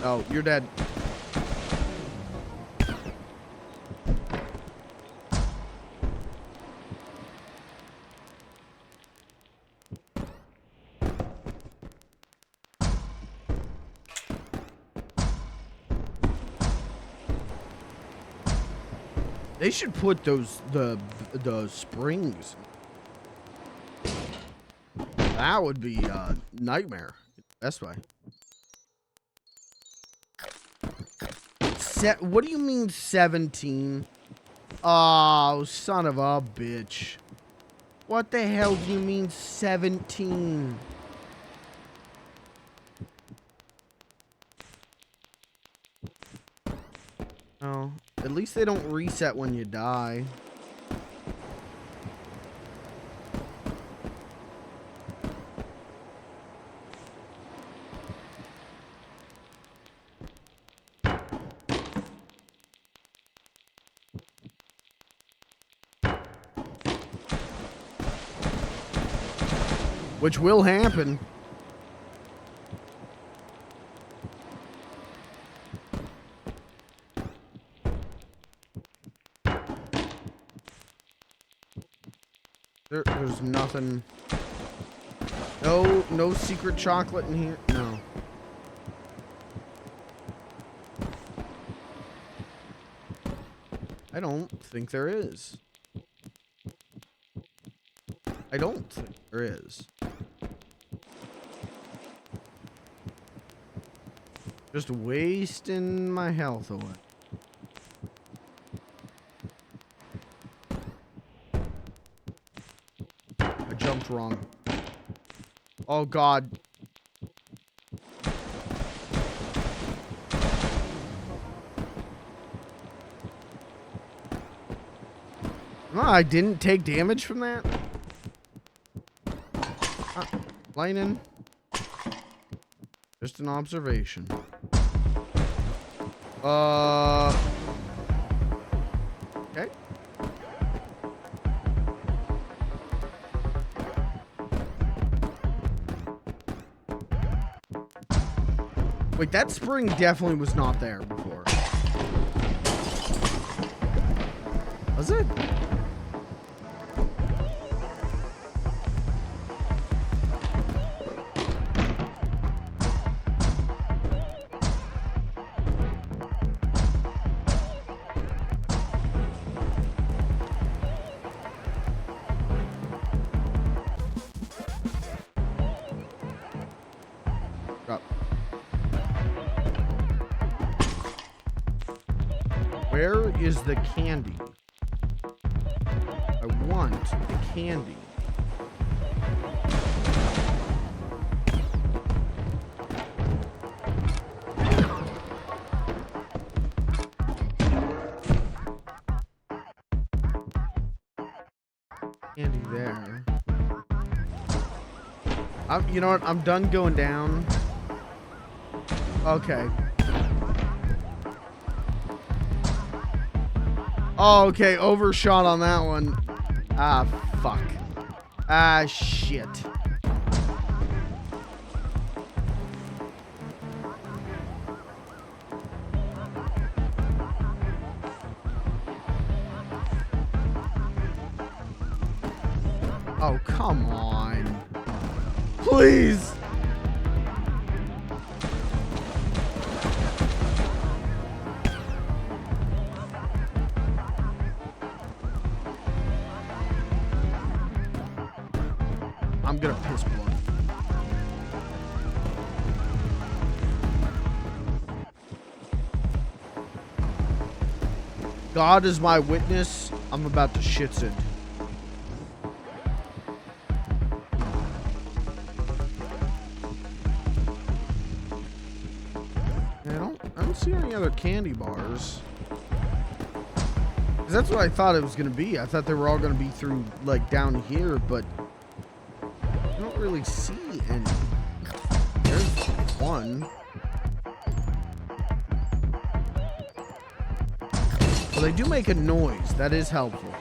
Oh, you're dead. They should put the springs. That would be a nightmare. Best way. What do you mean 17? Oh, son of a bitch. What the hell do you mean 17? Oh, at least they don't reset when you die. Which will happen. There's nothing. No secret chocolate in here. No. I don't think there is. I don't think there is. Just wasting my health away. I jumped wrong. Oh God. Oh, I didn't take damage from that? Lightning. Just an observation. Okay. Wait, that spring definitely was not there before. Was it? Where is the candy? I want the candy. there. You know what? I'm done going down. Okay. Oh, okay. Overshot on that one. Ah, fuck. Ah, shit. Oh, come on. Please. I'm gonna piss blood. God is my witness. I'm about to shit it. I don't see any other candy bars. 'Cause that's what I thought it was gonna be. I thought they were all gonna be through like down here, but I don't really see any. There's one. Well, they do make a noise. That is helpful.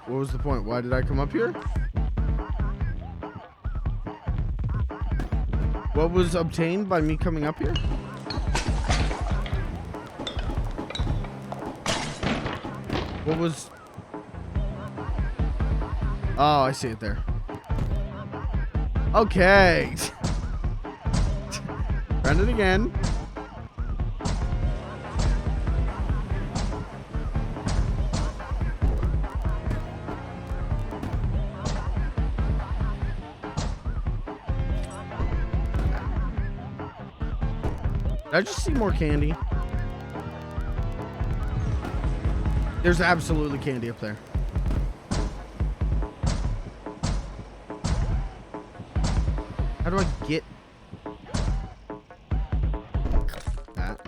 What was the point? Why did I come up here? What was obtained by me coming up here? What was... Oh, I see it there. Okay. Run it again. Did I just see more candy? There's absolutely candy up there. How do I get that?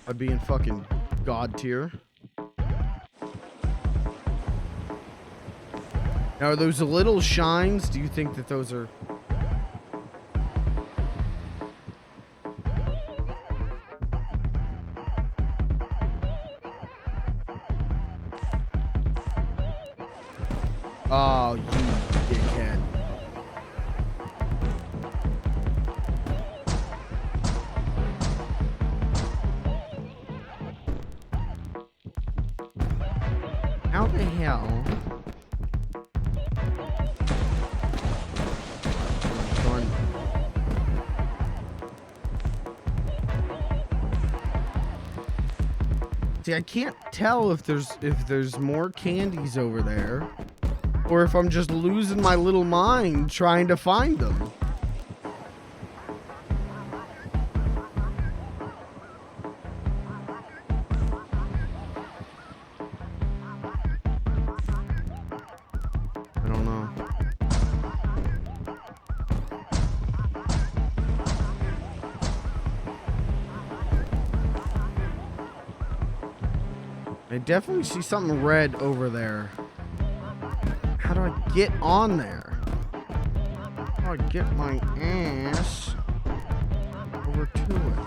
I'd be in fucking God tier. Now, are those little shines? Do you think that those are... Oh, you dickhead. How the hell? Darn. See, I can't tell if there's more candies over there, or if I'm just losing my little mind trying to find them. I don't know. I definitely see something red over there. How do I get on there? How do I get my ass over to it?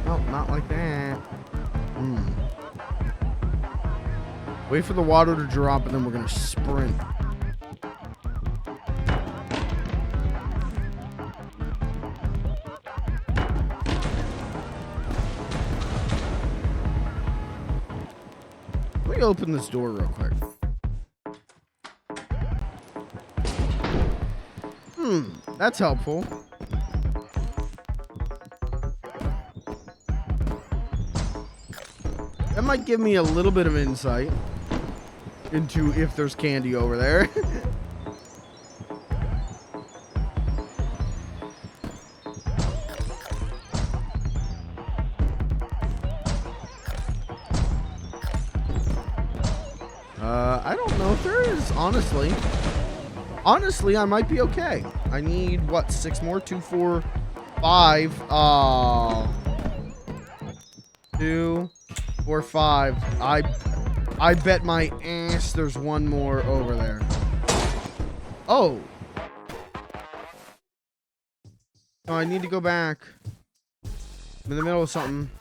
Nope, not like that. Wait for the water to drop and then we're gonna sprint. Let me open this door real quick. That's helpful. That might give me a little bit of insight into if there's candy over there. I don't know if there is, honestly. Honestly, I might be okay. I need, what, 6 more? 2, 4, 5. 2, 4, 5. I bet my ass there's one more over there. Oh. Oh, I need to go back. I'm in the middle of something.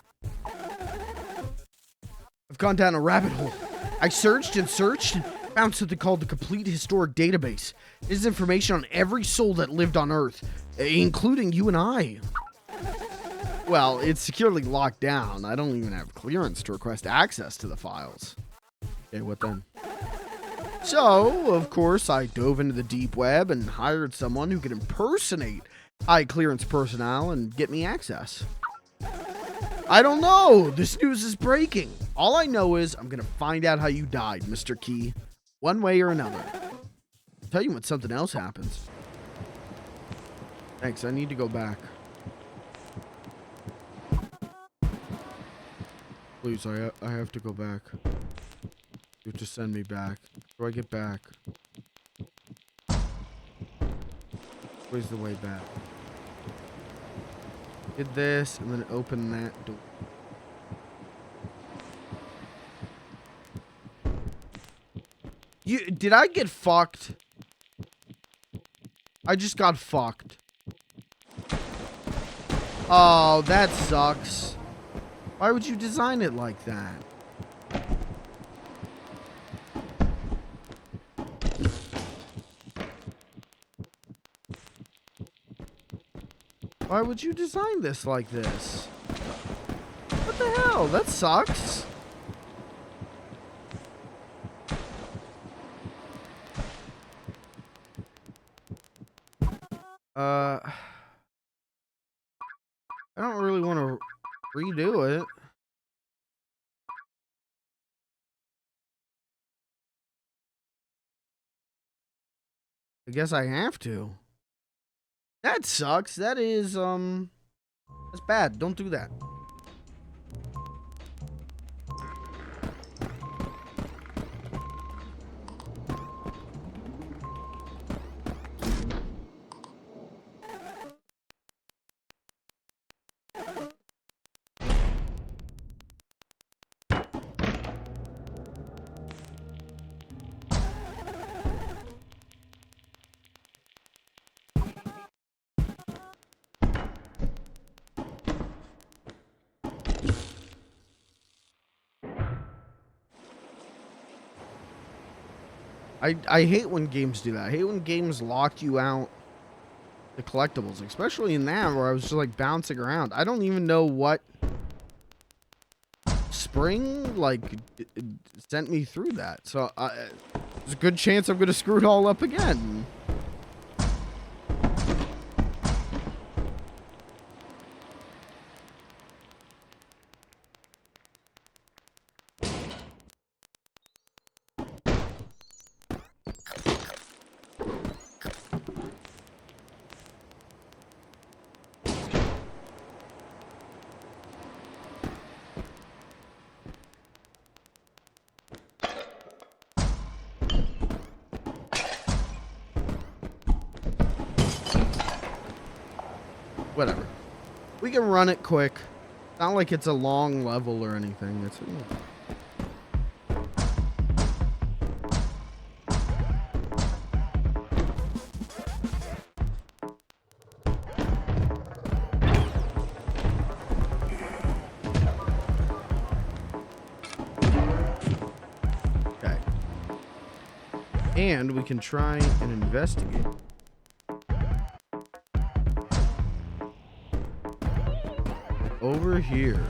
I've gone down a rabbit hole. I searched and searched and found something called the Complete Historic Database. It is information on every soul that lived on Earth, including you and I. Well, it's securely locked down. I don't even have clearance to request access to the files. Okay, what then? So, of course, I dove into the deep web and hired someone who could impersonate high clearance personnel and get me access. I don't know. This news is breaking. All I know is I'm going to find out how you died, Mr. Key. One way or another. I'll tell you when something else happens. Thanks, I need to go back. Please, I have to go back. You have to send me back. How do I get back? Where's the way back? Did this, and then open that door. Did I get fucked? I just got fucked. Oh, that sucks. Why would you design it like that? Why would you design this like this? What the hell? That sucks. I don't really want to redo it. I guess I have to. That sucks. That is, that's bad. Don't do that. I hate when games do that. I hate when games lock you out the collectibles, especially in that where I was just like bouncing around. I don't even know what spring like sent me through that. So there's a good chance I'm going to screw it all up again. Whatever. We can run it quick. Not like it's a long level or anything. It's okay. And we can try and investigate. Over here.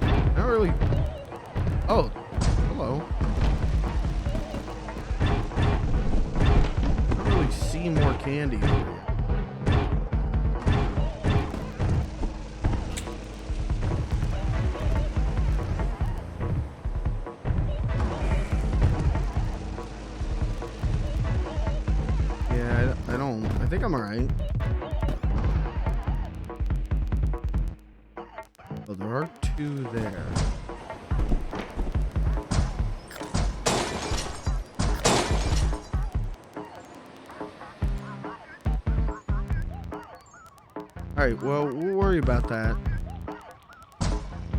Not really. Oh, hello. see more candy over here. Yeah, I think I'm alright. Oh, there are two there. Alright, well, we'll worry about that.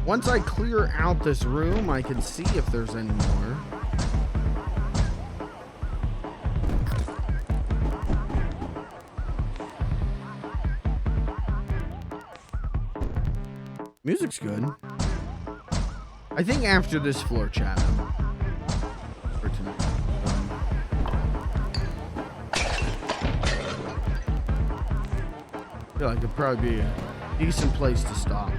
Once I clear out this room, I can see if there's any more. Music's good. I think after this floor chat for tonight. I feel like it'd probably be a decent place to stop.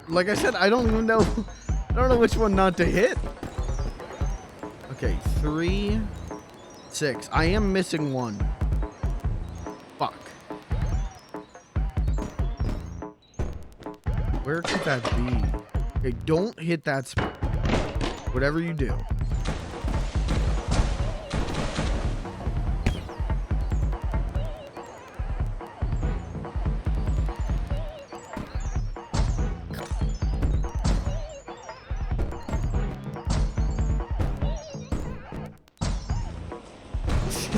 Like I said, I don't even know. I don't know which one not to hit. Okay, 3, 6. I am missing one. Fuck. Where could that be? Okay, don't hit that spot. Whatever you do.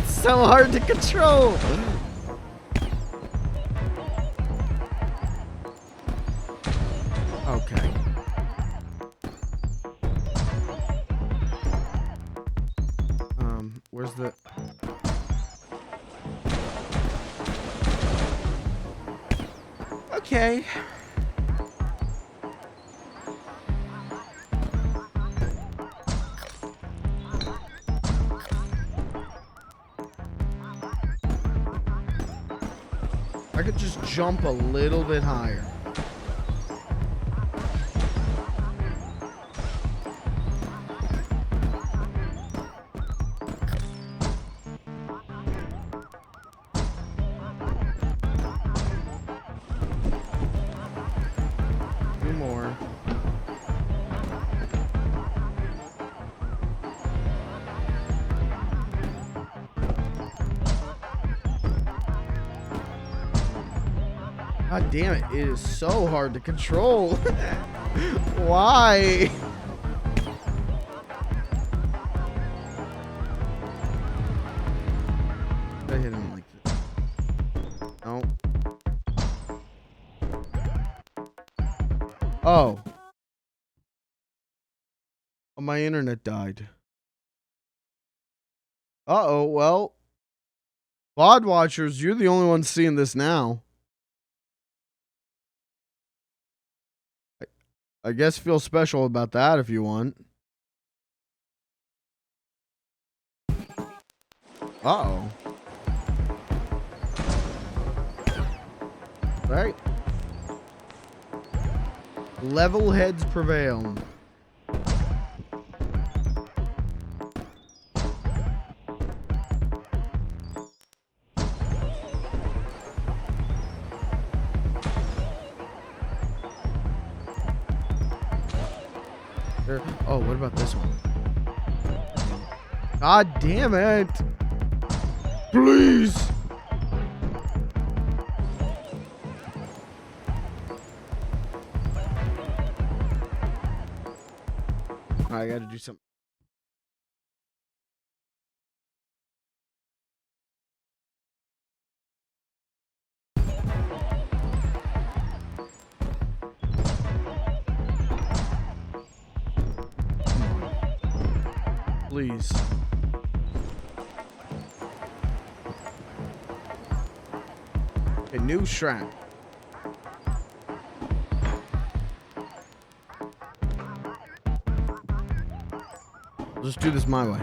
So hard to control. Okay. Where's the... Okay. I could just jump a little bit higher. Two more. God damn it, it is so hard to control. Why? I hit him like this. No. Oh. Oh, my internet died. Uh-oh, well. VOD watchers, you're the only ones seeing this now. I guess feel special about that if you want. Uh-oh. Right. Level heads prevail. Oh, what about this one? God damn it. Please. I gotta do something. Please. A new strap. Let's do this my way.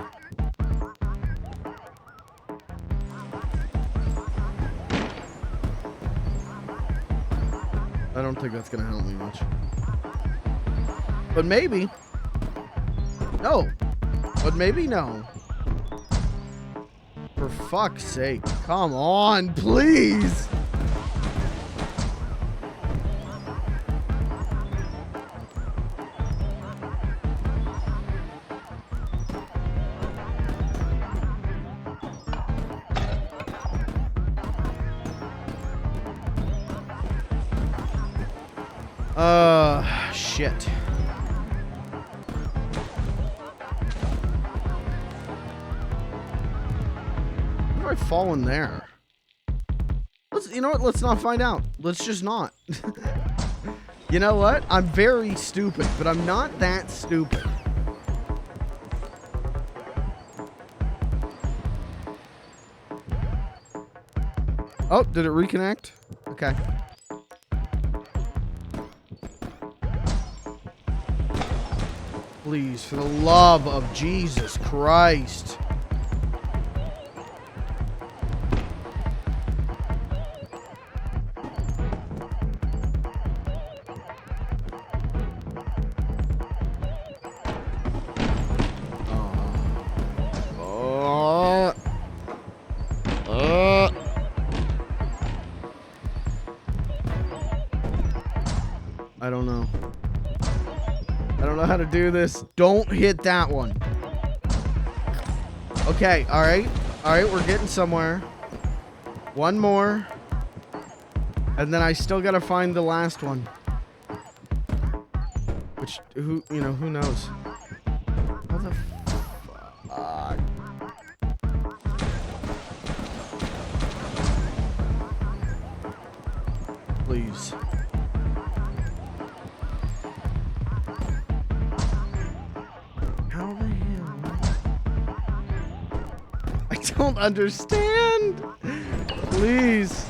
I don't think that's gonna help me much. But maybe. No. But maybe no. For fuck's sake. Come on, please. Shit. How do I fall in there? You know what? Let's not find out. Let's just not. You know what? I'm very stupid, but I'm not that stupid. Oh, did it reconnect? Okay. Please, for the love of Jesus Christ. I don't know. I don't know how to do this. Don't hit that one. Okay, alright. Alright, we're getting somewhere. One more. And then I still gotta find the last one. Which, who knows? How the fuck? Please. How the hell? I don't understand. Please.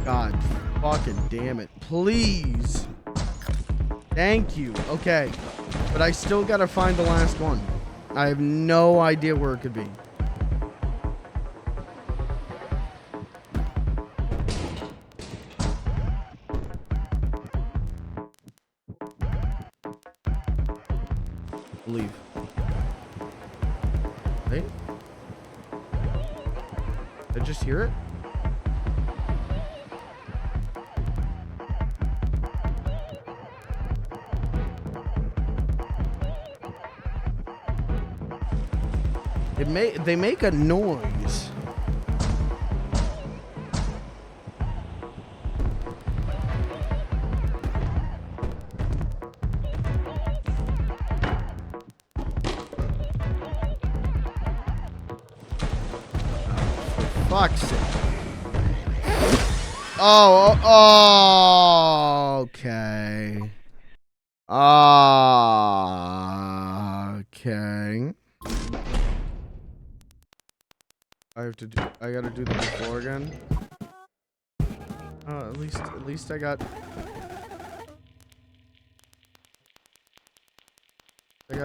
God fucking damn it. Please. Thank you. Okay. But I still gotta find the last one. I have no idea where it could be. Leave. Hey? Did I just hear it? They make a noise. Fuck's sake. Oh, okay. Okay. I gotta do the floor again. Oh, at least I got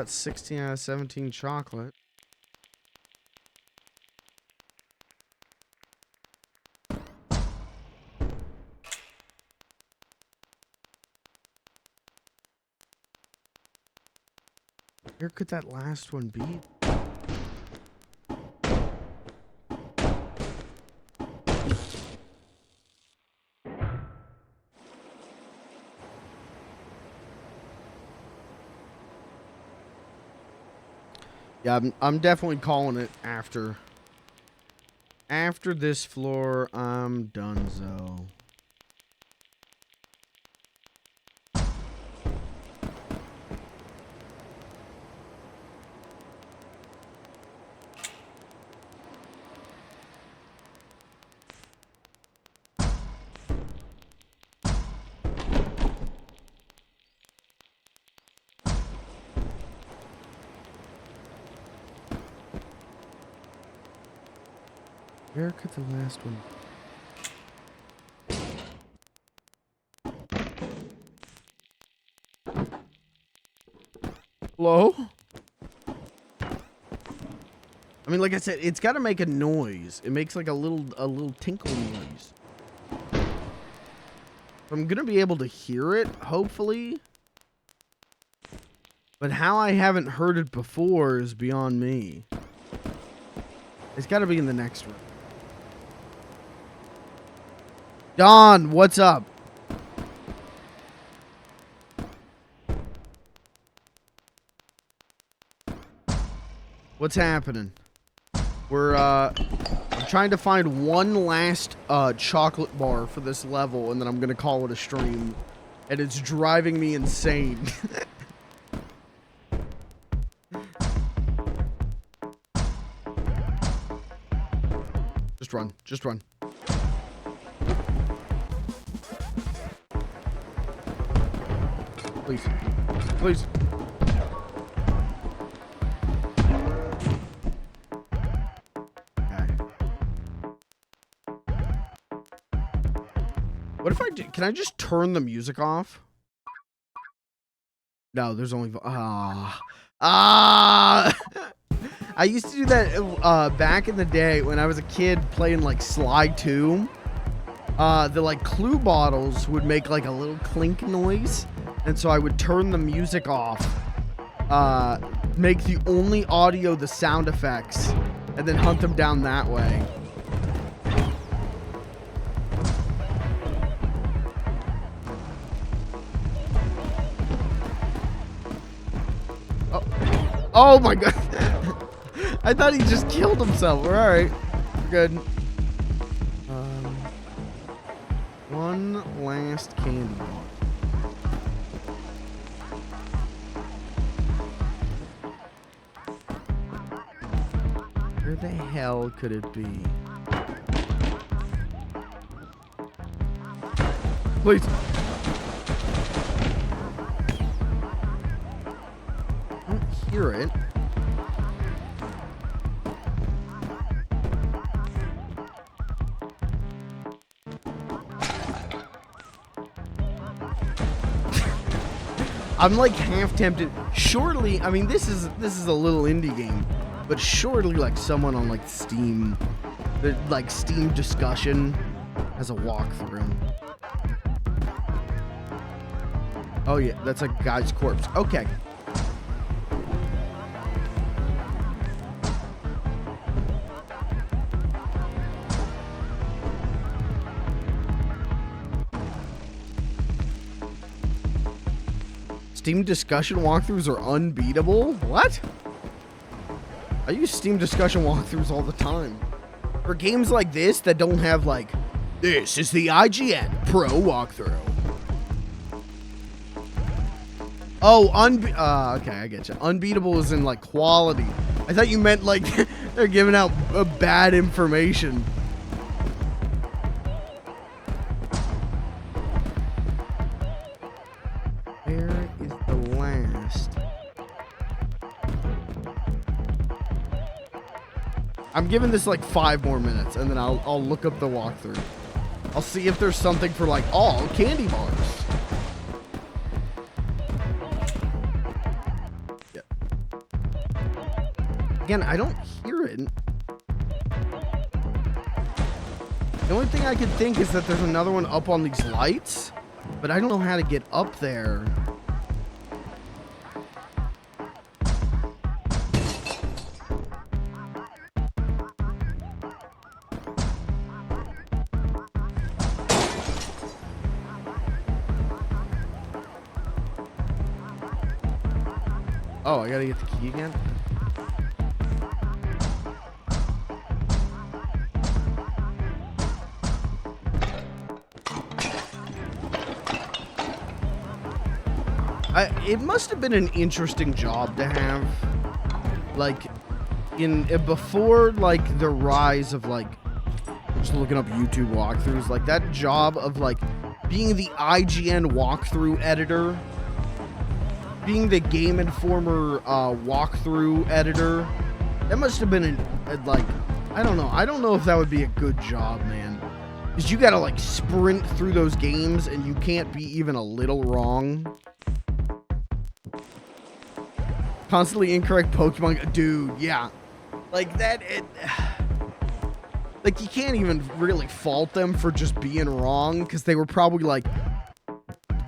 16 out of 17 chocolate. Where could that last one be? Yeah, I'm definitely calling it after. After this floor, I'm donezo. Where could the last one... Hello? I mean, like I said, it's got to make a noise. It makes like a little tinkle noise. I'm gonna be able to hear it, hopefully. But how I haven't heard it before is beyond me. It's got to be in the next room. Don, what's up? What's happening? I'm trying to find one last chocolate bar for this level, and then I'm gonna call it a stream. And it's driving me insane. Just run. Just run. Please. Please. What if I do? Can I just turn the music off? No, there's only... I used to do that back in the day when I was a kid playing like Sly 2. The like Clue bottles would make like a little clink noise. And so I would turn the music off. Make the only audio the sound effects. And then hunt them down that way. Oh my god. I thought he just killed himself. We're alright. We're good. One last candy bar. Where the hell could it be? Please. I don't hear it. I'm like half tempted. Surely, I mean, this is a little indie game, but surely like someone on like Steam, like Steam discussion has a walkthrough. Oh yeah, that's a guy's corpse. Okay. Steam discussion walkthroughs are unbeatable? What? I use Steam discussion walkthroughs all the time. For games like this that don't have like, this is the IGN Pro walkthrough. Oh, okay, I get you. Unbeatable is in like quality. I thought you meant like they're giving out bad information. Where is the last? I'm giving this like 5 more minutes, and then I'll look up the walkthrough. I'll see if there's something for like all candy bars. Again, I don't hear it. The only thing I can think is that there's another one up on these lights, but I don't know how to get up there. Oh, I gotta get the key again? It must have been an interesting job to have, like, before, like, the rise of, like, just looking up YouTube walkthroughs, like, that job of, like, being the IGN walkthrough editor, being the Game Informer walkthrough editor, that must have been, like, I don't know. I don't know if that would be a good job, man. Because you gotta, like, sprint through those games, and you can't be even a little wrong. Constantly incorrect Pokemon. Dude, yeah. Like, that... like, you can't even really fault them for just being wrong, because they were probably, like,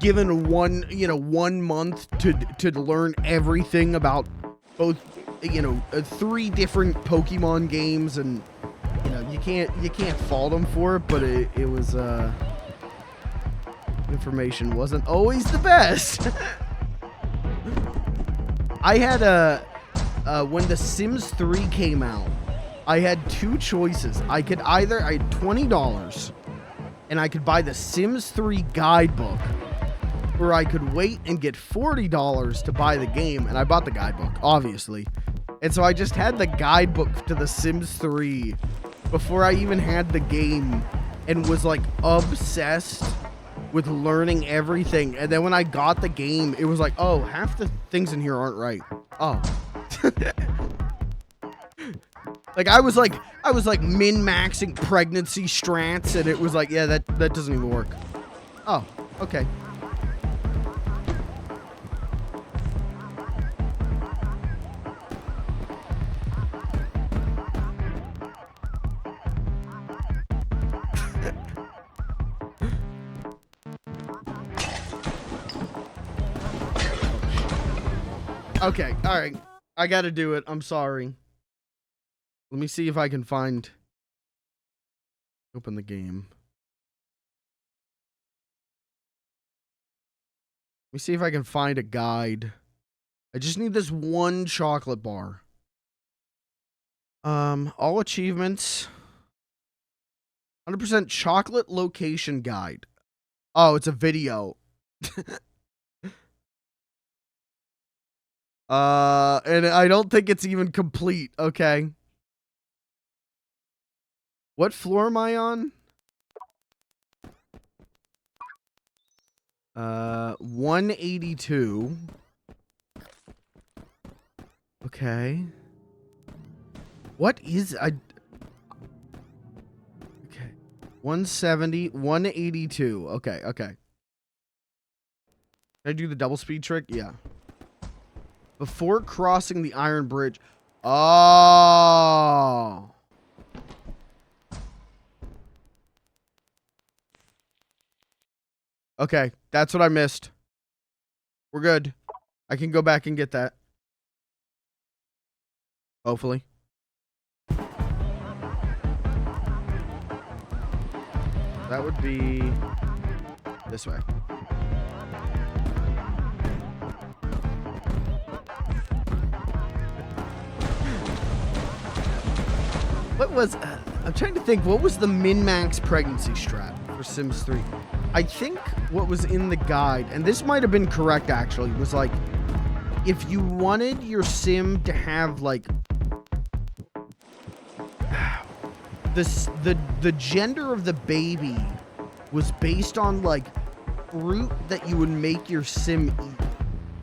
given 1 month to learn everything about both, 3 different Pokemon games, and, you can't fault them for it, but it was, information wasn't always the best. I had when The Sims 3 came out, I had 2 choices. I had $20 and I could buy the Sims 3 guidebook, or I could wait and get $40 to buy the game, and I bought the guidebook, obviously. And so I just had the guidebook to The Sims 3 before I even had the game, and was like obsessed with learning everything. And then when I got the game, it was like, oh, half the things in here aren't right. Oh. Like I was like min-maxing pregnancy strats, and it was like, yeah, that doesn't even work. Oh, okay. Okay, all right. I gotta do it. I'm sorry. Let me see if I can find... Open the game. Let me see if I can find a guide. I just need this one chocolate bar. All achievements. 100% chocolate location guide. Oh, it's a video. And I don't think it's even complete, okay? What floor am I on? 182. Okay. What is okay. 170, 182. Okay, okay. Can I do the double speed trick? Yeah. Before crossing the iron bridge. Oh. Okay, that's what I missed. We're good. I can go back and get that. Hopefully. That would be this way. What was... I'm trying to think, what was the min-max pregnancy strat for Sims 3? I think what was in the guide, and this might have been correct actually, was like, if you wanted your sim to have like... The gender of the baby was based on like fruit that you would make your sim eat.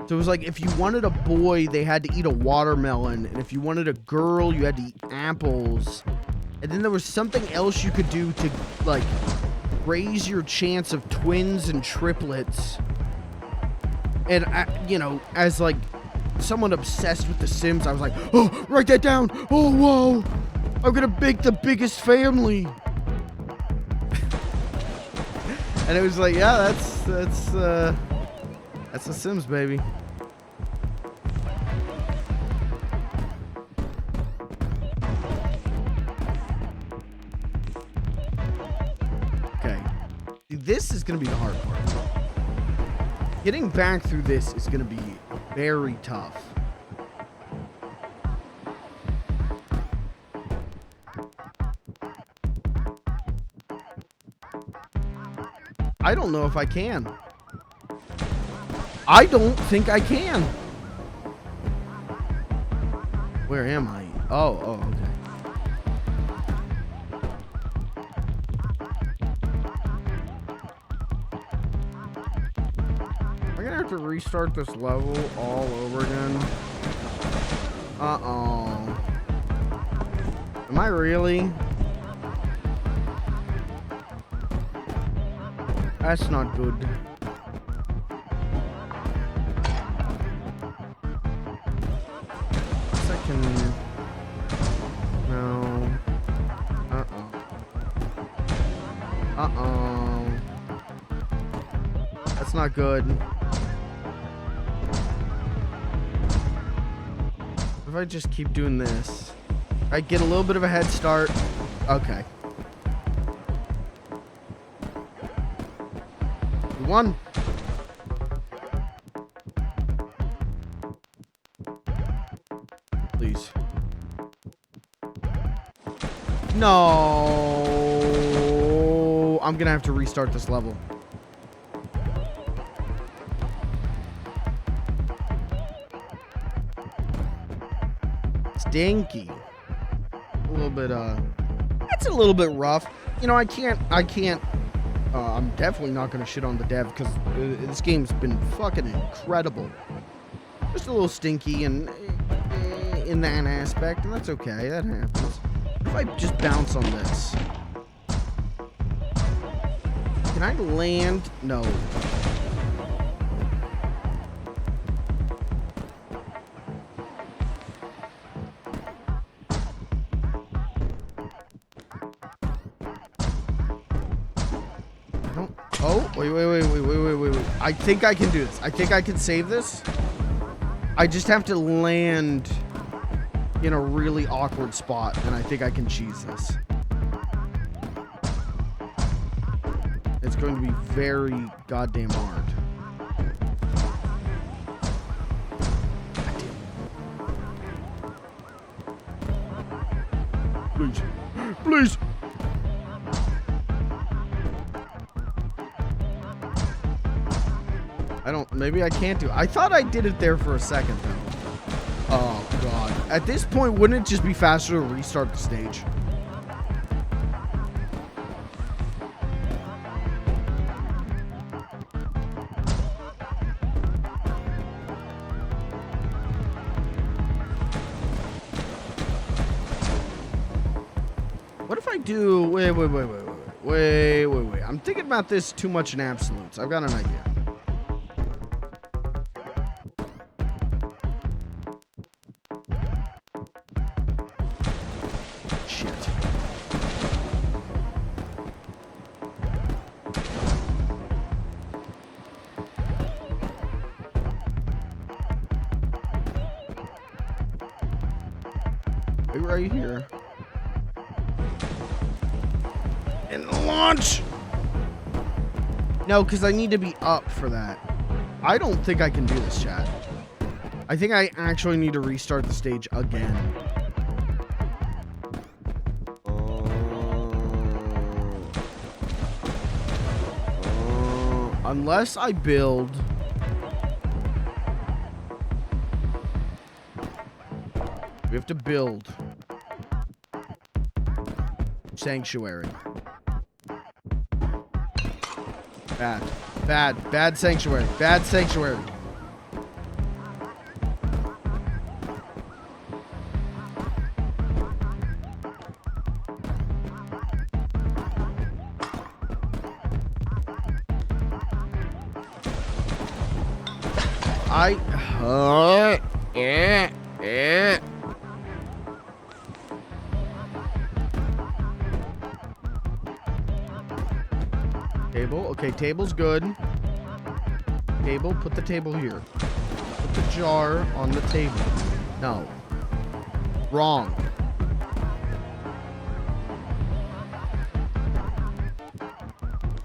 So it was like, if you wanted a boy, they had to eat a watermelon. And if you wanted a girl, you had to eat apples. And then there was something else you could do to, like, raise your chance of twins and triplets. And, as, like, someone obsessed with The Sims, I was like, oh, write that down. Oh, whoa. I'm gonna make the biggest family. And it was like, yeah, that's The Sims, baby. Okay. This is going to be the hard part. Getting back through this is going to be very tough. I don't know if I can. I don't think I can. Where am I? Oh, okay. I'm gonna have to restart this level all over again. Uh-oh. Am I really? That's not good. Second. No. Uh-oh. That's not good. If I just keep doing this, I get a little bit of a head start. Okay. We won. Please. No. I'm gonna have to restart this level. Stinky. A little bit, that's a little bit rough. You know, I can't, I'm definitely not gonna shit on the dev because this game's been fucking incredible. Just a little stinky and in that aspect, and that's okay, that happens. If I just bounce on this. Can I land? No. Oh, wait. I think I can do this. I think I can save this. I just have to land in a really awkward spot, and I think I can cheese this. It's going to be very goddamn hard. Please. Please. Maybe I can't do it. I thought I did it there for a second, though. Oh, God. At this point, wouldn't it just be faster to restart the stage? What if I do... Wait. I'm thinking about this too much in absolutes. I've got an idea. Right here. And launch! No, because I need to be up for that. I don't think I can do this, chat. I think I actually need to restart the stage again. Unless I build... We have to build... Sanctuary. Bad sanctuary. Bad sanctuary. Table. Okay, table's good. Table, put the table here. Put the jar on the table. No. Wrong.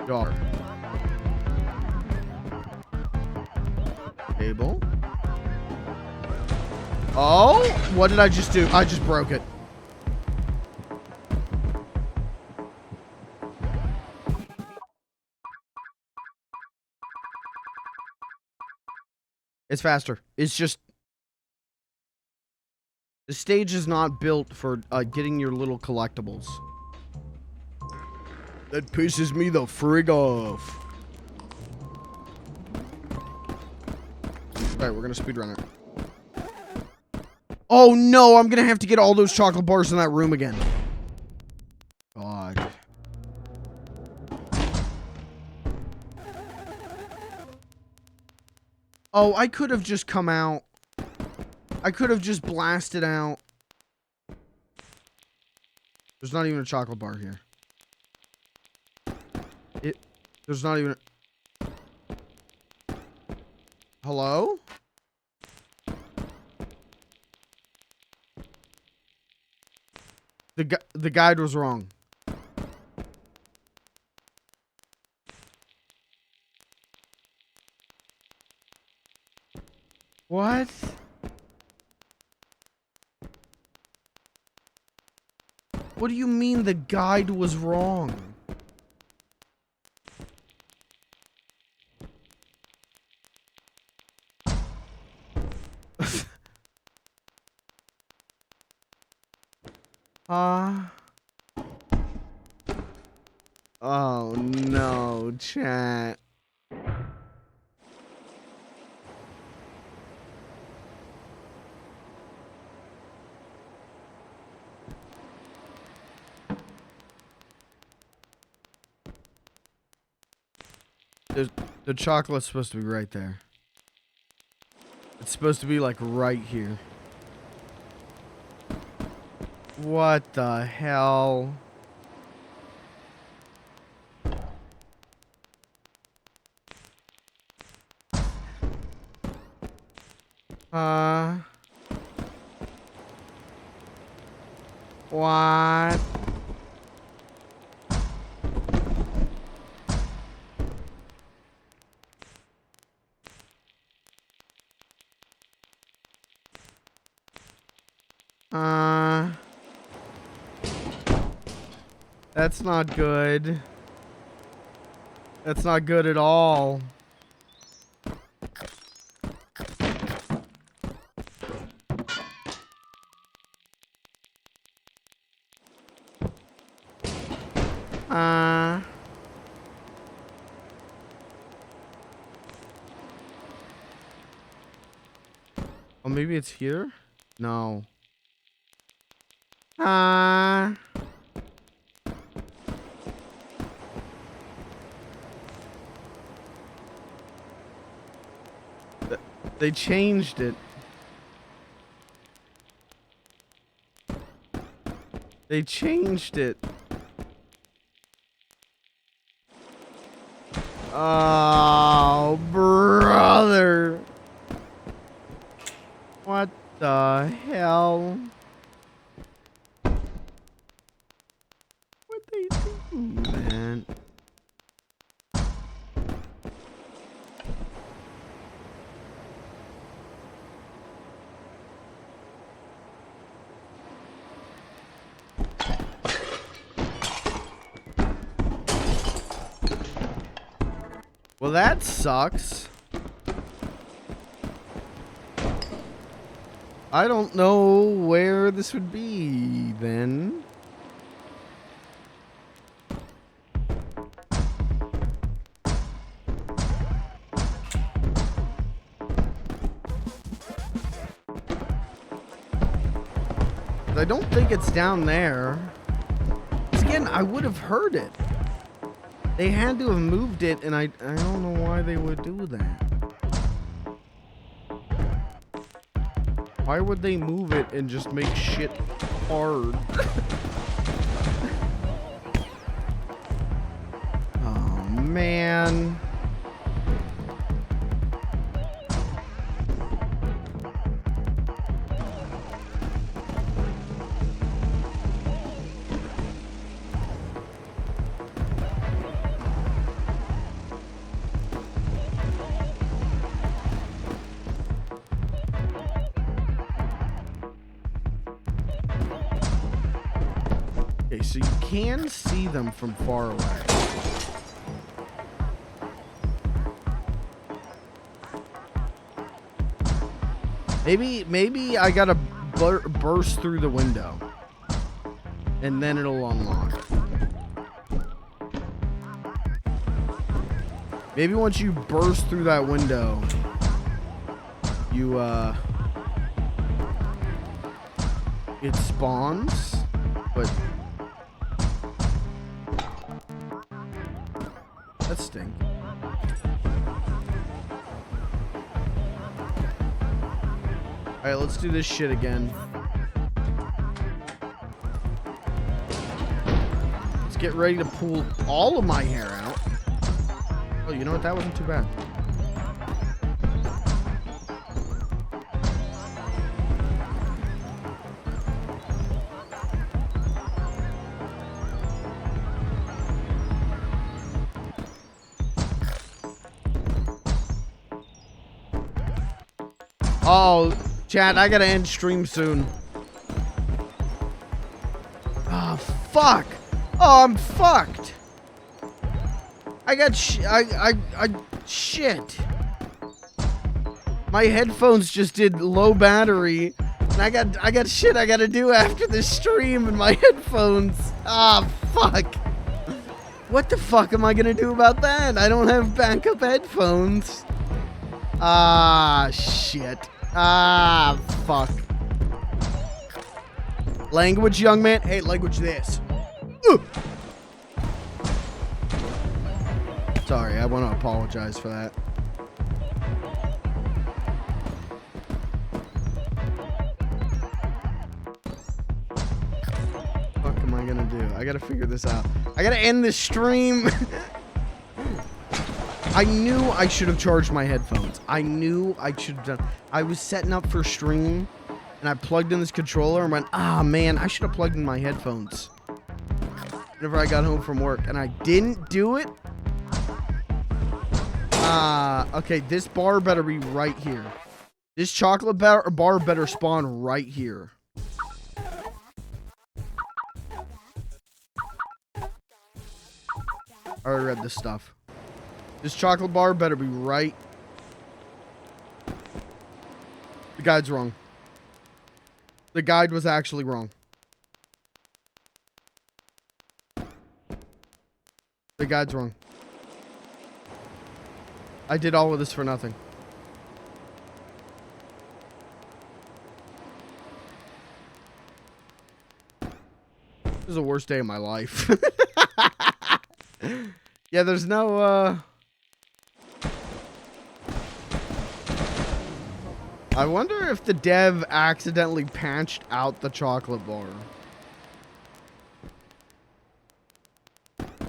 Jar. Table. Oh, what did I just do? I just broke it. It's faster. It's just... The stage is not built for getting your little collectibles. That pisses me the frig off. Alright, we're gonna speedrun it. Oh no, I'm gonna have to get all those chocolate bars in that room again. Oh, I could have just come out. I could have just blasted out. There's not even a chocolate bar here. There's not even a... Hello? The guide was wrong. What? What do you mean the guide was wrong? Oh no, chat. The chocolate's supposed to be right there. It's supposed to be like right here. What the hell? What? That's not good. That's not good at all. Oh, maybe it's here? No. They changed it. They changed it. Oh, brother. What the hell? What they do, man? Well, that sucks. I don't know where this would be then. I don't think it's down there. 'Cause again, I would have heard it. They had to have moved it, and I don't know why they would do that. Why would they move it and just make shit hard? Oh, man. Okay, so you can see them from far away. Maybe I gotta burst through the window, and then it'll unlock. Maybe once you burst through that window, you it spawns, but that stinks. All right, let's do this shit again. Let's get ready to pull all of my hair out. Oh, you know what? That wasn't too bad. Oh, chat, I gotta end stream soon. Oh, fuck. Oh, I'm fucked. I got shit. My headphones just did low battery. And I got shit I gotta do after this stream and my headphones. Ah, fuck. What the fuck am I gonna do about that? I don't have backup headphones. Ah, shit. Ah, fuck. Language, young man. Hey, language this. Sorry, I want to apologize for that. What am I gonna do? I gotta figure this out. I gotta end this stream. I knew I should have charged my headphones. I knew I should have done. I was setting up for stream, and I plugged in this controller and went, ah, man, I should have plugged in my headphones whenever I got home from work, and I didn't do it. Okay, this bar better be right here. This chocolate bar better spawn right here. I already read this stuff. This chocolate bar better be right. The guide's wrong. The guide was actually wrong. The guide's wrong. I did all of this for nothing. This is the worst day of my life. Yeah, there's no, I wonder if the dev accidentally patched out the chocolate bar.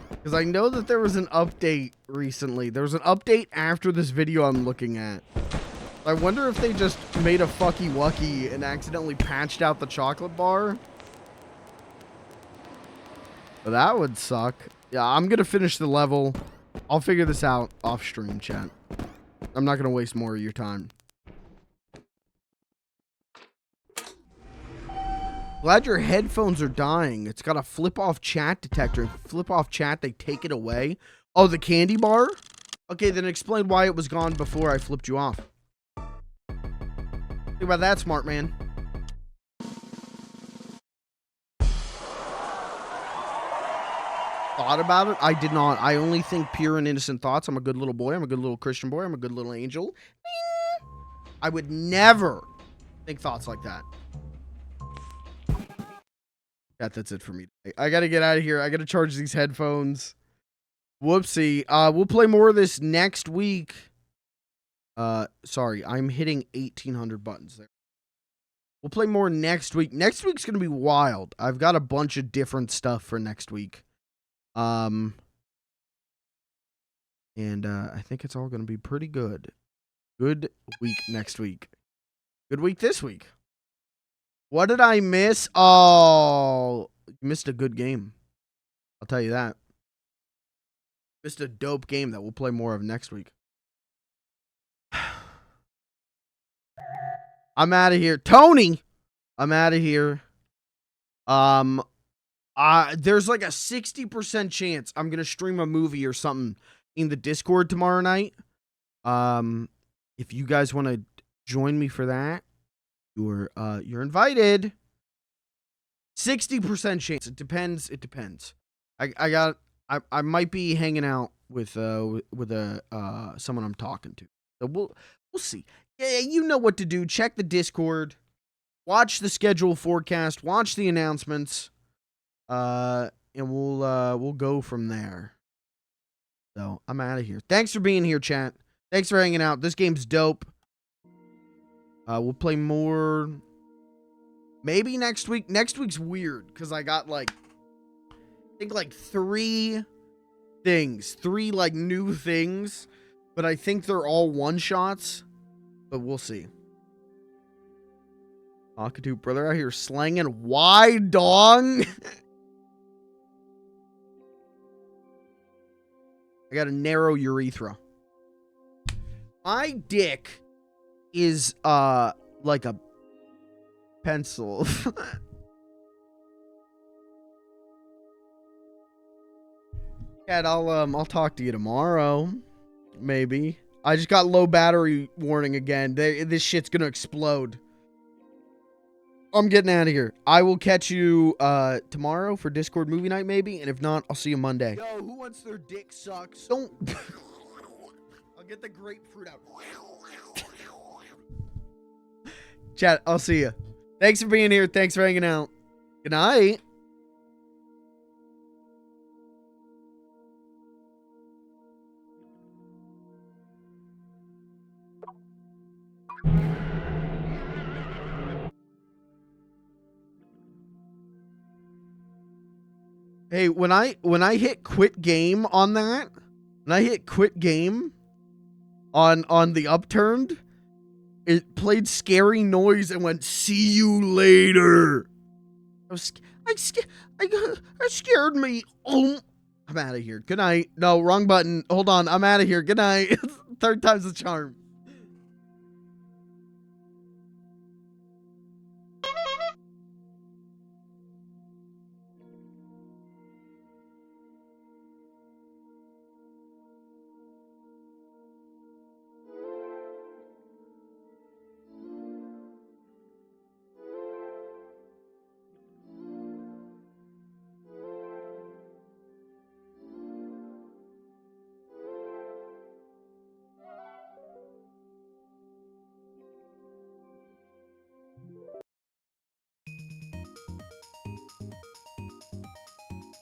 Because I know that there was an update recently. There was an update after this video I'm looking at. I wonder if they just made a fucky wucky and accidentally patched out the chocolate bar. But that would suck. Yeah, I'm going to finish the level. I'll figure this out off stream, chat. I'm not going to waste more of your time. Glad your headphones are dying. It's got a flip-off chat detector. If you flip off chat, they take it away. Oh, the candy bar? Okay, then explain why it was gone before I flipped you off. Think about that, smart man. Thought about it? I did not. I only think pure and innocent thoughts. I'm a good little boy. I'm a good little Christian boy. I'm a good little angel. I would never think thoughts like that. That's it for me. I gotta get out of here. I gotta charge these headphones. Whoopsie. We'll play more of this next week. Sorry, I'm hitting 1,800 buttons there. We'll play more next week. Next week's gonna be wild. I've got a bunch of different stuff for next week. And I think it's all gonna be pretty good. Good week next week. Good week this week. What did I miss? Oh, you missed a good game. I'll tell you that. Missed a dope game that we'll play more of next week. I'm out of here. Tony! I'm out of here. There's like a 60% chance I'm going to stream a movie or something in the Discord tomorrow night. If you guys want to join me for that, you're invited. 60% chance. It depends. It depends. I might be hanging out with someone I'm talking to. So we'll see. Yeah, you know what to do. Check the Discord. Watch the schedule forecast. Watch the announcements. And we'll go from there. So I'm out of here. Thanks for being here, chat. Thanks for hanging out. This game's dope. We'll play more maybe next week. Next week's weird because I got like I think like three like new things, but I think they're all one-shots, but we'll see. Akatu brother out here slanging. Why, dong? I got a narrow urethra. My dick is like a pencil. Cat, I'll talk to you tomorrow. Maybe. I just got low battery warning again. This shit's gonna explode. I'm getting out of here. I will catch you tomorrow for Discord movie night maybe, and if not, I'll see you Monday. Yo, who wants their dick sucks? Don't. I'll get the grapefruit out. Chat, I'll see you. Thanks for being here. Thanks for hanging out. Good night. Hey, when I hit quit game on that, when I hit quit game on the Upturned, it played scary noise and went, "See you later." That scared me. Oh, I'm out of here. Good night. No, wrong button. Hold on. I'm out of here. Good night. Third time's the charm.